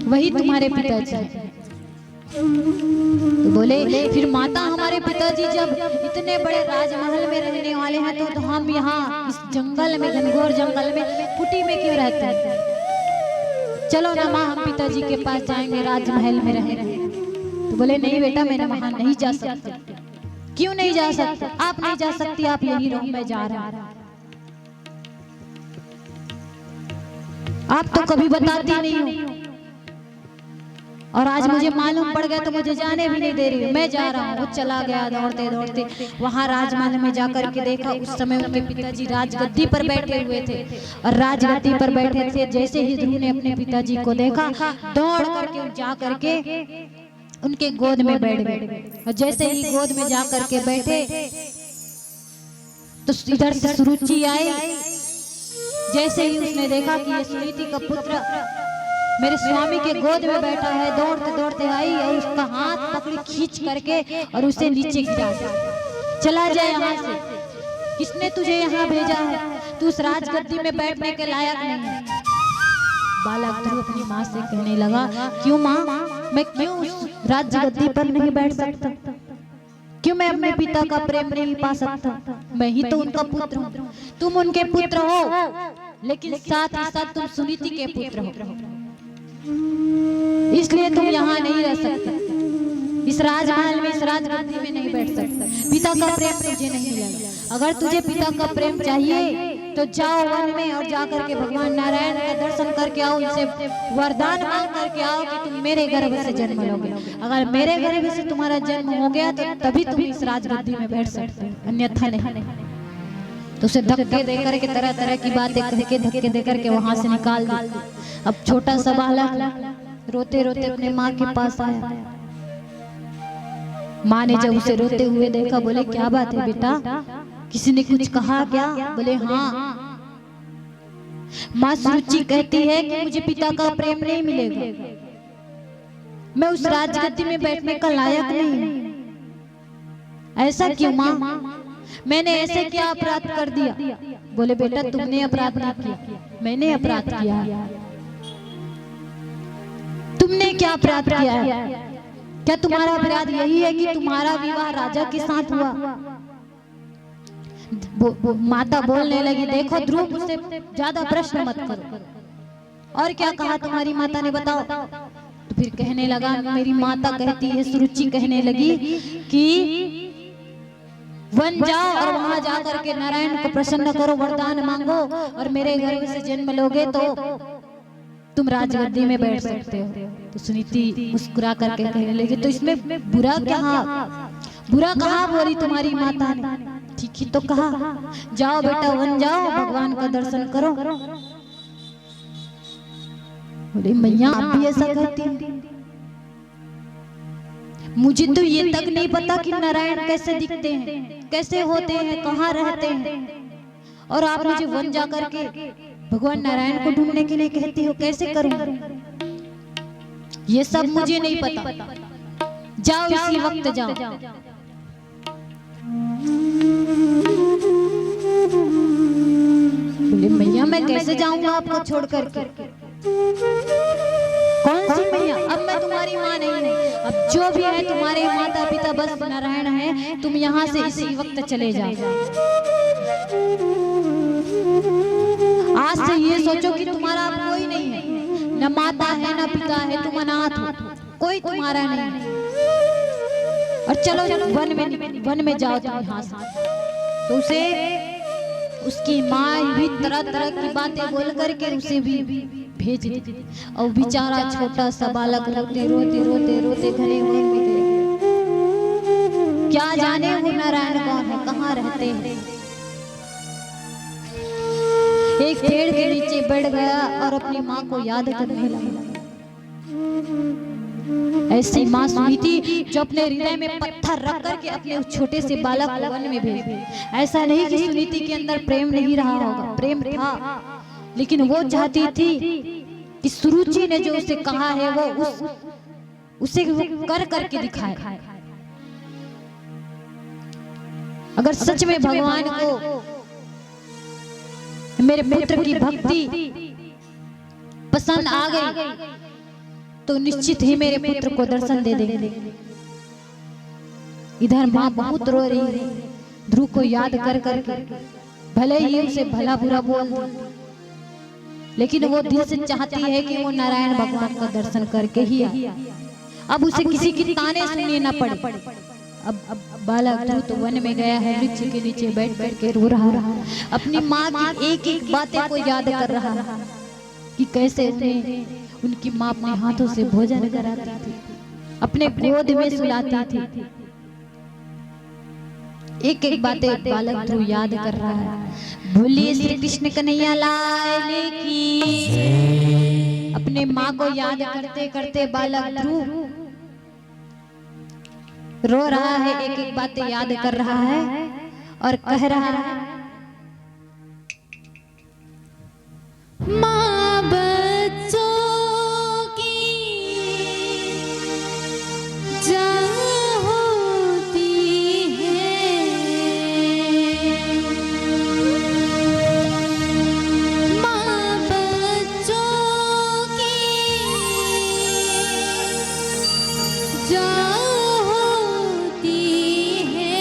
वही तुम्हारे पिताजी। तो बोले फिर माता, हमारे पिताजी जब इतने बड़े राजमहल में रहने वाले हैं तो हम यहाँ इस जंगल में, घनघोर जंगल में कुटी में क्यों रहते हैं? चलो ना माँ, हम पिताजी के पास जाएंगे, राजमहल में रहेंगे। तो बोले नहीं बेटा, मैं वहां नहीं जा सकती। क्यों नहीं जा सकते? आप नहीं जा सकती, आप यही रहो, मैं जा रहा हूं। आप तो कभी बताती नहीं हो, और आज मुझे मालूम पड़ गया तो मुझे जाने भी नहीं दे रही। मैं जा रहा हूँ। वो चला गया दौड़ते दौड़ते। वहां राजमहल में जाकर के देखा, उस समय उनके पिताजी राजगद्दी पर बैठे हुए थे, और राजगद्दी पर बैठे थे। जैसे ही ध्रुव ने अपने पिताजी को देखा, दौड़ करके जा करके उनके गोद में बैठ गए। और जैसे ही गोद में जा करके बैठे तो इधर से सुरुचि आई। जैसे ही उसने देखा कि ये सुनीति का पुत्र मेरे स्वामी के गोद में बैठा है, दौड़ते दौड़ते आई और उसका हाथ पकड़ी खींच करके और उसे नीचे गिरा दिया। चला जाए यहाँ से, किसने तुझे यहाँ भेजा है? तू उस राजगद्दी में बैठने के लायक नहीं है। बालक ध्रुव अपनी माँ से कहने लगा, क्यों माँ, मैं क्यों उस राजगद्दी पर नहीं बैठ सकता? क्यों मैं अपने पिता का प्रेम नहीं पा सकता? मैं ही तो उनका पुत्र हूँ। तुम उनके पुत्र हो, लेकिन साथ ही साथ तुम सुनीति के पुत्र हो, इसलिए तुम यहाँ नहीं रह सकते। इस राजमहल में, इस राजगद्दी में नहीं बैठ सकते। पिता का प्रेम तुझे नहीं मिलेगा। अगर तुझे पिता का प्रेम चाहिए तो जाओ वन में और जाकर के भगवान नारायण का दर्शन करके आओ, उनसे वरदान मांग करके आओ कि तुम मेरे गर्भ से जन्म लोगे। अगर मेरे गर्भ से तुम्हारा जन्म हो गया तो तभी तुम इस राजगद्दी में बैठ सकते हो, अन्यथा नहीं। तो उसे धक्के देकर के, तरह तरह की बातें कह के धक्के देकर के वहां से निकाल दिया। अब छोटा सा बालक रोते रोते अपने माँ के पास आया। माँ ने जब उसे रोते हुए देखा, बोले क्या बात है बेटा, किसी ने कुछ कहा क्या? बोले हाँ, माँ सुरुचि कहती है कि मुझे पिता का प्रेम नहीं मिलेगा, मैं उस राजगद्दी में बैठने का लायक नहीं हूँ। ऐसा क्यों माँ, मैंने ऐसे क्या अपराध कर दिया? बोले बेटा तुमने अपराध नहीं किया, मैंने अपराध किया है। तुमने क्या अपराध किया है? क्या तुम्हारा अपराध यही है कि तुम्हारा विवाह राजा के साथ हुआ? माता बोलने लगी, देखो ध्रुव, मुझसे ज्यादा प्रश्न मत करो। और क्या कहा तुम्हारी माता ने, बताओ? तो फिर कहने लगा, मेरी माता कहती है, सुरुचि कहने लगी कि वन जाओ और वहां जाकर के नारायण को प्रसन्न करो, वरदान मांगो, और मेरे गर्भ से जन्म लोगे तो तुम राजगद्दी में बैठ सकते हो। तो सुनीति मुस्कुरा करके कहने लगी, तो इसमें बुरा कहा बोली तुम्हारी माता ने? ठीक ही तो कहा, जाओ बेटा वन जाओ, भगवान का दर्शन करो। बोले मैया आप भी ऐसा कहती हैं? मुझे तो ये तक नहीं पता कि नारायण कैसे दिखते हैं, कैसे होते हैं, कहाँ रहते हैं, और आप मुझे वन जा करके भगवान नारायण को ढूंढने के लिए कहती हो, कैसे करूं? ये सब मुझे नहीं पता, जाओ इसी वक्त जाओ। बोले मैया मैं कैसे जाऊंगा आपको छोड़ करके? कौन सी मैया? अब मैं तुम्हारी माँ नहीं हूँ, अब जो भी है तुम्हारे माता पिता बस नारायण है, तुम यहाँ से इसी वक्त चले जाओ। आज से ये सोचो कि तुम्हारा अब कोई नहीं है, न माता है न पिता है, तुम अनाथ हो, कोई तुम्हारा नहीं है। और चलो वन में जाओ तुम यहाँ से। तो उसे उसकी माँ भी तरह तरह की बातें बोल करके उसे भी भेज दी। और बेचारा छोटा सा बालक रोते रोते रोते रोते घने वन में गया। क्या जाने वो नारायण कौन है, कहाँ रहते हैं। एक पेड़ के नीचे बैठ गया और अपनी माँ को याद करने लगा। ऐसी माँ सुनीति जो अपने हृदय में पत्थर रख करके अपने उस छोटे से बालक को वन में भेज दी। ऐसा नहीं कि सुनीति के अंदर प्रेम नहीं रहा होगा, प्रेम था, लेकिन वो चाहती थी कि सुरुचि ने जो उसे कहा है वो उसे कर करके दिखाए। अगर सच में भगवान को मेरे पुत्र की भक्ति पसंद आ गई तो निश्चित ही मेरे पुत्र को दर्शन दे देंगे। इधर माँ बहुत रो रही है, ध्रुव को याद कर करके, भले ही उसे भला बुरा बोल दो, लेकिन वो दिल से चाहती है कि वो नारायण भगवान का दर्शन करके ही आए। अब उसे किसी की ताने सुननी ना पड़े। अब बालक ध्रुव तो वन में गया है, वृक्ष के नीचे बैठ बैठ के रो रहा है, अपनी माँ की एक एक बातें को याद कर रहा है कि कैसे उनकी माँ अपने हाथों से भोजन कराती थी, अपने गोद में सुलाती थी। एक एक बातें बालक ध्रुव याद कर रहा है। बोलिए श्री कृष्ण कन्हैया लाल की। अपने माँ को याद करते करते बालक ध्रुव रो रहा है, एक एक बातें याद कर रहा है और कह रहा है, माँ बच्चों की जान होती है, माँ बच्चों की जान होती है।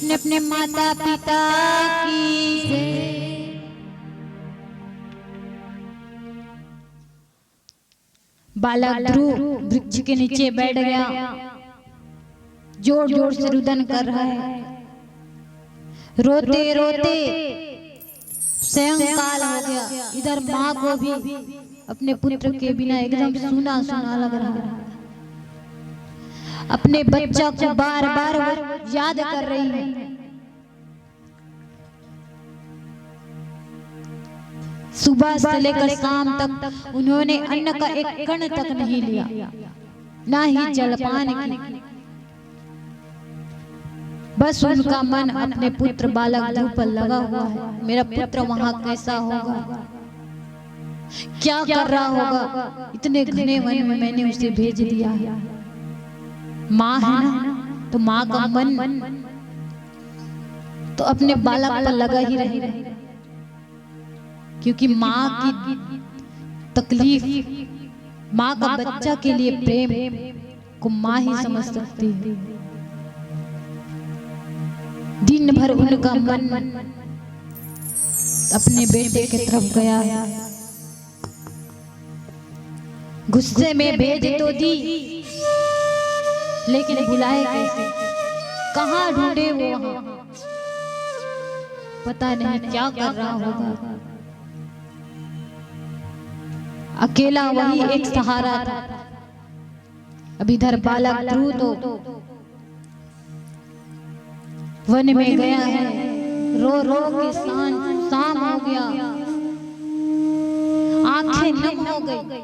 अपने अपने माता पिता की जय। बालक ध्रुव वृक्ष के नीचे बैठ गया, जोर जोर से रुदन कर रहा है। रोते रोते सायंकाल हो गया। इधर माँ को भी अपने पुत्र के बिना एकदम सूना सूना लग रहा है। अपने बच्चा को बार बार याद कर रही है। सुबह से लेकर शाम तक उन्होंने अन्न का एक कण तक नहीं लिया, ना ही जलपान की। बस उनका मन अपने पुत्र बालक ध्रुव पर लगा हुआ है। मेरा पुत्र वहां कैसा होगा, क्या कर रहा होगा। इतने घने वन में मैंने उसे भेज दिया है। माँ है ना, तो माँ का मन तो अपने बालक पर लगा ही रहे, क्योंकि माँ की तकलीफ, माँ का बच्चा के लिए प्रेम को माँ ही समझ सकती है। दिन भर उनका मन अपने बेटे की तरफ गया है। गुस्से में भेज तो दी, लेकिन बुलाए कैसे, कहाँ ढूंढे वो वहां, पता नहीं क्या कर रहा होगा। अकेला वही एक सहारा था। अब इधर बालक ध्रुव तो वन में गया है। रो रो के शाम हो गया, आंखें नम हो गई।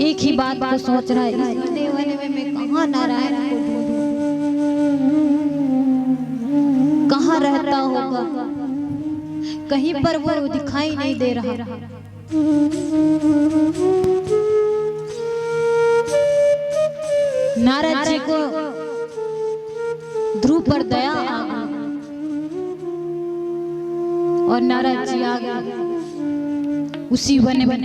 एक ही बात को सोच रहा है, इस घने वन में मैं कहाँ नारायण को ढूंढूं, कहाँ रहता होगा। कहीं पर वो दिखाई नहीं दे रहा। नारद जी को ध्रुव पर दया आ गई और नारद जी आ गए उसी वन में।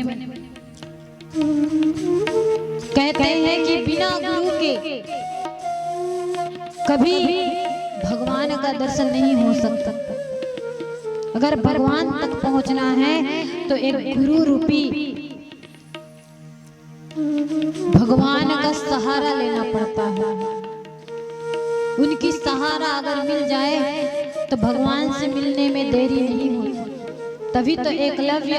कहते हैं कि बिना गुरु के कभी भगवान का दर्शन नहीं हो सकता। अगर भगवान तक पहुंचना है तो एक गुरु रूपी भगवान का सहारा लेना पड़ता है। उनकी सहारा अगर मिल जाए तो भगवान से मिलने में देरी नहीं होती। तभी तो एकलव्य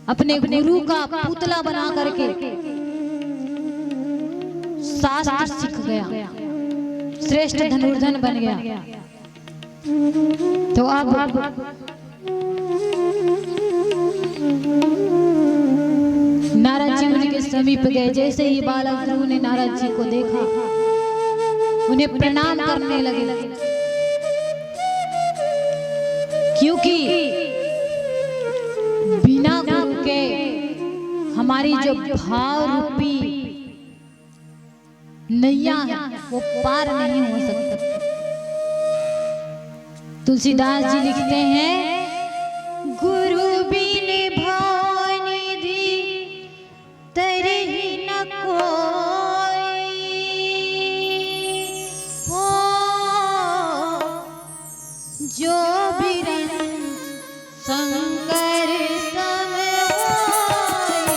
अपने गुरु का पुतला बना करके शास्त्र सीख गया, श्रेष्ठ धनुर्धन बन गया। तो अब नारद जी उनके समीप गए। जैसे ही बालक ध्रुव ने नारद जी को देखा, उन्हें प्रणाम करने लगे, क्योंकि बिना गुरु के हमारी जो भाव रूपी नैया है वो पार नहीं हो सकता। तुलसीदास जी लिखते हैं, गुरु बिन भाव निधि तरहि न कोई, हो जो बिरन शंकर सम होई।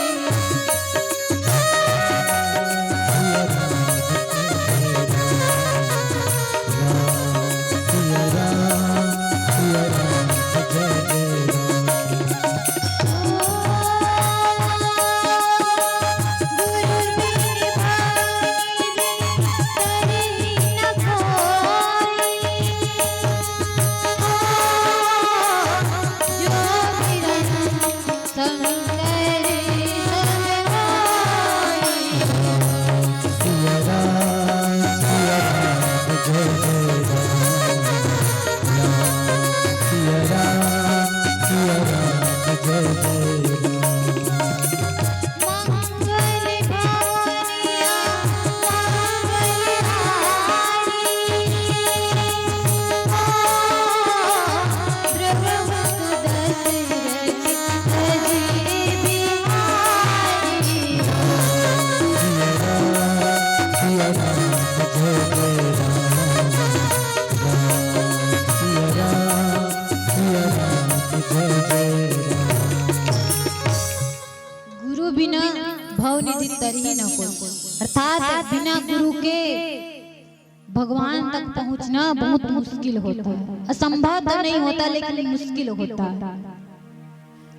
भगवान तक पहुंचना बहुत मुश्किल होता है। असंभव तो नहीं होता लेकिन मुश्किल होता है।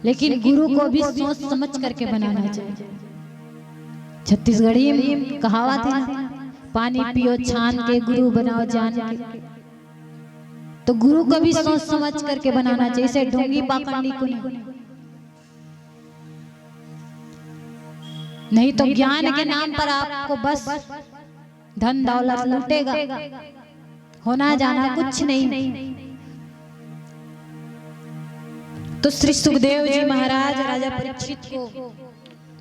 लेकिन गुरु को भी सोच समझ करके बनाना चाहिए। छत्तीसगढ़ी में कहावत है ना, पानी पियो छान के गुरु बनाओ जान के। तो गुरु को भी सोच समझ करके बनाना चाहिए, इसे ढोंगी पाखंडी को नहीं तो ज्ञान के नाम पर आपको बस धन दौलत लूटेगा, होना जाना कुछ नहीं। तो श्री सुखदेव जी महाराज राजा परीक्षित को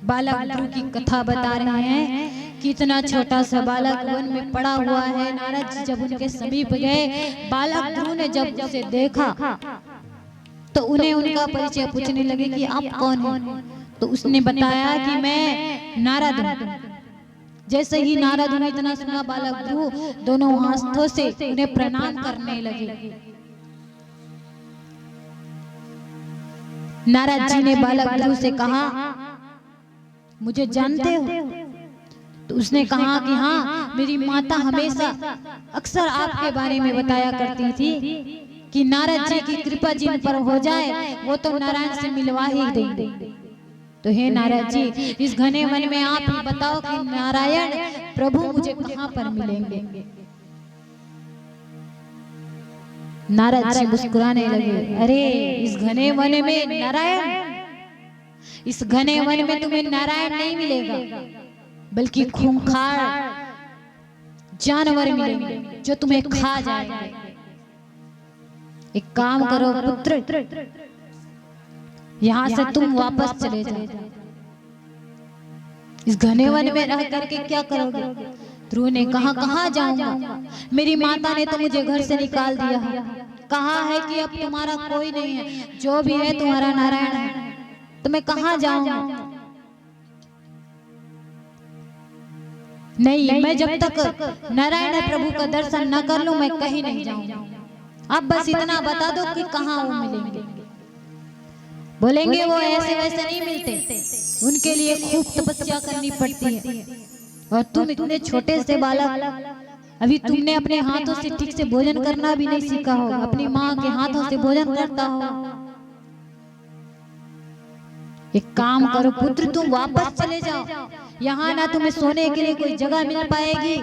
बालक गुरु की कथा बता रहे हैं कि इतना छोटा सा बालक वन में पड़ा हुआ है। नारद जी जब उनके समीप गए, बालक गुरु ने जब उसे देखा तो उन्हें उनका परिचय पूछने लगे कि आप कौन हैं। तो उसने बताया कि मैं नारद हूं। जैसे ही नारद ने इतना सुना, बालक गुरु दोनों हाथों से उन्हें प्रणाम करने लगे। नारद जी ने बालक गुरु से कहा, मुझे जानते हो? तो उसने कहा कि हाँ, मेरी माता हमेशा अक्सर आपके बारे में बताया करती थी कि नारद जी की कृपा जिन पर हो जाए वो तो नारायण से मिलवा ही देंगे। तो हे नारद जी, इस घने मन में आप ही बताओ कि नारायण प्रभु मुझे कहाँ पर मिलेंगे। नारद जी मुस्कुराने लगे, अरे इस घने मन में नारायण, इस घने वन में तुम्हें नारायण नहीं मिलेगा, बल्कि खूंखार जानवर मिलेंगे जो तुम्हें खा जाएंगे। एक काम करो पुत्र, यहाँ से तुम वापस चले जाओ। इस घने वन में रह करके क्या करोगे? ध्रुव ने कहा, कहाँ जाऊंगा? मेरी माता ने तो मुझे घर से निकाल दिया है, कहा है कि अब तुम्हारा कोई नहीं है, जो भी है तुम्हारा नारायण है, तो मैं कहाँ जाऊंगा? नहीं, मैं जब तक नारायण प्रभु का दर्शन न कर लूं मैं कहीं नहीं जाऊंगा। अब बस इतना बता दो कि कहाँ वो मिलेंगे। बोलेंगे वो ऐसे वैसे नहीं मिलते, उनके लिए खूब तपस्या करनी पड़ती है। और तुम इतने छोटे से बालक, अभी तुमने अपने हाथों से ठीक से भोजन करना भी नहीं सीखा हो, अपनी माँ के हाथों से भोजन करता हो। एक काम करो पुत्र, तुम वापस चले जाओ। यहाँ ना तुम्हें सोने के लिए कोई जगह मिल पाएगी,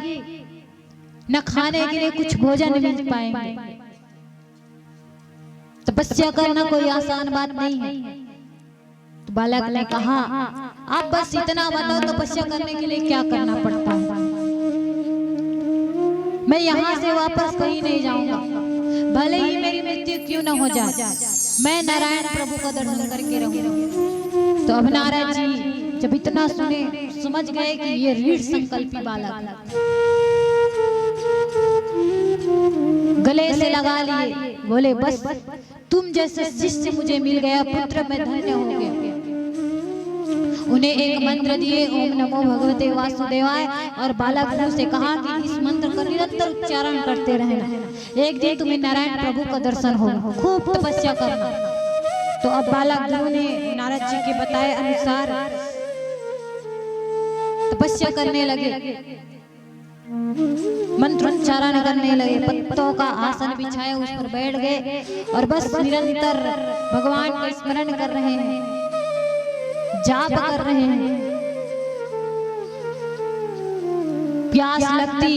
न खाने के लिए कुछ भोजन मिल पाएंगे। तपस्या करना कोई आसान बात नहीं है। तो बालक ने कहा, आप बस इतना बताओ तपस्या करने के लिए क्या करना पड़ता है। मैं यहाँ से वापस कहीं नहीं जाऊंगा, भले ही मेरी मृत्यु क्यों न हो जाए, मैं नारायण प्रभु का दर्शन करके रहूंगा। तो अब नारद जी जब इतना सुने, समझ गए कि ये रीढ़ संकल्पी बालक, गले से लगा लिए, बोले बस तुम जैसे शिष्य मुझे मिल गया पुत्र, मैं धन्य हो गया। उन्हें एक मंत्र दिए, ओम नमो भगवते वासुदेवाय, और बालक गुरु से कहा कि इस मंत्र का निरंतर उच्चारण करते रहना, एक दिन तुम्हें नारायण प्रभु का दर्शन होगा, खूब तपस्या करना। तो अब बालक गुरु ने नारद जी के बताए अनुसार तपस्या करने लगे, मंत्रोच्चारण करने लगे, पत्तों का आसन बिछाए उस पर बैठ गए और बस निरंतर भगवान का स्मरण कर रहे हैं, जाप कर रहे हैं। प्यास लगती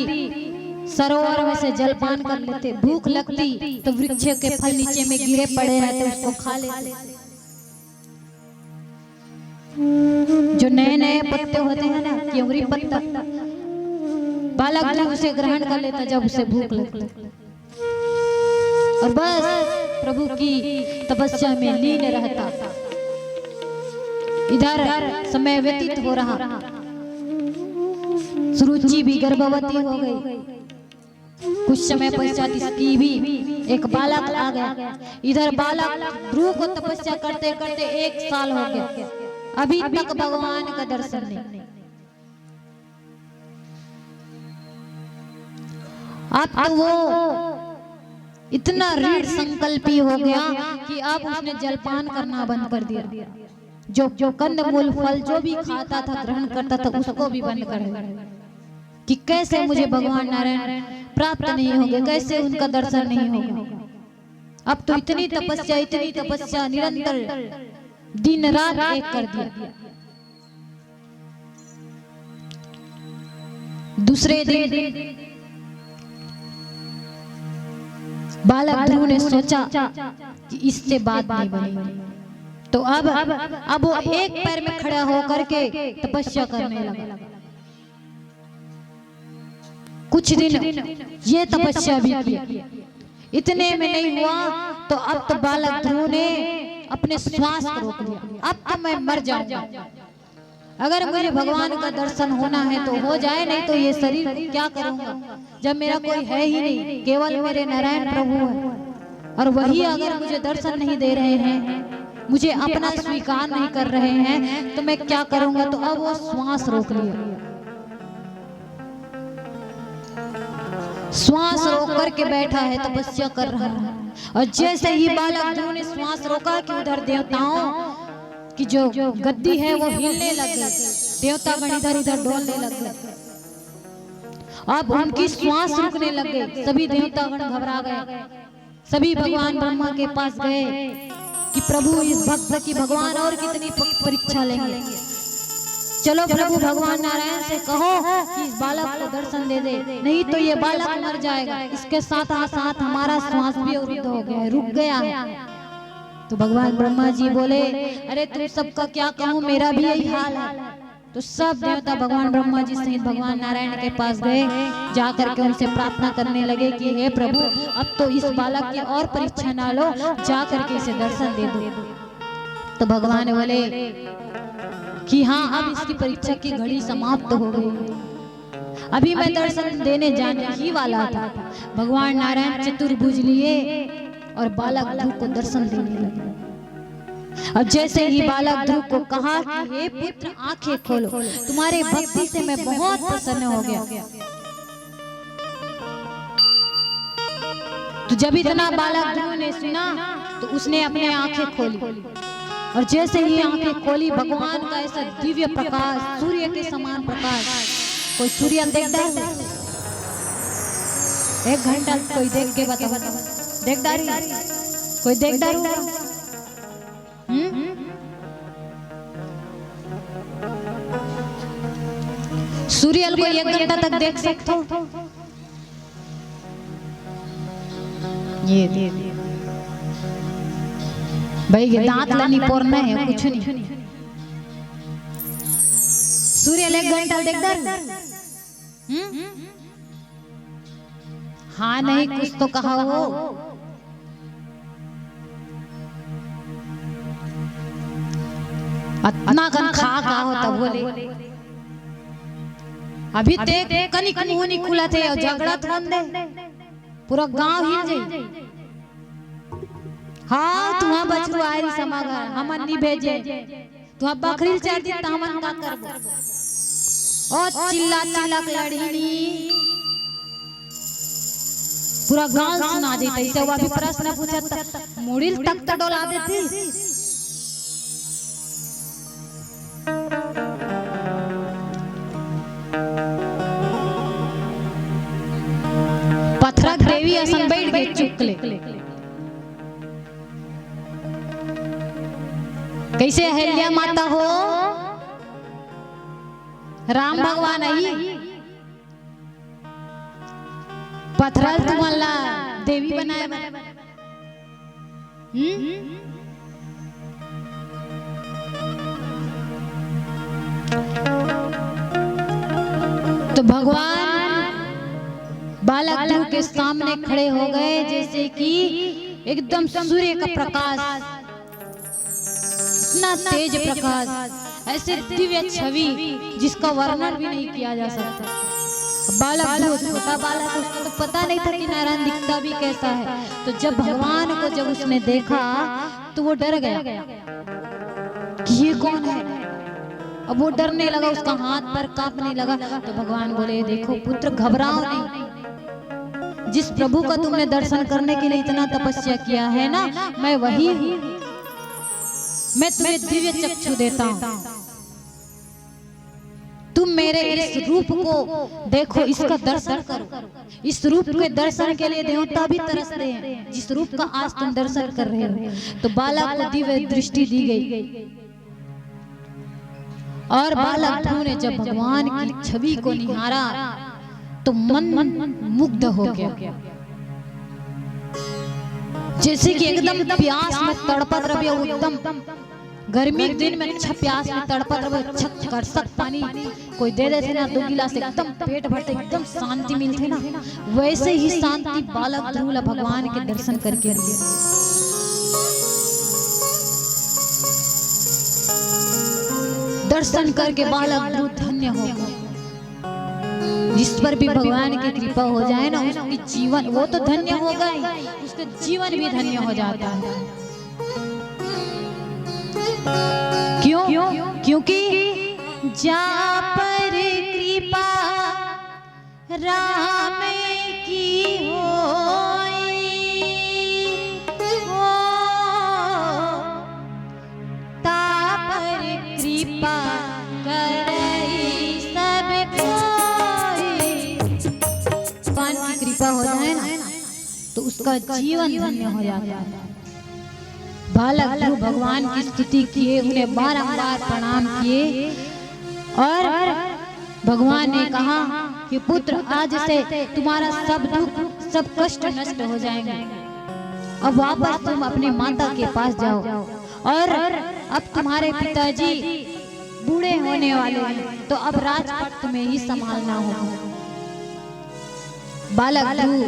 सरोवर में से जलपान कर लेते, भूख लगती तो वृक्ष के फल नीचे में गिरे पड़े रहते उसको खा लेते। जो नए नए पत्ते होते हैं ना, केवरी पत्ता, बालक गुरु उसे ग्रहण कर लेता जब उसे भूख लगती, और बस प्रभु की तपस्या में लीन रहता। इधर समय व्यतीत हो रहा, सुरुचि भी गर्भवती हो गई। कुछ समय पश्चात इसकी भी एक बालक आ गया। इधर बालक ध्रुव को तपस्या करते करते 1 साल हो गया, अभी तक भगवान का दर्शन नहीं। अब तो वो इतना रीढ़ संकल्पी हो गया कि अब उसने जलपान करना बंद कर दिया। जो कंद मूल फल जो भी खाता था, ग्रहण करता था, उसको भी बंद कर दिया कि कैसे मुझे भगवान नारायण प्राप्त नहीं होंगे, कैसे उनका दर्शन नहीं होगा। अब तो इतनी तपस्या निरंतर दिन रात एक कर दिया। दूसरे दिन बालक ध्रुव ने सोचा कि इससे बात नहीं बनेगी, तो अब वो एक पैर में खड़ा होकर के तपस्या करने लगा। कुछ दिन ये तपस्या भी की, इतने में नहीं हुआ तो अब तो बालक ध्रुव ने अपने श्वास को रोक लिया। अब तो मैं मर जाऊंगा, अगर मुझे भगवान का दर्शन होना है तो हो जाए, नहीं तो ये शरीर क्या करूंगा जब मेरा कोई है ही नहीं, केवल मेरे नारायण प्रभु है। और वही अगर मुझे दर्शन नहीं दे रहे हैं, मुझे अपना स्वीकार नहीं कर रहे हैं, तो मैं क्या करूंगा। तो अब वो श्वास रोक लिया, श्वास रोक करके बैठा है, तपस्या कर रहा है। और जैसे ही बालक ध्रुव ने श्वास रोका कि उधर देवताओं की जो गद्दी है वो हिलने लग गई, देवतागण इधर उधर डोलने लग गए। अब उनकी श्वास रुकने लग गई, सभी देवतागण घबरा गए, सभी भगवान ब्रह्मा के पास गए कि प्रभु इस भक्त की भगवान और कितनी परीक्षा लेंगे। चलो प्रभु भगवान नारायण से कहो कि इस बालक को दर्शन दे दे, नहीं तो ये बालक मर जाएगा। इसके साथ साथ हमारा श्वास भी अवरुद्ध हो गया है, रुक गया है। तो भगवान ब्रह्मा जी बोले, अरे तुम सबका क्या कहूँ, मेरा भी यही हाल है। तो सब देवता भगवान ब्रह्मा जी सहित भगवान नारायण के पास गए, जाकर के उनसे प्रार्थना करने लगे कि हे प्रभु, अब तो इस बालक की और परीक्षा ना लो, जाकर के इसे दर्शन दे दो। तो भगवान बोले कि हाँ, अब इसकी परीक्षा की घड़ी समाप्त हो गई, अभी मैं दर्शन देने जाने ही वाला था। भगवान नारायण चतुर्भुज लिए और बालक ध्रुव को दर्शन देने लगे। अब जैसे ही बालक ध्रुव को कहा कि हे पुत्र आंखें खोलो, तुम्हारे भक्ति से मैं बहुत प्रसन्न हो गया। तो जब इतना बालक ध्रुव ने सुना तो उसने अपने आंखें खोली, और जैसे ही आंखें खोली भगवान का ऐसा दिव्य प्रकाश, सूर्य के समान प्रकाश। कोई सूर्य देखता है? एक घंटा कोई देख के बता, देख डारी कोई देख डारू? सूर्य को 1 घंटा तक देख सकते हो? ये भाई के दांत लनी पोरना है, कुछ नहीं। सूर्य 1 घंटा देख डारू? हाँ नहीं, कुछ तो कहा हो। इतना कन खा होता बोले, अभी देख कनिक मुंह नहीं खुला थे और झगड़ा थोन दे, पूरा गांव हिल जाए। हाँ तुहा बचरू आयरी समागर हमन नहीं भेजे, तुहा बकरी चार दिन त हमन का करबो। ओ चिल्ला चिल्ला लड़ीनी पूरा गांव सुना देते। इसे वो अभी प्रश्न पूछत मुड़िल तक त डोला देती। पथरा देवी असन बैठ गए चुकले। कैसे अहल्या माता हो, राम भगवान आई, पथरल तुम्हारा देवी बनाया। तो भगवान बालक ध्रुव के सामने खड़े हो गए, जैसे कि एकदम सूर्य का प्रकाश, इतना तेज प्रकाश, ऐसे दिव्य छवि जिसका वर्णन भी नहीं किया जा सकता। बालक ध्रुव छोटा बालक, उसको तो पता नहीं था कि नारायण दिखता भी कैसा है। तो जब भगवान को जब उसने देखा तो वो डर गया कि ये कौन है। अब वो डरने लगा, उसका हाथ पर कांपने लगा। तो भगवान बोले, देखो पुत्र घबराओ नहीं, जिस प्रभु का तुमने दर्शन करने के लिए इतना तपस्या किया है ना, मैं वही हूँ। मैं तुम्हें दिव्य चक्षु देता हूँ, तुम मेरे इस रूप को देखो, इसका दर्शन करो। इस रूप के दर्शन के लिए देवता भी तरसते हैं, जिस रूप का आज तुम दर्शन कर रहे हो। तो बालक को दिव्य दृष्टि दी गई और बालक ध्रुव ने जब भगवान की छवि को निहारा तो मन मुग्ध हो गया, जैसे कि एकदम प्यास में तड़पत रहे हो। एकदम गर्मी के दिन में अच्छा प्यास में तड़पत रहे, छक करसक पानी कोई दे देते ना 2 गिलास, एकदम पेट भरते, एकदम शांति मिलते ना, वैसे ही शांति बालक ध्रुव भगवान के दर्शन करके दर्शन करके बालक ध्रुव धन्य हो गए। जिस पर भी भगवान की कृपा हो जाए ना, उसकी जीवन, वो तो धन्य होगा ही, उसका जीवन भी धन्य हो जाता है। क्यों? क्योंकि जा पर कृपा राम की होई, ता पर कृपा करई सब कोई। भगवान की कृपा हो जाए ना तो उसका जीवन धन्य हो जाता है। बालक ध्रुव भगवान की स्तुति किए, उन्हें बारंबार प्रणाम किए और भगवान ने कहा कि पुत्र, आज से तुम्हारा सब दुख, सब कष्ट नष्ट हो जाएंगे। अब वापस तुम अपनी माता के पास जाओ और अब तुम्हारे पिताजी बूढ़े होने वाले हैं, तो अब राजपाट तुम्हें ही संभालना होगा। बालक ध्रुव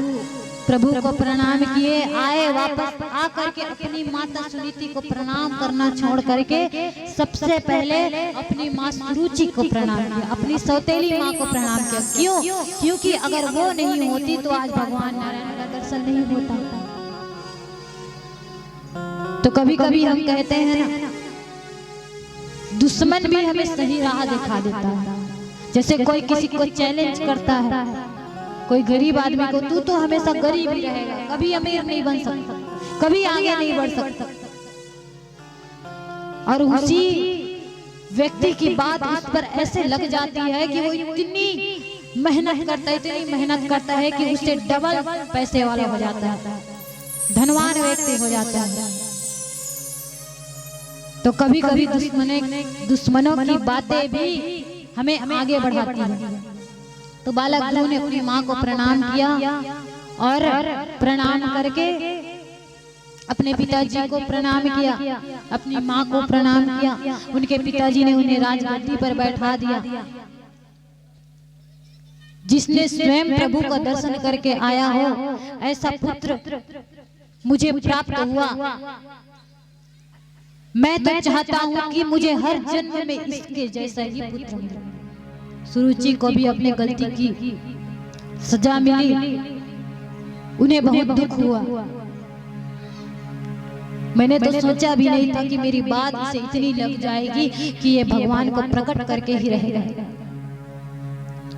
प्रभु को प्रणाम किए, आए वापस आकर के अपनी माता सुनीति को प्रणाम करना छोड़ करके सबसे पहले अपनी माँ सुरुचि को प्रणाम किया, अपनी सौतेली माँ को प्रणाम किया। क्यों? क्योंकि अगर वो नहीं होती तो आज भगवान नारायण का दर्शन नहीं होता। तो कभी कभी हम कहते हैं ना, दुश्मन भी हमें सही राह दिखा देता है। जैसे कोई किसी को चैलेंज करता है, कोई गरीब आदमी को, तू तो हमेशा गरीब ही रहेगा, कभी अमीर नहीं बन सकता, कभी आगे नहीं बढ़ सकता। और उसी व्यक्ति की बात उस पर ऐसे लग जाती है कि वो इतनी मेहनत करता है, इतनी मेहनत करता है कि उससे डबल पैसे वाला हो जाता है, धनवान व्यक्ति हो जाता है। तो कभी कभी दुश्मनों की बातें भी हमें आगे बढ़ाती हैं। तो बालक ध्रुव ने अपनी माँ को प्रणाम किया और प्रणाम करके अपने पिताजी को प्रणाम किया, अपनी माँ को प्रणाम किया। उनके पिताजी ने उन्हें राजगद्दी पर बैठा दिया। जिसने स्वयं प्रभु का दर्शन करके आया हो, ऐसा पुत्र मुझे प्राप्त हुआ। मैं तो चाहता हूँ कि मुझे हर जन्म में इसके जैसा ही पुत्र मिले। सुरुचि को भी अपने गलती की सजा मिली, उन्हें बहुत दुख हुआ। मैंने तो सोचा भी नहीं था कि मेरी बात इसे इतनी लग जाएगी कि ये भगवान को प्रकट करके ही रहेगा।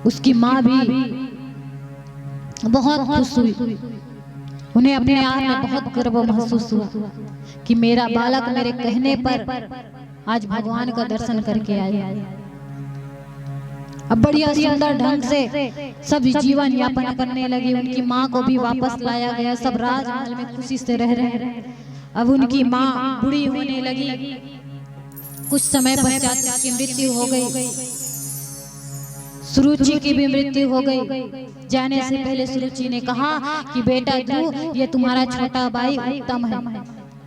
उसकी माँ भी बहुत खुश हुई, उन्हें अपने आप में बहुत गर्व महसूस हुआ कि मेरा बालक मेरे कहने पर आज भगवान का दर्शन करके आया। अब बढ़िया सुंदर ढंग से सब जीवन यापन करने लगी। उनकी माँ को भी वापस लाया गया, सब राजमहल में खुशी से रह रहे हैं। अब उनकी माँ बूढ़ी होने लगी, कुछ समय पश्चात उसकी मृत्यु हो गई। सुरुचि की भी मृत्यु हो गई। जाने से पहले सुरुचि ने कहा कि बेटा तू, ये तुम्हारा छोटा भाई उत्तम है,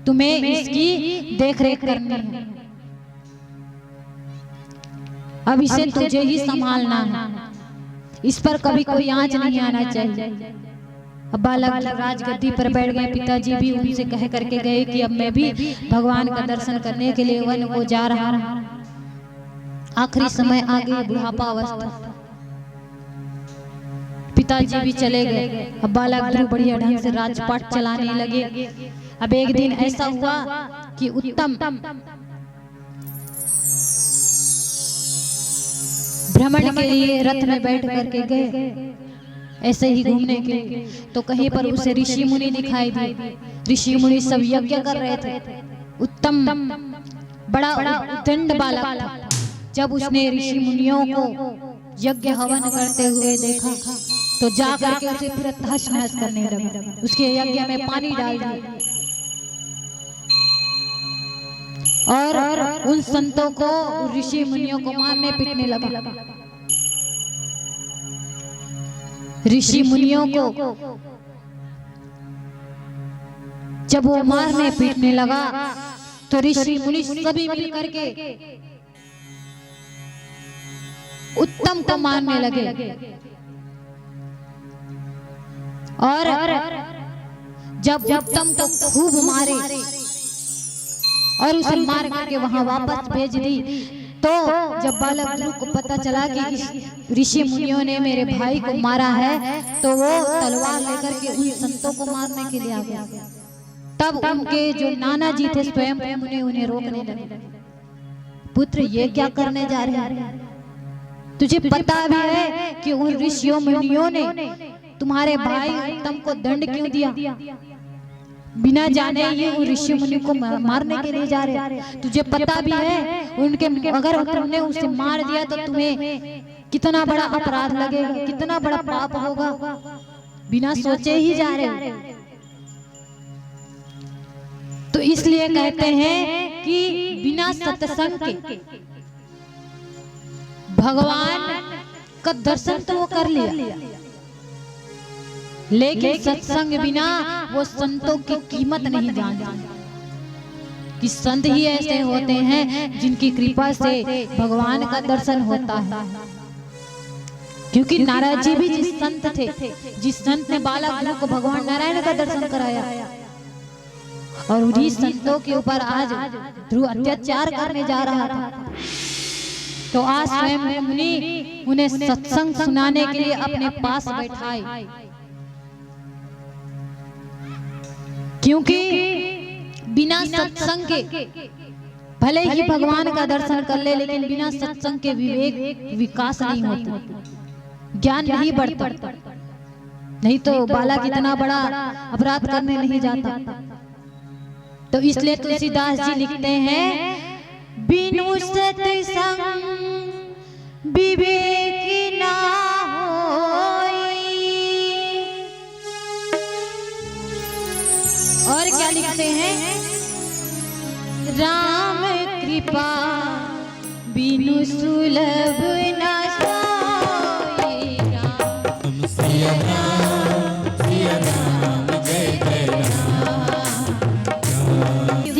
तुम्हें इसकी देखरेख करनी है, अब इसे तुझे ही संभालना है, इस पर कभी कोई आंच नहीं आना चाहिए। अब बालक राजगद्दी पर बैठ गए। पिताजी भी उनसे कह करके गए कि अब मैं भी भगवान का दर्शन करने के लिए वन को जा रहा हूं। आखिरी समय आ गई, बुढ़ापा अवस्था, पिताजी भी चले गए। अब बालक ध्रुव बढ़िया ढंग से राजपाट चलाने लगे। अब एक दिन ऐसा हुआ कि उत्तम भ्रमण के लिए रथ में बैठ करके गए, ऐसे ही घूमने के लिए। तो कहीं पर उसे ऋषि मुनि दिखाई दिए। ऋषि मुनि सब यज्ञ कर रहे थे। उत्तम बड़ा उद्दंड बालक था, जब उसने ऋषि मुनियों को यज्ञ हवन करते हुए देखा तो जा करके उसे फिर तहस नहस करने लगा, उसके यज्ञ में पानी डाल दिया और उन संतों को, ऋषि मुनियों को मारने पीटने लगा। ऋषि मुनियों को जब वो मारने पीटने लगा तो ऋषि मुनि सभी मिलकर के उत्तम को मारने लगे और जब उत्तम को खूब मारे और उसे मार करके वहां वापस भेज दी, तो जब बालक ध्रुव को पता चला कि इस ऋषि मुनियों ने मेरे भाई को मारा है, तो वो तलवार लेकर के उन संतों को मारने के लिए आ गया। तब उनके जो नाना जी थे स्वयं उन्हें रोकने लगे। पुत्र, ये क्या करने जा रहे हैं? तुझे पता भी है कि उन ऋषियों मुनियों ने तुम्हारे भाई उत्तम को दंड क्यों दिया? बिना जाने ये उन ऋषि मुनि को मारने के लिए जा रहे हैं। तुझे पता भी है उनके, अगर तुमने उसे मार दिया तो तुम्हें कितना बड़ा अपराध लगेगा, कितना बड़ा पाप होगा। बिना सोचे ही जा रहे हैं। तो इसलिए कहते हैं कि बिना सत्संग के भगवान का दर्शन तो वो कर लिया, लेकिन सत्संग बिना वो संतों की कीमत नहीं जानते कि संत ही ऐसे होते हैं जिनकी कृपा से भगवान का दर्शन होता है। क्योंकि नारायण जी भी जिस संत थे, जिस संत ने बालक ध्रुव को भगवान नारायण का दर्शन कराया, और उन्हीं संतों के ऊपर आज ध्रुव अत्याचार करने जा रहा था, तो आज स्वयं मुनि उन्हें सत्संग सुनाने के लिए अपने पास बैठाए। क्योंकि बिना सत्संग के भले ही भगवान का दर्शन कर ले, लेकिन बिना सत्संग के विवेक विकास नहीं होता, ज्ञान नहीं बढ़ता। नहीं तो बालक इतना बड़ा अपराध करने नहीं जाता। तो इसलिए तुलसीदास जी लिखते हैं, बिनु सत्संग विवेक ना होई। और क्या लिखते हैं, राम कृपा बिनु सुलभ न सोई। राम सिया राम सिया राम जय जय राम।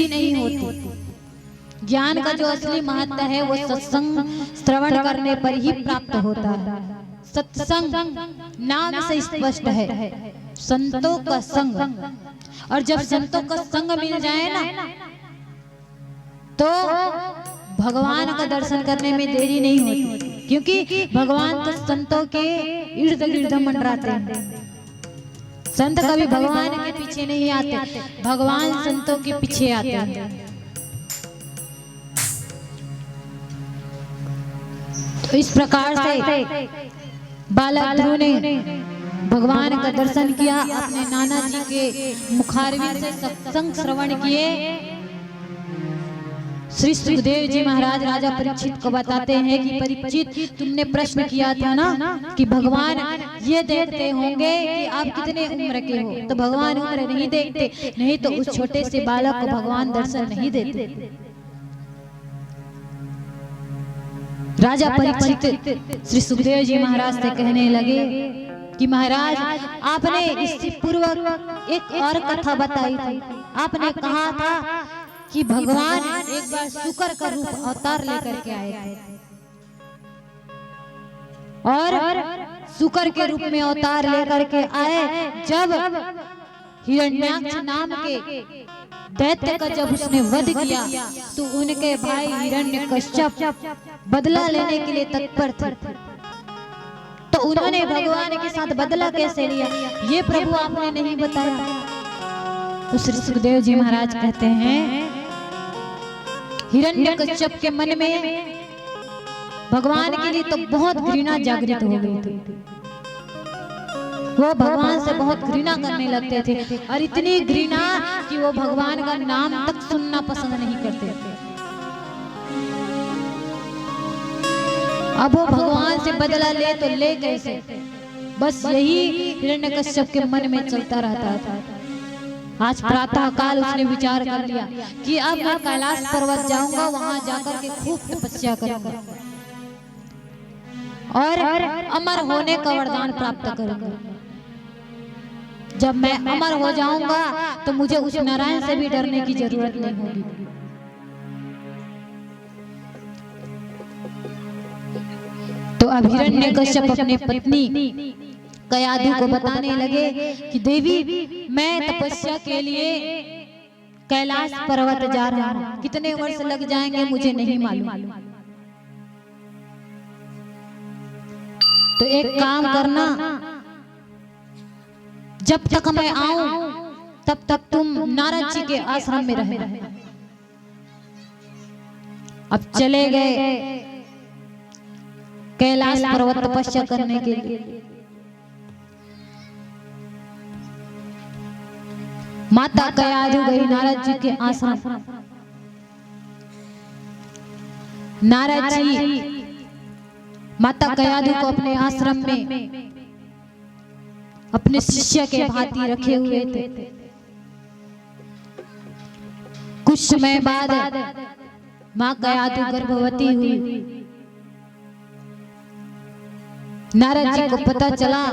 नहीं होती। ज्ञान का जो असली महत्व है वो सत्संग श्रवण करने पर ही प्राप्त होता है। सत्संग नाम से स्पष्ट है, संतों का संग। और जब संतों का संग मिल जाए ना, तो भगवान का दर्शन करने में देरी नहीं होती। क्योंकि भगवान तो संतों के इर्द गिर्द मंडराते हैं। संत कभी भगवान के पीछे नहीं आते, भगवान संतों के पीछे आते हैं। तो इस प्रकार से बालक ध्रुव ने भगवान का दर्शन किया, अपने नाना जी के मुखारविंद से सत्संग श्रवण किए। श्री सुखदेव जी महाराज राजा परीक्षित को बताते हैं कि परीक्षित, तुमने प्रश्न किया था ना कि भगवान ये देखते होंगे कि आप कितने उम्र के हो, तो भगवान उम्र नहीं देखते, नहीं तो उस छोटे से बालक को भगवान दर्शन नहीं देते। राजा परीक्षित श्री सुखदेव जी महाराज से कहने लगे कि महाराज, आपने इससे पूर्व एक और कथा बताई थी। आपने कहा था कि भगवान एक बार शुकर का रूप अवतार लेकर के आए थे, और शुकर के रूप में अवतार लेकर के आए। जब हिरण्याक्ष नाम के दैत्य का जब उसने वध किया, तो उनके भाई हिरण्यकश्यप बदला लेने के लिए तत्पर थे। तो उन्होंने भगवान के साथ बदला कैसे लिया, ये प्रभु आपने नहीं बताया। तो श्री सुखदेव जी महाराज कहते हैं, हिरण्यकश्यप के मन में भगवान के लिए तो बहुत घृणा जागृत हो गई थी। वो भगवान से बहुत घृणा करने लगते थे, और इतनी घृणा कि वो भगवान का नाम तक सुनना पसंद नहीं करते थे। अब वो भगवान से बदला ले तो ले कैसे, बस यही हिरण्यकश्यप के मन में चलता रहता था। आज प्रातः काल उसने विचार कर लिया कि अब मैं कैलाश पर्वत जाऊंगा, वहां जाकर के खूब तपस्या करूंगा और अमर होने का वरदान प्राप्त करूंगा। जब मैं अमर हो जाऊंगा तो मुझे उस नारायण से भी डरने की जरूरत नहीं होगी। तो अब हिरण्यकश्यप अपने पत्नी कयाधु को बताने लगे कि देवी, मैं तपस्या के लिए कैलाश पर्वत जा रहा हूं, कितने वर्ष लग जाएंगे मुझे नहीं मालूम। तो एक काम करना, जब तक मैं आऊं तब तक तुम नारद जी के आश्रम में रहना। अब चले गए कैलाश पर्वत तपस्या करने के लिए। माता कयाधु गई नारद जी के आश्रम। नारद जी माता कयाधु को अपने आश्रम में अपने शिष्य के भांति रखे हुए थे। कुछ समय बाद मां कयाधु गर्भवती हुई। नारद जी को पता चला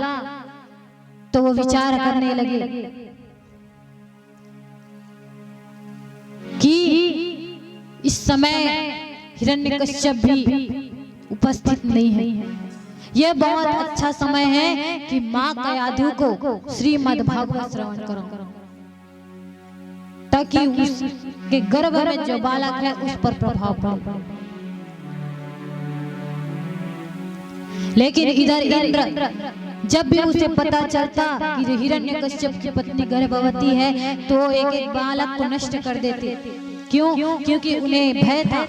तो वो विचार करने लगे कि इस समय हिरण्यकश्यप भी उपस्थित नहीं है। यह बहुत अच्छा समय है कि मां कयाधु को श्रीमद् भागवत श्रवण करो, ताकि उसके गर्भ में जो बालक है उस पर प्रभाव पड़े। लेकिन इधर इंद्र जब भी उसे पता चलता कि हिरण्यकश्यप की पत्नी गर्भवती है तो एक एक बालक को नष्ट कर देते। क्यों? क्योंकि उन्हें भय था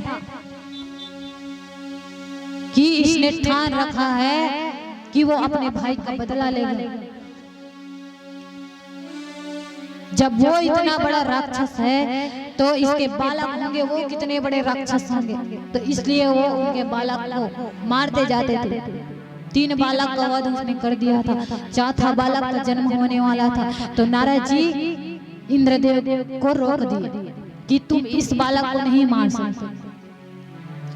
कि इसने ठान रखा है कि वो अपने भाई का बदला लेगा। जब वो इतना बड़ा राक्षस है तो इसके बालक होंगे वो कितने बड़े राक्षस होंगे, तो इसलिए वो उनके बालक को मारते जाते थे। 3 बालक का वध उसने कर दिया था, 4था बालक का जन्म होने वाला था। तो नारद जी इंद्रदेव को रोक दिए कि तुम इस बालक को नहीं मार सकते,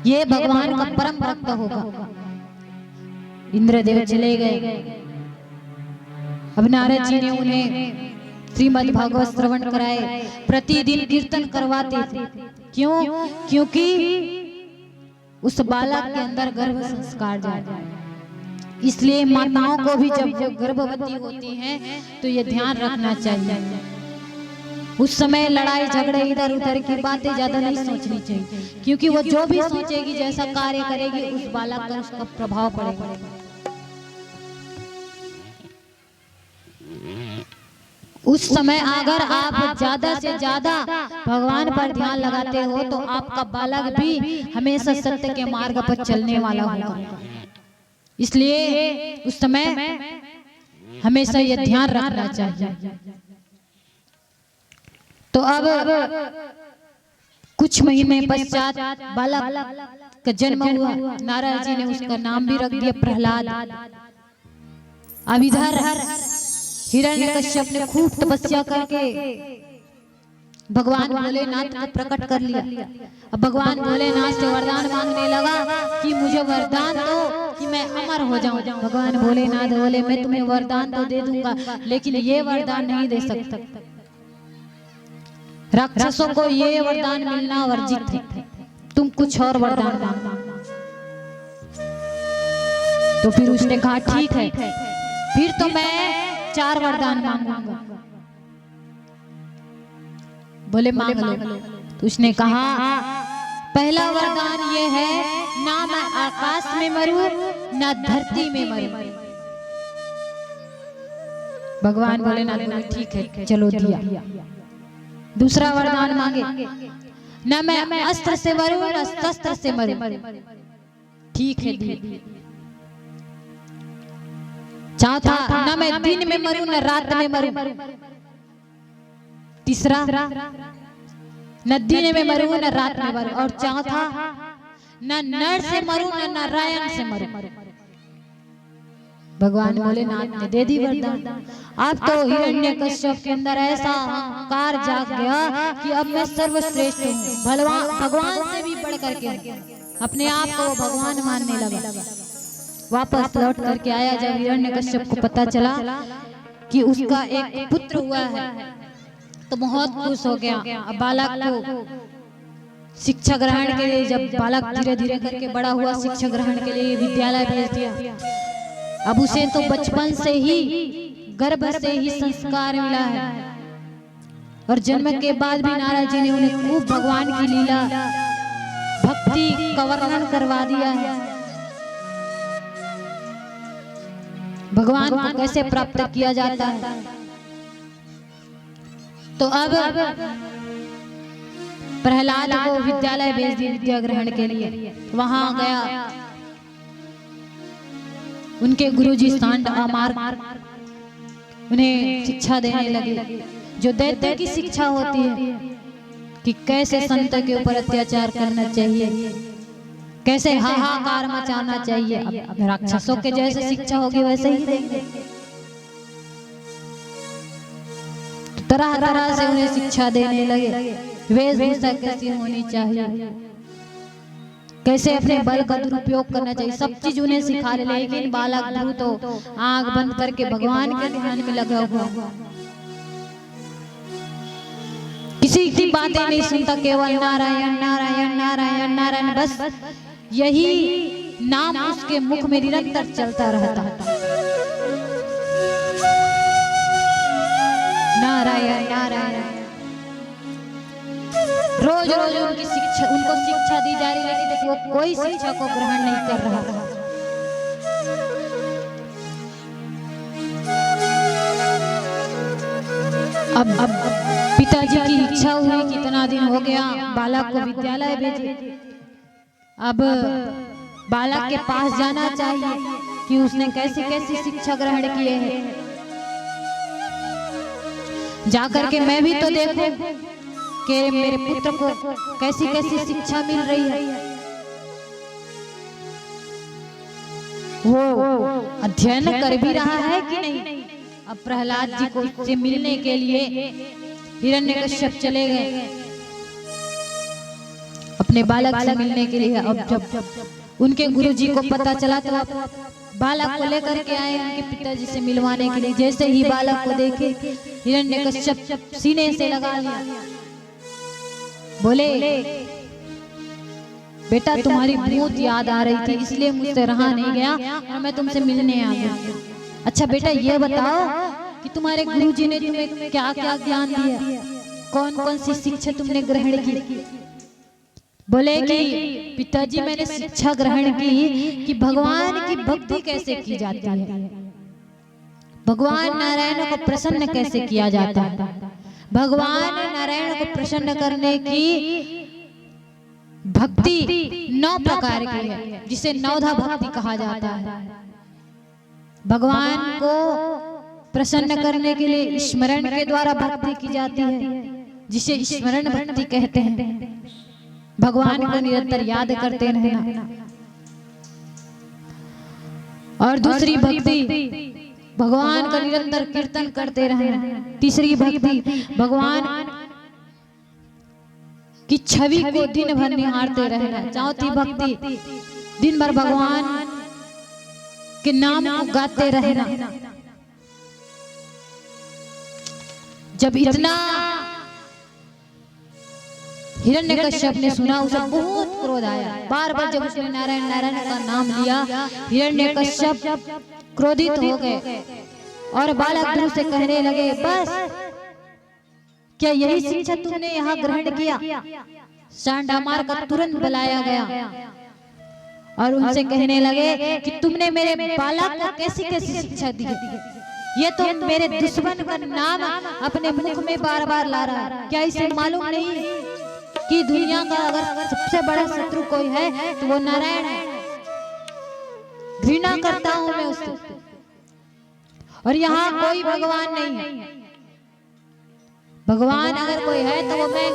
ये भगवान का परम भक्त होगा। इंद्रदेव चले गए। अब नारद जी ने उन्हें श्रीमद् भागवत श्रवण कराए, प्रतिदिन कीर्तन करवाते थे। क्यों? क्योंकि उस बालक के अंदर गर्भ संस्कार जाए। इसलिए माताओं को भी जब वो गर्भवती होती हैं तो ये ध्यान रखना चाहिए। उस समय लड़ाई झगड़े इधर उधर की बातें ज्यादा नहीं सोचनी चाहिए, क्योंकि वो जो भी सोचेगी, जैसा कार्य करेगी, उस बालक पर उसका प्रभाव पड़ेगा। उस समय अगर आप ज्यादा से ज्यादा भगवान पर ध्यान लगाते हो तो आपका बालक भी हमेशा सत्य के मार्ग पर चलने वाला होगा। इसलिए उस समय हमेशा ये ध्यान रखना चाहिए। तो अब कुछ महीने पश्चात बालक का जन्म हुआ। नारद जी ने उसका नाम भी रख दिया प्रहलाद। अब इधर हिरण्यकश्यप ने खूब तपस्या करके भगवान भोलेनाथ को प्रकट कर लिया। अब भगवान भोलेनाथ से वरदान मांगने लगा कि मुझे वरदान दो कि मैं अमर हो जाऊं। भगवान भोलेनाथ बोले, मैं तुम्हें वरदान तो दे दूंगा, लेकिन ये वरदान नहीं दे सकता। राक्षसों को ये वरदान मिलना वर्जित है, तुम कुछ और वरदान मांगो। तो फिर उसने कहा ठीक है, फिर तो मैं 4 वरदान मांगूंगा। बोले मांग लो। तो उसने कहा पहला वरदान ये है, ना मैं आकाश में मरूं ना धरती में मरूं। भगवान भोलेनाथ बोले ठीक है, चलो दिया। दूसरा वरदान मांगे, न मैं अस्त्र से मरूं न शस्त्र से मरूं। ठीक है, दिया। चौथा, न मैं दिन में मरूं न रात में मरूं। तीसरा, न दिन में मरूं न रात में मरूं। और चौथा, न नर से मरूं न नारायण से मरूं। भगवान भोलेनाथ ने दे दी वरदान। अब तो हिरण्यकश्यप के अंदर ऐसा अहंकार जाग गया कि अब मैं सर्वश्रेष्ठ हूँ, भगवान से भी बढ़ करके अपने आप को भगवान मानने लगा। वापस लौट करके आया जब हिरण्यकश्यप को पता चला कि उसका एक पुत्र हुआ है तो बहुत खुश हो गया। अब बालक को शिक्षा ग्रहण के लिए, जब बालक धीरे धीरे करके बड़ा हुआ, शिक्षा ग्रहण के लिए विद्यालय भेज दिया। अब उसे तो बचपन से ही, गर्भ से ही संस्कार मिला है और जन्म के बाद भी नारद जी ने उन्हें खूब भगवान की लीला भक्ति का वर्णन करवा दिया है। भगवान को कैसे प्राप्त किया जाता है। तो अब प्रहलाद को विद्यालय भेज दिया विद्या ग्रहण के लिए। वहां गया, उनके गुरुजी सांड अमार उन्हें शिक्षा देने लगे, जो दैत्य की शिक्षा होती है कि कैसे संत के ऊपर अत्याचार करना चाहिए, कैसे हाहाकार मचाना चाहिए। अब राक्षसों के जैसे शिक्षा होगी वैसे ही देंगे। तरह तरह से उन्हें शिक्षा देने लगे, वेशभूषा कैसी होनी चाहिए, कैसे अपने बल का दुरुपयोग करना चाहिए, सब चीज उन्हें सिखा रहे। लेकिन बालक ध्रुव तो आंख बंद करके भगवान के ध्यान में लगा हुआ, किसी की बातें नहीं सुनता, केवल नारायण नारायण नारायण नारायण, बस यही नाम उसके मुख में निरंतर चलता रहता। नारायण नारायण। रोज रोज उनको शिक्षा दी जा रही, लेकिन वो कोई शिक्षा को ग्रहण नहीं कर रहा। अब पिताजी की इच्छा हुई, कितना दिन हो गया बालक को विद्यालय भेजे। अब बालक के पास जाना चाहिए कि उसने कैसी कैसी शिक्षा ग्रहण किए हैं, जाकर के मैं भी तो देखूं कि मेरे पुत्र को कैसी कैसी शिक्षा मिल रही है। वो अध्ययन कर भी रहा है कि नहीं। अब प्रहलाद जी को उससे मिलने के लिए हिरण्यकश्यप चले गए अपने बालक से मिलने के लिए। अब जब उनके गुरुजी को पता चला तो बालक को लेकर के आए उनके पिताजी से मिलवाने के लिए। जैसे ही बालक को देखे हिरण्यकश्यप सीने से लगा लिया, बोले बेटा तुम्हारी बहुत याद आ रही थी, इसलिए मुझसे रहा नहीं गया और मैं तुमसे मिलने आ गया। अच्छा बेटा ये बताओ कि तुम्हारे गुरुजी ने तुम्हें क्या क्या ज्ञान दिया, कौन कौन सी शिक्षा तुमने ग्रहण की। बोले कि पिताजी मैंने शिक्षा ग्रहण की कि भगवान की भक्ति कैसे की जाती है, भगवान नारायण को प्रसन्न कैसे किया जाता है। भगवान नारायण को प्रसन्न करने की भक्ति 9 प्रकार की है, जिसे नवधा भक्ति कहा जाता है। भगवान को प्रसन्न करने के लिए स्मरण के द्वारा भक्ति की जाती है, जिसे स्मरण भक्ति कहते हैं। भगवान को निरंतर याद करते रहना। और दूसरी भक्ति भगवान का निरंतर कीर्तन करते रहना। तीसरी भक्ति भगवान की छवि को दिन भर निहारते रहना। चौथी भक्ति दिन भर भगवान के नाम को गाते रहना। जब इतना हिरण्यकश्यप ने सुना, उसे बहुत क्रोध आया। बार बार जब उसने नारायण नारायण का नाम लिया, हिरण्यकश्यप क्रोधित हो गए और बालक ध्रुव से कहने लगे, बस क्या यही शिक्षा तुमने यहाँ ग्रहण किया। सांडामार का तुरंत बुलाया गया और उनसे कहने लगे कि तुमने मेरे बालक को कैसी कैसी शिक्षा दी, ये तो मेरे दुश्मन का नाम अपने मुख में बार बार ला रहा है। क्या इसे मालूम नहीं कि दुनिया का अगर सबसे बड़ा शत्रु कोई है तो वो नारायण है। घृणा करता हूं मैं उससे, और यहाँ कोई भगवान नहीं है। भगवान अगर कोई है तो वो मैं।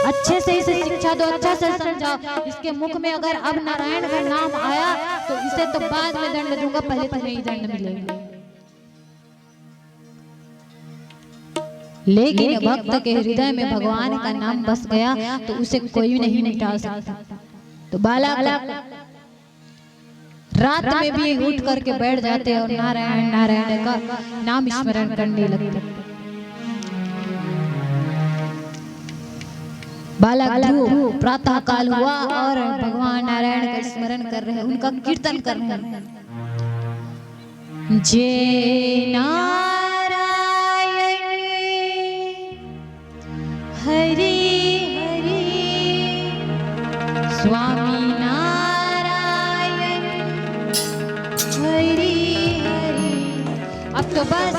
अच्छे से इसे शिक्षा दो, अच्छा से समझाओ। इसके मुख में अगर अब नारायण का नाम आया तो इसे तो बाद में दंड दूंगा, पहले तुम्हें ही दंड मिलेगा। लेकिन भक्त के हृदय में भगवान का नाम बस गया तो उसे कोई नहीं मिटा सकता। तो बालक रात में भी उठ करके बैठ जाते और नारायण नारायण का नाम स्मरण करने लगते। बालक ध्रुव प्रातः काल हुआ और भगवान नारायण का स्मरण कर रहे हैं, उनका कीर्तन कर रहे हैं। जय नारायण हरि हरि स्वामी नारायण हरि हरि। अब तो बस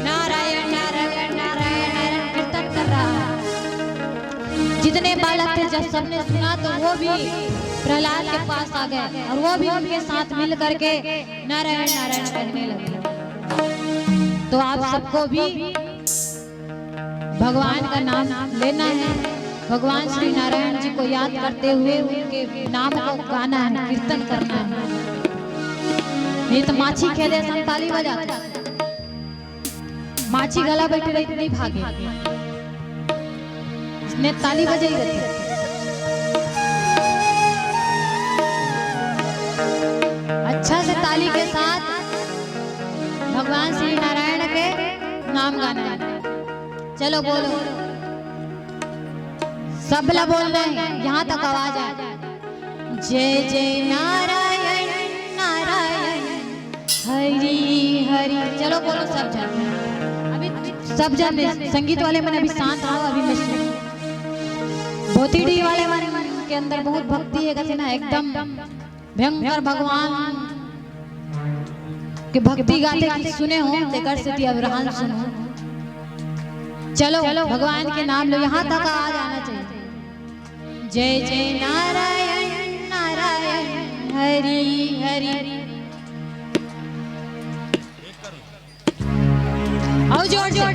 नारायण नारायण नारायण नारायण कीर्तन कर रहा है। जितने बालक थे जब सबने सुना तो वो भी प्रहलाद के पास आ गए और वो भी उनके साथ मिल करके नारायण नारायण करने लगे। तो आप सबको भी भगवान का नाम लेना है, भगवान श्री नारायण जी को याद करते हुए उनके नाम को गाना है, कीर्तन करना है। नहीं तो माछी खेले ताली बजाते, माछी गला बैठी रही नहीं भागे, इसने ताली बजाई रहती। अच्छा से ताली के साथ भगवान श्री नारायण के नाम गाना है। चलो बोलो, सबला बोलना है, यहाँ तक आवाज आ जाए। जय जय नारायण नारायण हरि हरि। चलो बोलो सब जन, अभी सब जन संगीत वाले मन अभी शांत आओ, अभी मैं भोतीडी वाले मन के अंदर बहुत भक्ति है, कहते ना एकदम भयंकर भगवान के भक्ति गाते की सुने हो तेकर से अब रहन सुनो। चलो भगवान के नाम लो, यहाँ तक आ जाना चाहिए। जय जय नारायण नारायण हरि हरि। आओ जोर जोर।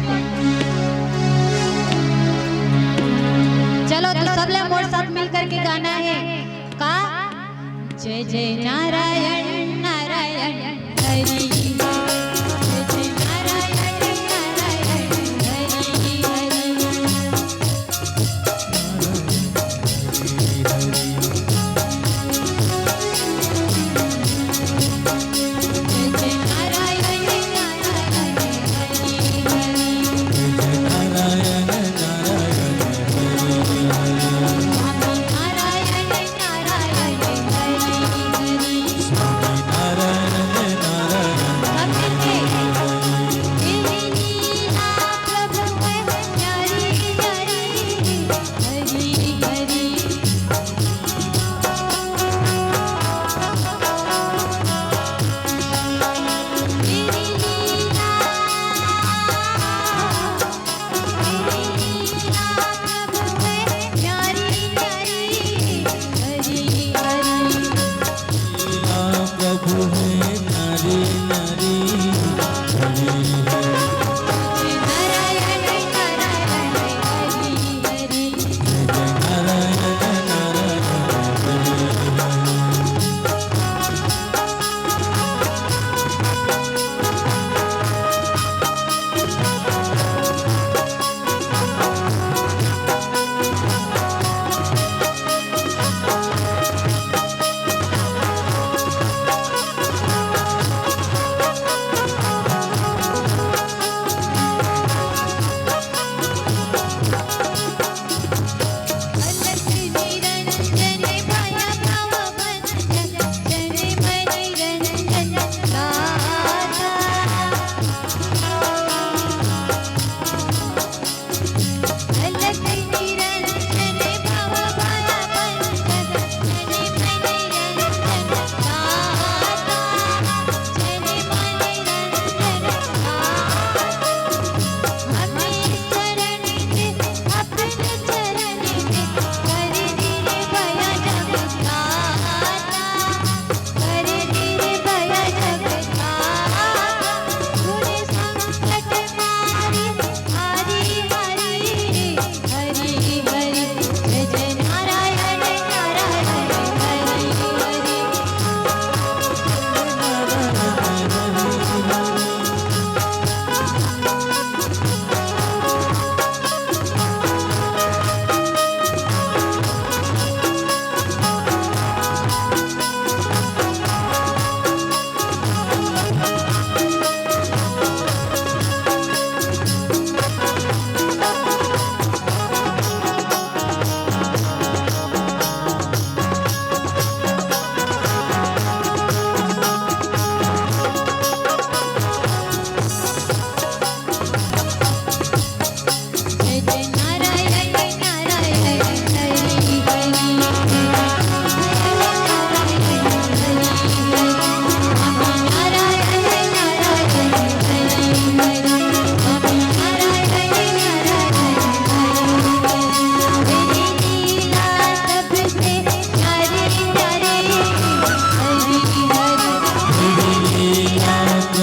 चलो तो सब लोग मोर साथ मिल करके गाना है का जय जय नारायण नारायण हरि।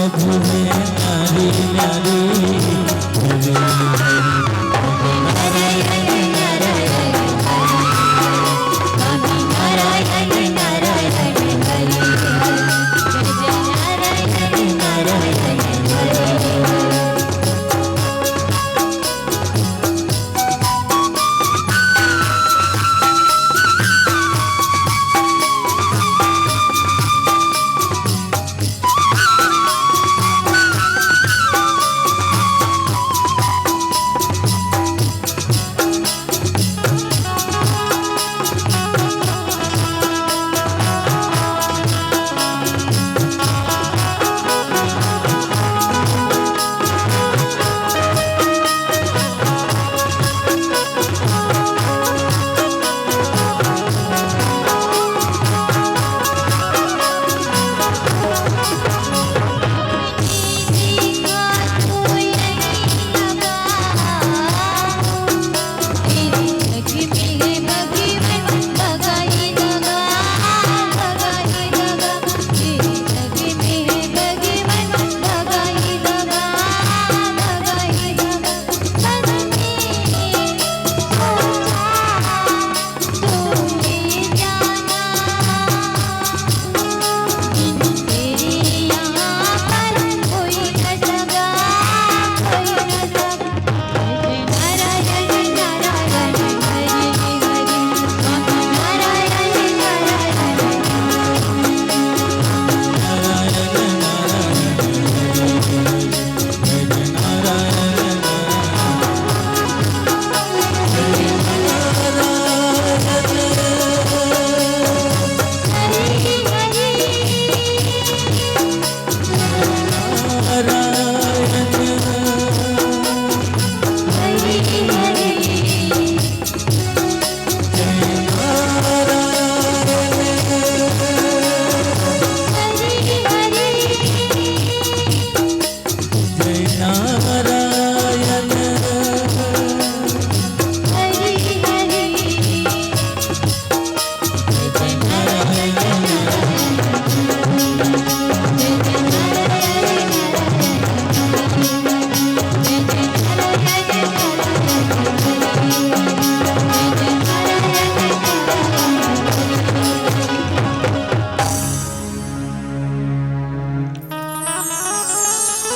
प्रभु है नारी नारी हरे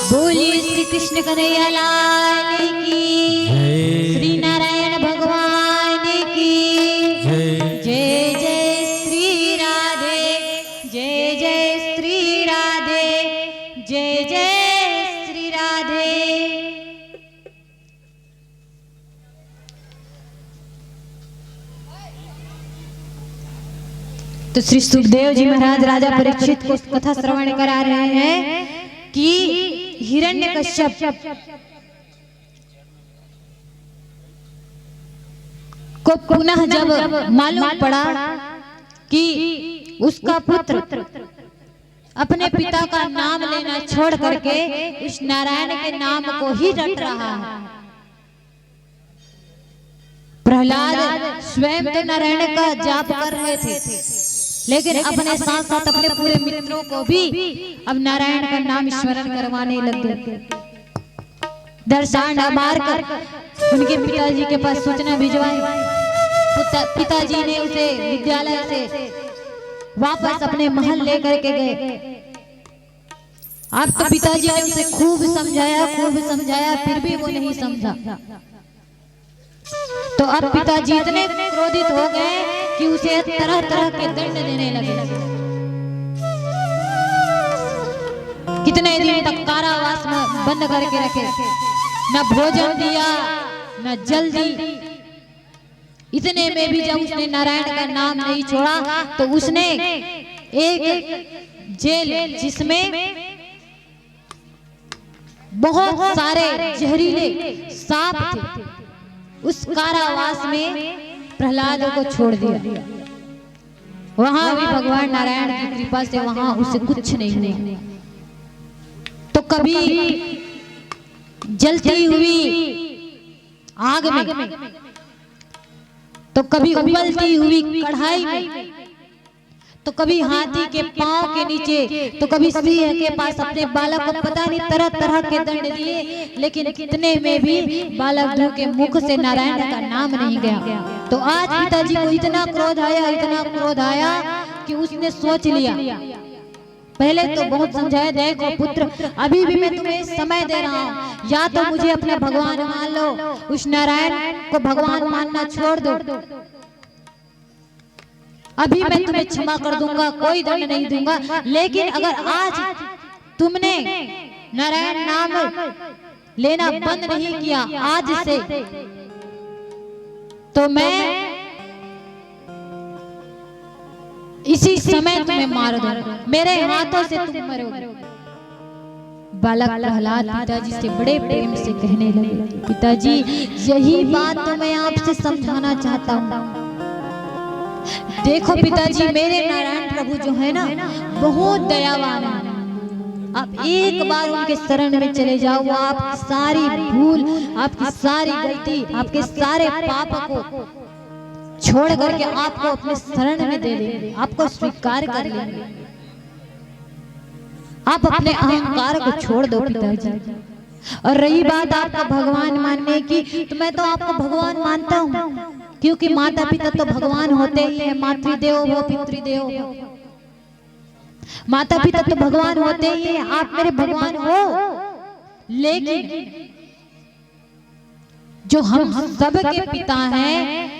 बोलिए श्री कृष्ण कन्हैया लाल की, श्री नारायण भगवान की जय। जय श्री राधे, जय जय श्री राधे, जय जय श्री राधे। तो श्री सुखदेव जी महाराज राजा परीक्षित को कथा श्रवण करा रहे हैं कि हिरण्यकश्यप को पुनः जब मालूम पड़ा कि उसका पुत्र अपने पिता का नाम लेना छोड़ करके इस नारायण के नाम को ही रट रहा है। प्रहलाद स्वयं तो नारायण का जाप कर रहे थे, लेकिन अपने साथ साथ अपने पूरे मित्रों को भी अब नारायण का नाम स्मरण करवाने लग गए। दर्शन मार कर उनके पिताजी के पास सूचना भिजवाई। पिताजी ने उसे विद्यालय से वापस अपने महल लेकर के गए। अब तो पिताजी ने उसे खूब समझाया, फिर भी वो नहीं समझा। तो अब पिताजी इतने क्रोधित हो गए कि उसे तरह तरह के दंड देने लगे। कितने दिन तक कारावास में बंद करके रखे, न भोजन दिया न जल दी। इतने में भी जब उसने नारायण का नाम नहीं छोड़ा तो उसने एक जेल जिसमें बहुत सारे जहरीले सांप थे, उस कारावास में प्रहलाद को छोड़ दिया। वहां भी भगवान नारायण की कृपा से वहां उसे कुछ नहीं हुआ। तो कभी जलती हुई आग में, तो कभी उबलती हुई कढ़ाई में, तो कभी हाथी के पांव के नीचे, तो कभी सिंह के पास अपने बालक को पता नहीं तरह तरह के दंड दिए, लेकिन कितने में भी बालक ध्रुव के मुख से नारायण का नाम नहीं गया। तो आज पिताजी को इतना क्रोध आया, इतना क्रोध आया कि उसने सोच लिया, पहले तो बहुत समझाया, देखो पुत्र अभी भी मैं तुम्हें समय दे रहा हूँ, या तो मुझे अपने भगवान मान लो, उस नारायण को भगवान मानना छोड़ दो, अभी मैं तुम्हें क्षमा कर दूंगा, कोई दंड नहीं दूंगा। लेकिन अगर आज तुमने नारायण नाम लेना बंद नहीं किया आज से, तो मैं इसी समय तुम्हें मार दूंगा, मेरे हाथों से तुम मरोगे। बालक प्रहलाद पिताजी से बड़े प्रेम से कहने लगे, पिताजी यही बात तो मैं आपसे समझाना चाहता हूँ। देखो पिताजी, मेरे नारायण प्रभु जो है ना बहुत दयावान है, आप एक बार उनके शरण में चले जाओ, वो आपकी सारी भूल, आपकी सारी गलती, आपके सारे पाप को छोड़ करके आपको अपने शरण में दे देंगे, आपको स्वीकार कर लेंगे। आप अपने अहंकार को छोड़ दो पिताजी। और रही बात आपका भगवान मानने की, तो मैं तो आपको भगवान मानता हूँ, क्योंकि माता पिता तो भगवान होते ही है, मातृदेवो भव पितृदेवो भव, माता पिता तो भगवान होते ही है, आप मेरे भगवान हो। लेकिन जो हम सबके पिता हैं,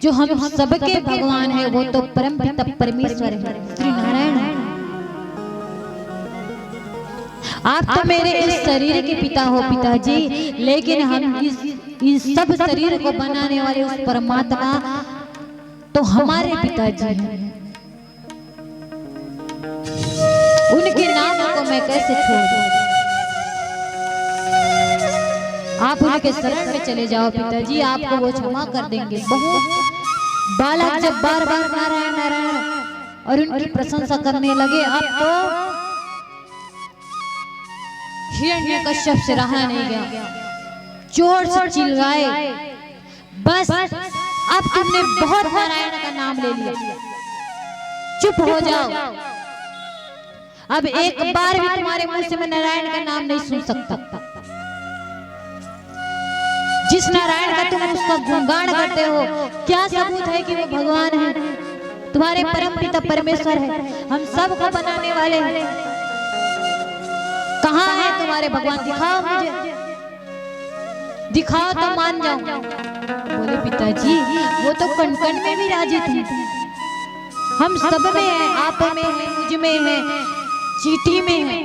जो हम सबके भगवान है, वो तो परम पिता परमेश्वर है, श्री नारायण है। आप तो मेरे इस शरीर के पिता हो पिताजी, लेकिन हम इस सब शरीर को बनाने वाले उस परमात्मा तो हमारे पिताजी हैं। उनके नाम को मैं कैसे छोड़ दूं? आप उनके शरण में चले जाओ पिताजी, आपको वो क्षमा कर देंगे। बहुत बालक जब बार बार नारायण नारायण और उनकी प्रशंसा करने लगे, अब तो हिरण्यकश्यप से रहा नहीं गया, जोर से चिल्लाए, बस अब तुमने बहुत नारायण का नाम ले लिया, चुप हो जाओ, अब एक बार भी तुम्हारे मुंह से मैं नारायण का नाम नहीं सुन सकता। जिस नारायण का तुम उसका गुणगान करते हो, क्या सबूत है कि वो भगवान है? तुम्हारे परम पिता परमेश्वर है, हम सबको बनाने वाले हैं। कहाँ है तुम्हारे भगवान? दिखाओ मुझे, दिखाओ तो मान जाऊं। बोले पिताजी, वो तो कण कण में भी राजी थे, हम सब में है, आप में है, मुझ में है, चींटी में है,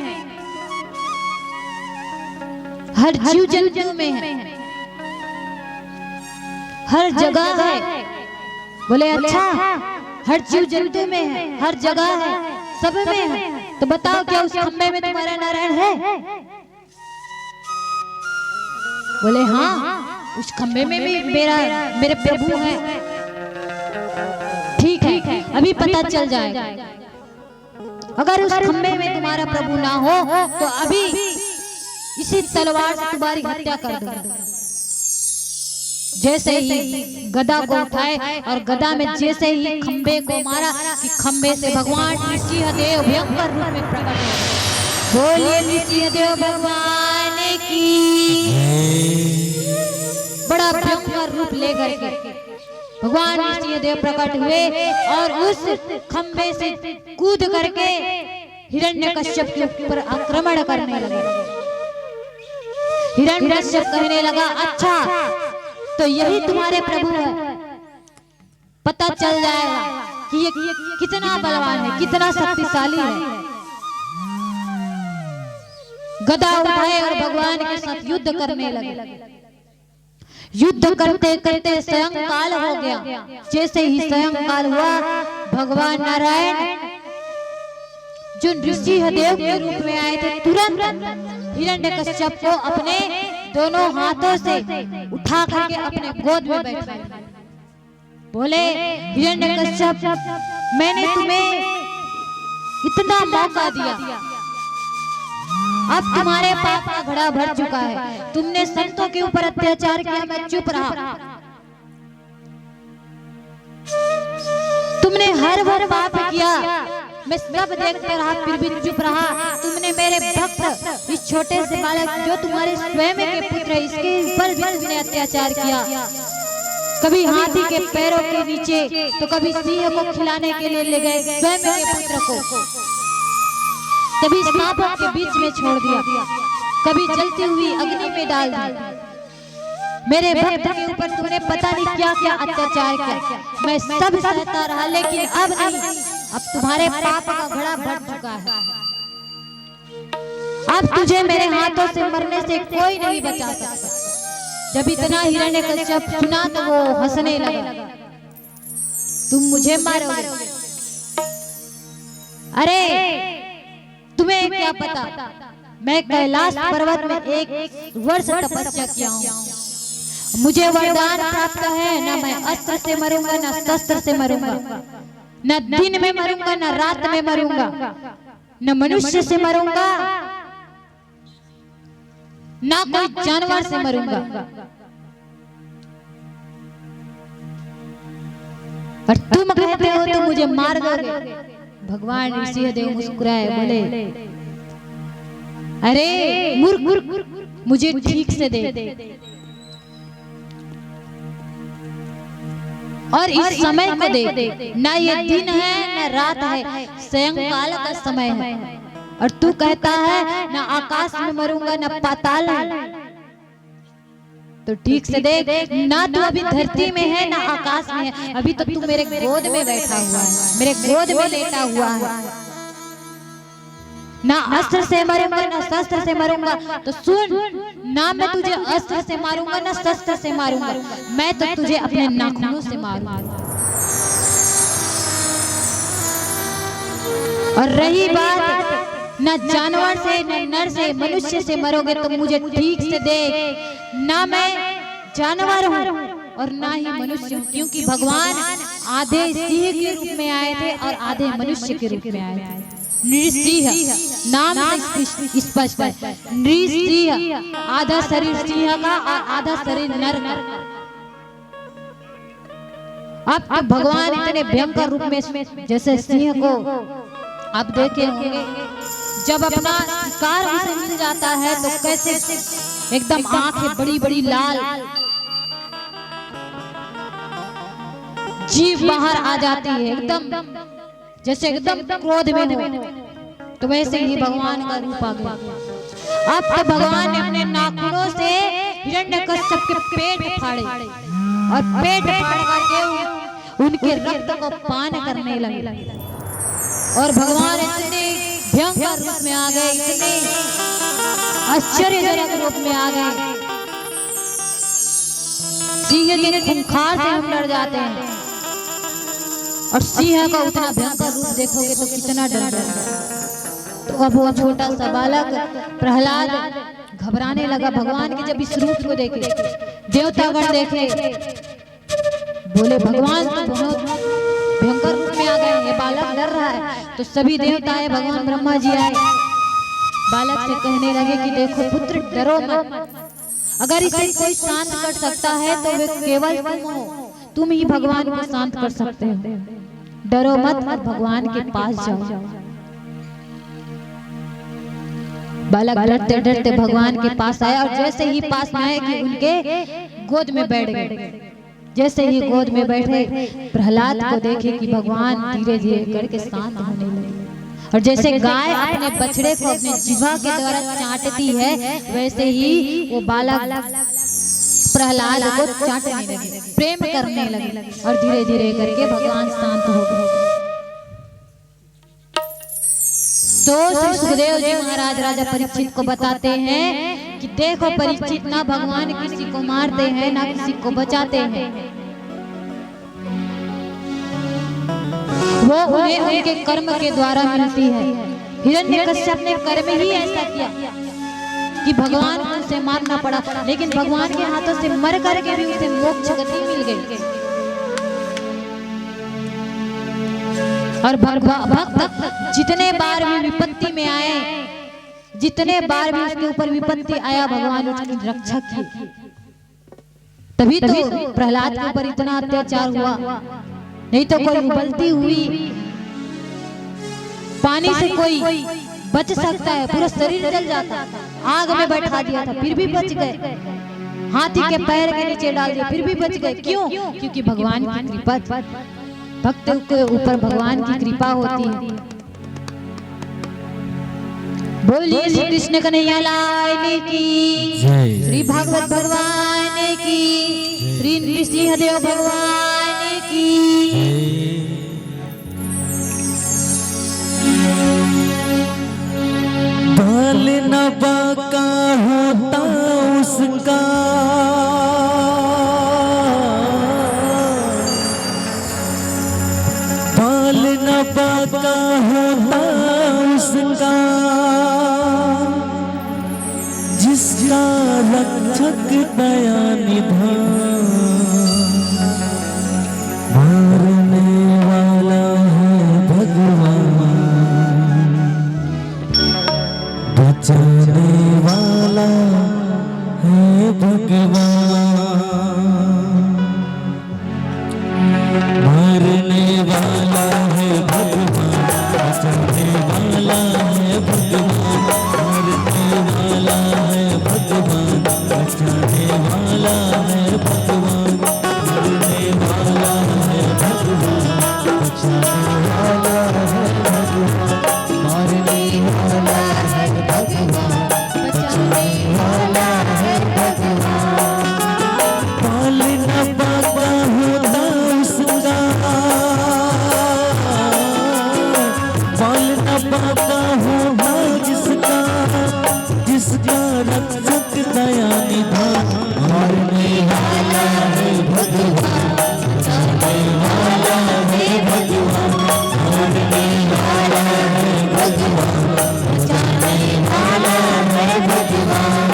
हर जीव जंतु में है, हर जगह है। बोले अच्छा, हर जीव जंतु में है, हर जगह है, सब में है, तो बताओ क्या उस खंबे में तुम्हारा नारायण है? बोले हाँ, उस खंबे में भी मेरे प्रभु है। ठीक है, अभी पता चल जाएगा। अगर उस खंबे में तुम्हारा प्रभु ना हो तो अभी इसी तलवार से तुम्हारी हत्या कर दूंगा। जैसे ही गदा को उठाए और गदा में जैसे ही खंबे को मारा कि खंबे से भगवान नृसिंहदेव भयंकर रूप में प्रकट हो। बोलिए नृसिंहदेव भगवान की। बड़ा भयंकर रूप लेकर के भगवान नृसिंहदेव प्रकट हुए और उस खंबे से कूद करके हिरण्यकश्यप के ऊपर आक्रमण करने लगे। हिरण्यकश्यप कहने लगा, अच्छा तो यही तुम्हारे प्रभु है, पता चल जाएगा कि ये कितना बलवान है, कितना शक्तिशाली है। गदा उठाए और भगवान के साथ युद्ध करने लगे। युद्ध करते करते सायंकाल हो गया। जैसे ही सायंकाल हुआ, भगवान नारायण जो नृसिंहदेव के रूप में आए थे, तुरंत हिरण्यकश्यप को अपने दोनों हाथों से उठा करके अपने गोद में बैठाए। बोले, हिरण्यकश्यप, मैंने तुम्हें इतना मौका दिया, अब तुम्हारे पाप का घड़ा भर चुका है। तुमने संतों के ऊपर अत्याचार किया, मैं चुप रहा। तुमने तुमने हर बार पाप किया, मैं सब देखते रहा फिर भी चुप रहा। तुमने मेरे भक्त इस छोटे से बालक जो तुम्हारे स्वयं के पुत्र है इसके ऊपर भी तुमने अत्याचार किया। कभी हाथी के पैरों के नीचे तो कभी सिंह को खिलाने के लिए ले गए स्वयं के पुत्र को, कभी सांपों के बीच में छोड़ दिया, कभी जलती हुई अग्नि में डाल दिया। मेरे भक्त के ऊपर तुमने पता नहीं क्या क्या अत्याचार किया। मैं सब सहता रहा लेकिन अब नहीं, अब तुम्हारे पाप का घड़ा भर चुका है। अब तुझे मेरे हाथों से मरने से कोई नहीं बचा सकता। जब इतना हिरण्यकश्यप सुना तो वो हंसने लगा, तुम मुझे मारोगे? अरे तुम्हें क्या पता, मैं कैलाश पर्वत में 1 वर्ष तपस्या किया हूँ। मुझे वरदान प्राप्त है, न मैं अस्त्र से मरूंगा न शस्त्र से मरूंगा, न दिन में मरूंगा न रात में मरूंगा, न मनुष्य से मरूंगा ना कोई जानवर से मरूंगा। और तुम कहते हो तो मुझे मार दोगे। भगवान ऋषिदेव मुस्कुराए, बोले अरे मूर्ख, मुझे ठीक से दे। और इस समय को दे, ना ये दिन है न रात है, सायंकाल का समय है। और तू कहता है न आकाश में मरूंगा न पाताल में, तो ठीक से देख, ना तू अभी धरती में है ना आकाश में है, अभी तो तू मेरे गोद में बैठा हुआ है, मेरे गोद में लेटा हुआ है। ना अस्त्र से मरूंगा ना शस्त्र से मरूंगा, तो सुन, ना मैं तुझे अस्त्र से मारूंगा ना शस्त्र से मारूंगा, मैं तो तुझे अपने नाखूनों से मारूंगा। और रही बात न जानवर से न नर से मनुष्य से मरोगे, तो मुझे ठीक से देख, ना मैं जानवर हूँ और ना ही मनुष्य हूँ, क्योंकि भगवान आधे सिंह के रूप में आए थे और आधे मनुष्य के रूप में आए थे। नृसिंह नाम से स्पष्ट है, नृसिंह आधा शरीर सिंह का और आधा शरीर नर का। अब तो भगवान इतने भयंकर रूप में, जैसे सिंह को आप देखे होंगे, जब अपना शिकार उसे मिल जाता है तो कैसे एकदम आंखें बड़ी बड़ी लाल, जीभ बाहर आ जाती है, एकदम जैसे एकदम क्रोध में हो, तो वैसे ही भगवान का रूप आ गया। अब तो भगवान ने अपने नाखूनों से हिरण्यकश्यप के पेट फाड़े और पेट फाड़ करके उनके रक्त को पान करने लगे। और भगवान इतने भयंकर रूप में आ गए, इतने आश्चर्यजनक रूप में आ गए, सिंह के खूंखार से हम डर जाते हैं, और सिंह का उतना भयंकर रूप देखोगे तो कितना डर लगेगा। तो अब वो छोटा सा बालक प्रहलाद घबराने लगा भगवान के जब इस रूप को देखे। देवतागण देखे, बोले भगवान तो बहुत भयंकर रूप में आ गए, ये बालक डर रहा है। तो सभी देवता आए, भगवान ब्रह्मा जी आए, बालक से कहने लगे कि देखो पुत्र, डरो मत, अगर इसे कोई शांत कर सकता है तो वे केवल तुम हो, तुम ही भगवान को शांत कर सकते हो, डरो मत और भगवान के पास जाओ। बालक डरते डरते भगवान के पास आया, और जैसे ही पास में आए कि उनके गोद में बैठ गए। जैसे ही गोद में बैठे, प्रहलाद को देखे कि भगवान धीरे धीरे करके शांत होने लगे, और जैसे गाय अपने बछड़े को अपने जिह्वा के द्वारा चाटती है, वैसे ही वो बालक प्रहलाद को चाटने लगे, प्रेम करने लगे, और धीरे धीरे करके भगवान शांत हो गए। तो श्री सुखदेव जी महाराज राजा परीक्षित को बताते हैं कि देखो परीक्षित, ना भगवान किसी को मारते हैं ना किसी को बचाते हैं, वो उन्हें उनके कर्म के द्वारा मिलती है। हिरण्यकश्यप ने कर्म ही ऐसा किया कि भगवान को उसे मारना पड़ा, लेकिन भगवान के हाथों से मर करके भी उसे मोक्ष गति मिल गई। और भक्त जितने बार भी विपत्ति में आए, जितने बार भी उसके ऊपर विपत्ति आया, भगवान उसकी रक्षा की। तभी तो प्रहलाद के ऊपर इतना अत्याचार हुआ, नहीं तो कोई उबलती हुई पानी से कोई बच सकता है, पूरा शरीर जल जाता। आग में बैठा दिया था फिर भी बच गए, हाथी के पैर के नीचे डाल दिया फिर भी बच गए। क्यों? क्योंकि भगवान की कृपा, भक्त के ऊपर भगवान की कृपा होती है। बोलिए श्री कृष्ण कन्हैया लाल की, श्री भागवत भगवान की, श्री नृसिंहदेव भगवान की। बाल न बाका होता उसका, बाल न बाका होता उसका, जिसका रक्षक दया निधान, मारने वाला है भगवान, बचाने वाला है भगवान, मारने वाला है भगवान, बचाने वाला है भगवान, मारने वाला है भगवान, बचाने वाला है भगवान, मारने वाला है भगवान, बचाने वाला है भगवान, मारने वाला है भगवान, बचाने वाला है भगवान। बाल न बाका होता उसका, बाल न बाका होता जिसका, जिसका रक्षक दया निधान, मारने वाला है भगवान, बचाने वाला है भगवान, मारने वाला है भगवान, बचाने वाला है भगवान।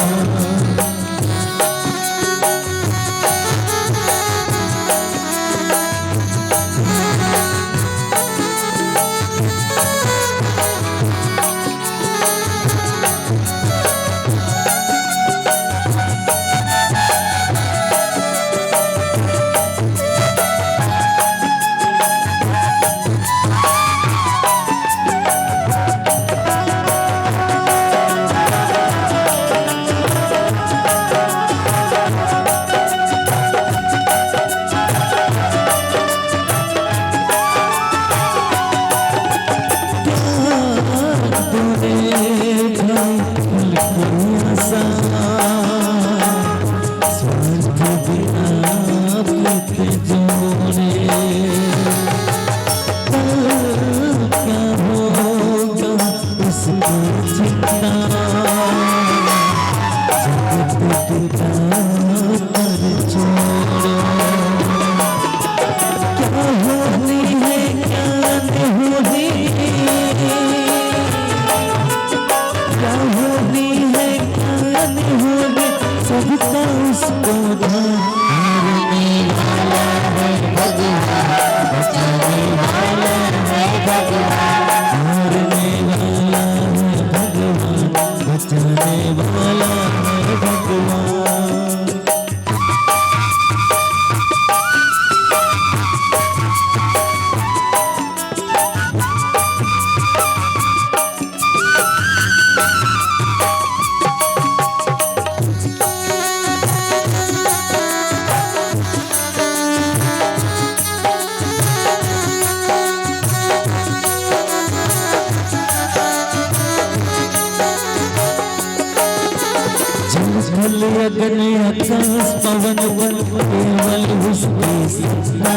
अगन आकाश पवन वन केवल उसकी सत्ता,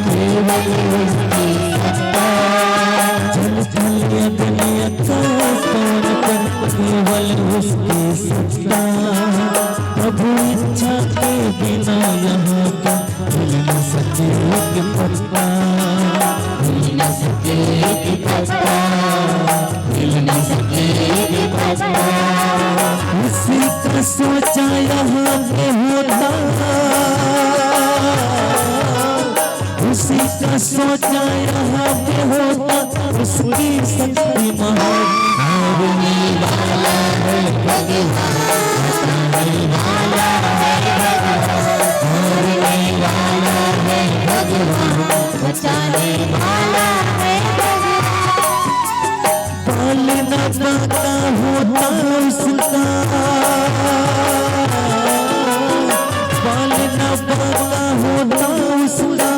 केवल उसकी सत्ता। जल थल अगन आकाश पवन वन केवल उसकी सत्ता। प्रभु इच्छा के बिना यहाँ का हिल न सके एक पत्ता, हिल न सके एक पत्ता, हिल न सके एक पत्ता। उसी का सोचा यहाँ पे होता, उसी का सोचा यहाँ पे होता, उसकी शक्ति महान। मारने वाला है भगवान, बचाने वाला है भगवान, मारने वाला है भगवान, बचाने वाला है बाल न बाका होता उसका, बाल न बाका होता उसका,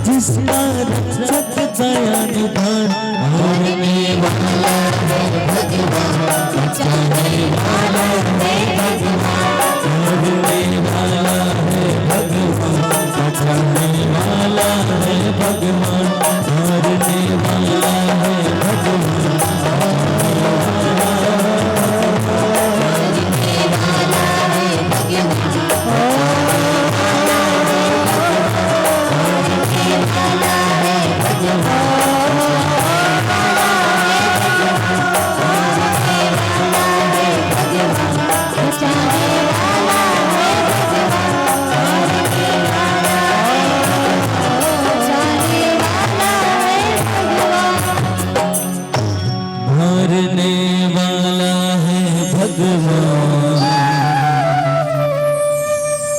जिसका रक्षक दया निधान मारने वाला है भगवान, बचाने वाला है भगवान, मारने वाला है भगवान, बचाने वाला है भगवान, मारने वाला है भगवान। मारने वाला है भगवान,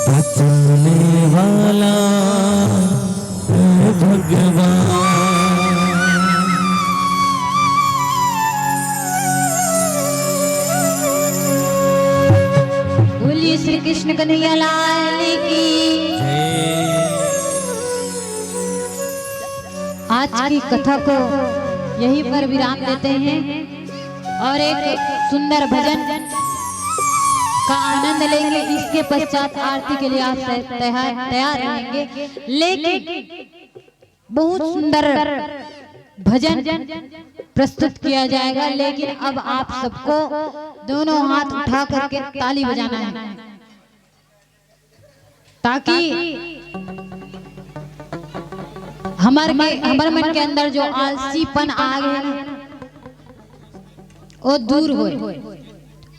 बचाने वाला है भगवान। बोलिए श्री कृष्ण कन्हैया लाल की। आज की कथा को यहीं पर विराम देते हैं और एक सुंदर भजन का आनंद लेंगे। इसके पश्चात आरती के लिए आप तैयार रहेंगे। लेकिन बहुत सुंदर भजन प्रस्तुत किया जाएगा, लेकिन अब आप सबको दोनों हाथ उठा करके ताली बजाना है, ताकि हमारे मन के अंदर जो आलसीपन आ गया वो दूर हो।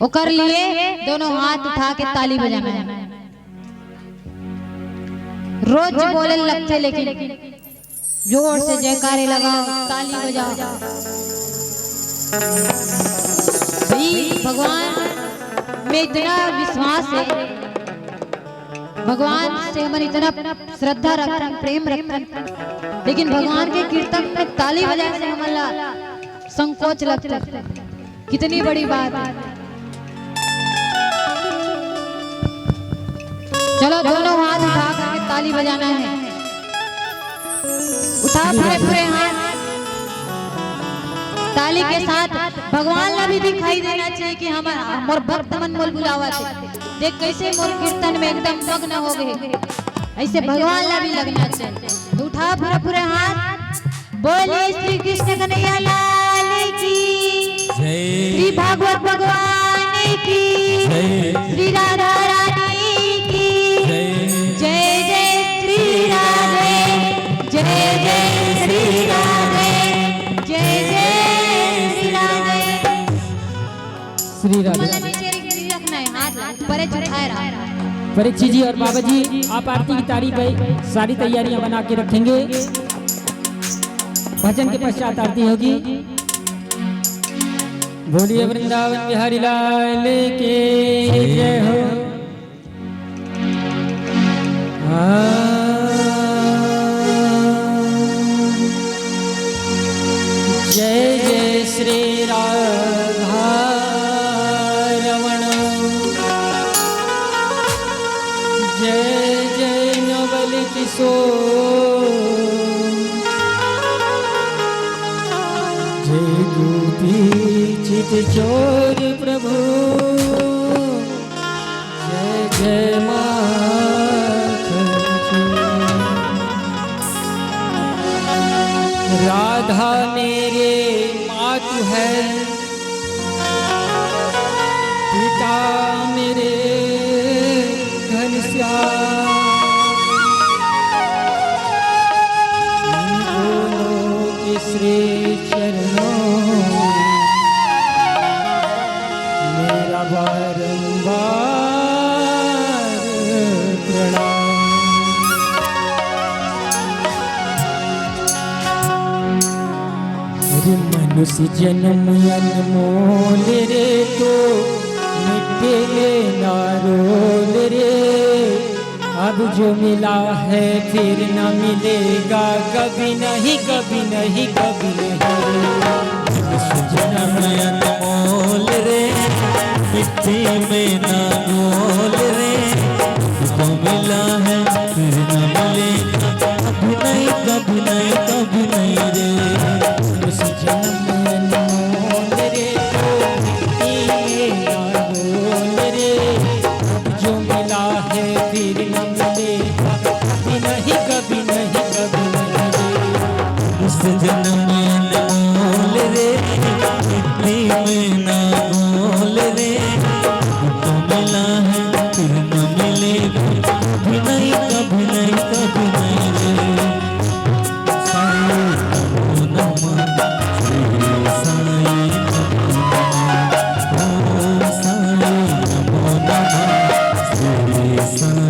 वो कर लिए दोनों हाथ उठा के ताली बजाना है। रोज बोले लगते, लेकिन जोर से जयकारे लगाओ, ताली बजाओ। भाई भगवान में इतना विश्वास है, भगवान से हम इतना श्रद्धा रखते हैं, प्रेम रखते हैं, लेकिन भगवान के कीर्तन में ताली बजाने से हमारा संकोच लगता है। कितनी बड़ी बात है। चलो दोनों हाथ उठा करके ताली बजाना है। उठा पूरे हाथ ताली के साथ। भगवान ने भी दिखाई देना चाहिए कि हमार भक्त मन मोल बुलावा थे। देख कैसे मोर कीर्तन में एकदम मग्न हो गए, ऐसे भगवान ने भी लगना चाहिए। उठा पूरे हाथ। बोलिए श्री कृष्ण कन्हैया लाल की, श्री भागवत भगवान की, श्री राधा रानी की जय। जय श्री राधे, जय जय श्री राधे, जय जय श्री राधे। श्री राधे। रखना है हाथ परे चढ़ाए रहा। परीक्षित जी और बाबा जी, आप आरती की तारीख पे सारी तैयारियां बना के रखेंगे। भजन के पश्चात आरती होगी। बोलिए वृंदावन बिहारी लाल के जय हो। जय जय श्री राधा रमण, जय जय नवल किशोर, जय गोपी चित चोर प्रभु, जय जय माखन चोर। राधा मेरे मातु है, पिता मेरे घनश्याम, इन दोनों के श्री चरणों मेरा बारंबार प्रणाम। अरे मनुष्य जन्म अनमोल रे, तो मिटे ना रोल रे, अब जो मिला है फिर न मिलेगा कभी नहीं कभी नहीं कभी नहीं। इस जन्म में अनमोल रे, मिट्टी में ना गोल रे, तो मिला है फिर न मिलेगा कभी नहीं कभी नहीं कभी नहीं रे। उस जन्म में अनमोल रे, मिट्टी में ना गोल रे, अब जो मिला है फिर न मिलेगा कभी नहीं कभी नहीं कभी नहीं रे। इस जन्म में अनमोल रे, मिट्टी में ना गोल रे, तो मिला है फिर न मिलेगा कभी नहीं कभी नहीं कभी नहीं रे। साई नमो नमः, श्री साई नमो नमः, ओम साई नमो नमः, श्री साई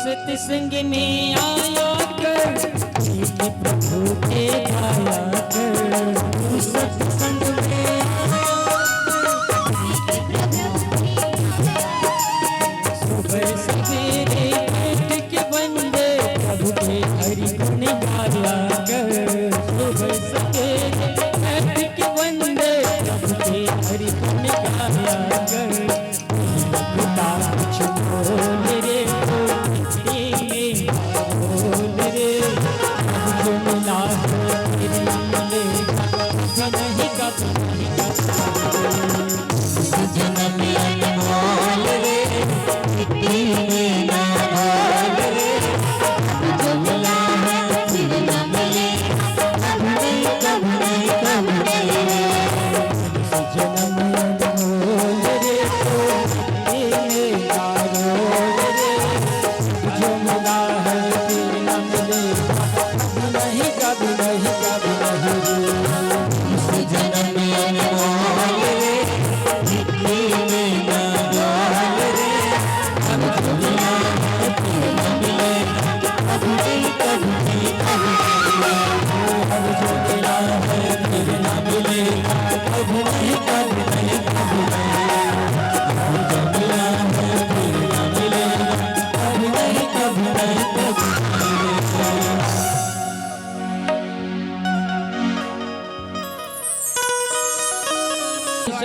सत्संग में आया कर, प्रेम प्रभु के गाया कर। सत्संग में आया कर, सुबह सवेरे बैठ के बंदे प्रभु के हरि गुण गाया कर। सुबह सवेरे बैठ के बंदे प्रभु के हरि गुण गाया कर। पिता कुछ बोल रे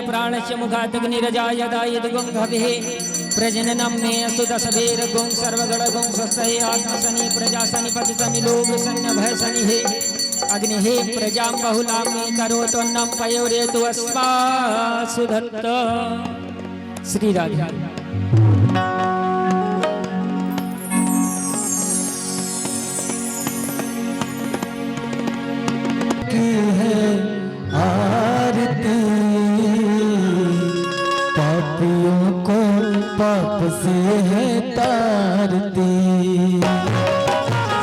प्राणस्य मुखादग्निरजाय दायद्गुं भवेः प्रजननं मे अस्तु दशभेरगुं सर्वगणगुं स्वस्तये आत्मसनि प्रजासनि पतितनि लोकसन्य भयसनिः अग्निः प्रजां बहुलां मे करोतोन्नं पयोरेतु अस्मासु दत्त। श्री राधे। पापियों को पाप से है तारती,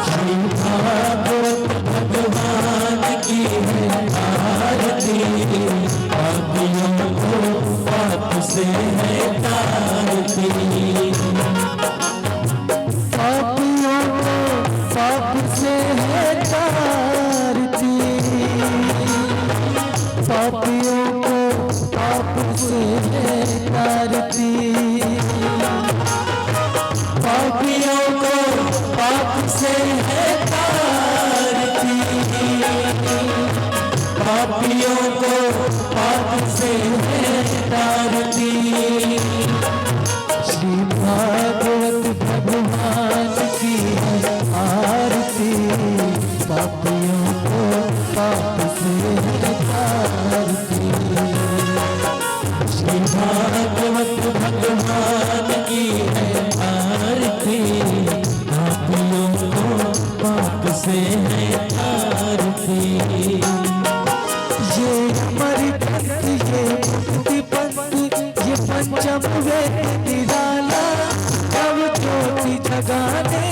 श्री भागवत भगवान की है आरती। पापियों को पाप से है तारती, पापियों को पाप से है तारती, पापियों को पाप से है तारती, पापियों को पाप से है तारती, पापियों को पाप से है तारती। श्री भागवत भगवान की है आरती, पापियों को पाप से है तारती। श्री भागवत भगवान की है आरती, पापियों पंचम वेद निराला नव ज्योति जगाने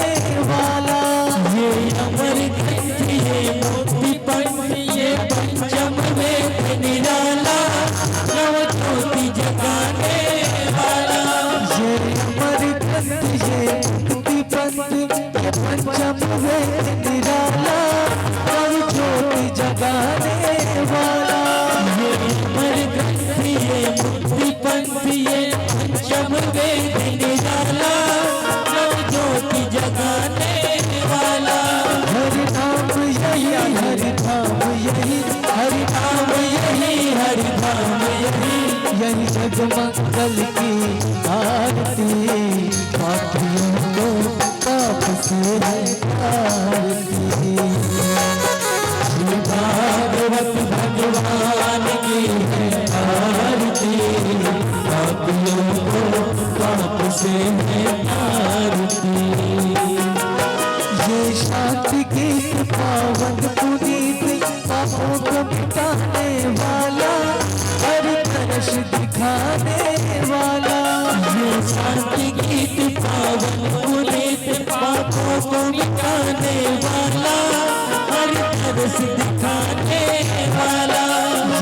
वाला। ये अमर ग्रंथ ये मोती पंथ ये पंचम वेद निराला नव ज्योति जगाने वाला। ये अमर ग्रंथ ये मुक्ति पंथ ये पंचम वेद निराला नव ज्योति जगाने वाला। ये अमर ग्रंथ ये मुक्ति पंथ ये पंचम वेद निराला नव ज्योति जगाने वाला। हरि नाम यही हरि धाम यही हरि नाम यही हरि धाम यही यही जगमंगल की आरती पापियों को पाप से है आरती। श्री भागवत भगवान की है आरती पापियों को पाप से है आरती। ये शांति गीत पावन पुनीत पापों को मिटाने वाला हर तरस दिखाने वाला। ये शांति गीत पावन पुनीत पापों को मिटाने वाला हर तरस दिखाने वाला।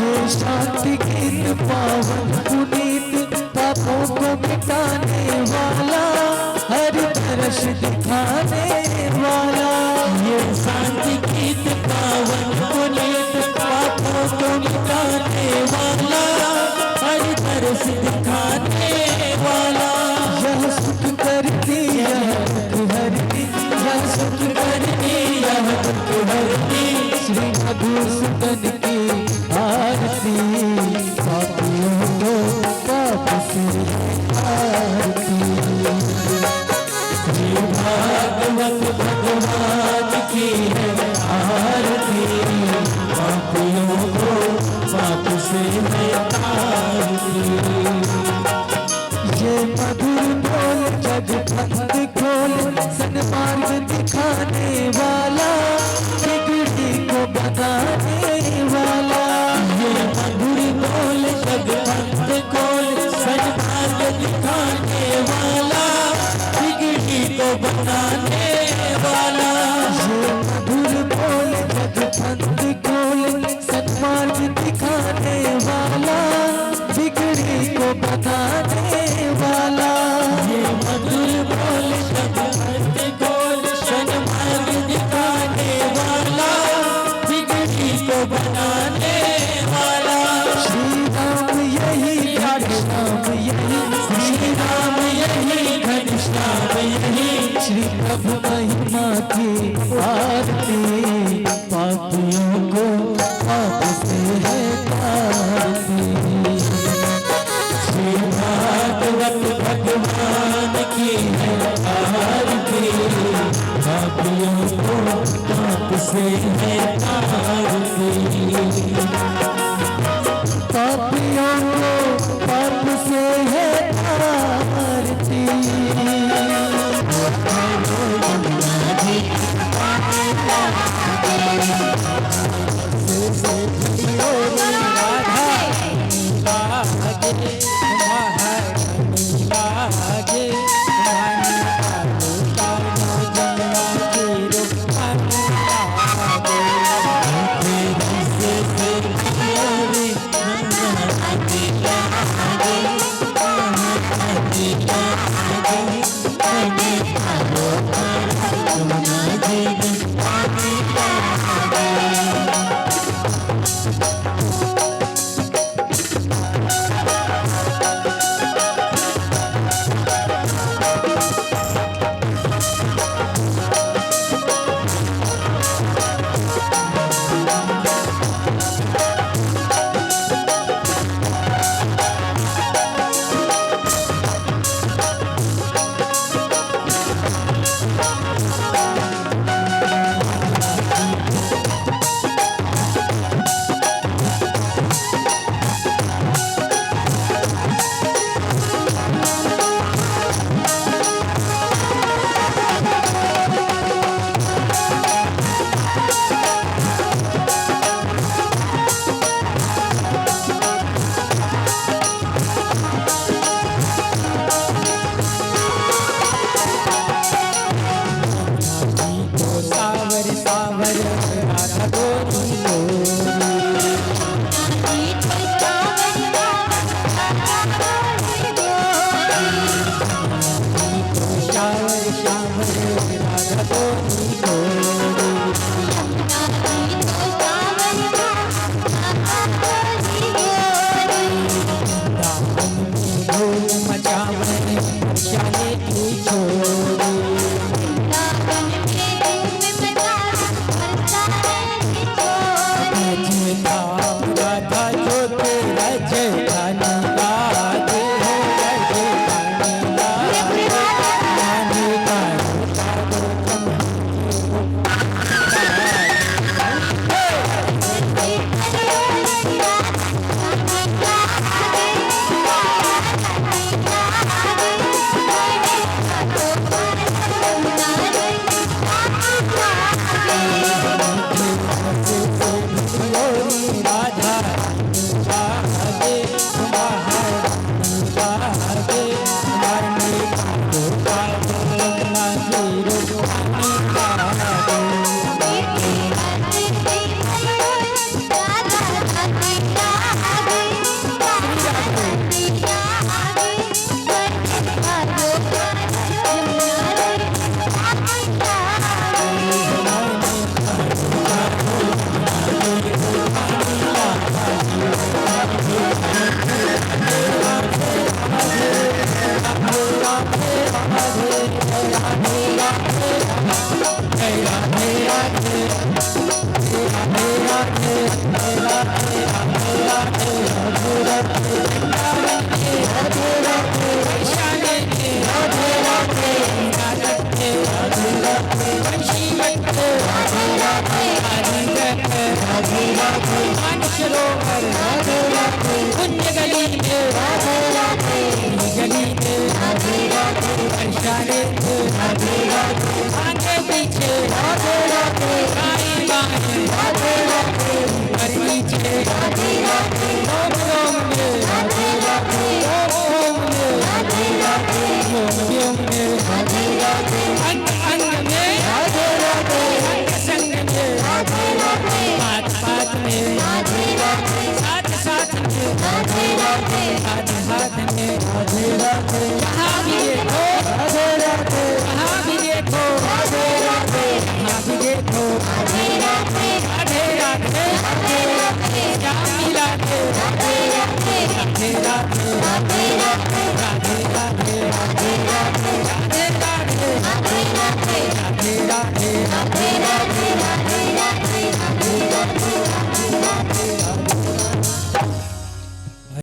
ये शांति गीत पावन पुनीत पापों को मिटाने वाला हर तरस दिखाने वाला। ये शांति गीत पावन पुनीत पापों को मिटाने वाला हर तरस दिखाने वाला। यह सुख करती यह दुख हरती यह सुख करती यह दुख हरती श्री मधुसूदन की आरती पापियों को पाप से आरती। श्री भागवत भगवान की है आरती पापियों को पाप से है आरती। ये मधुर बोल जग पंथ खोल सन्मार्ग दिखाने वाला बिगड़ी को बनाने वाला। ये मधुर बोल जग पंथ खोल सन्मार्ग दिखाने वाला बिगड़ी को बनाने वाला। ये मधुर बोल जग पंथ खोल सन्मार्ग दिखाने वाला बिगड़ी को बनाने वाला। ये मधुर बोल जग पंथ खोल सन्मार्ग दिखाने वाला बिगड़ी को बनाने वाला। श्री राम यही घनश्याम यही श्री राम यही घनश्याम यही श्री प्रभु महिमा की आरती पापियों को पाप से है तारती। श्री भागवत भगवान की है आरती पापियों को पाप से है आरती। पापियों को पाप से है तारती। से मानसरोवर पुण्य गली में गली में परेशानी आगे पीछे गाड़ी बाएं ऊपर नीचे ओम ओम में ओम ओम में अंग अंग में अंग संग में बात बात में साथ साथ में हाथ हाथ में जहाँ भी देखो कहाँ भी देखो कहाँ भी देखो राधे राधे क्या मिला के राधे राधे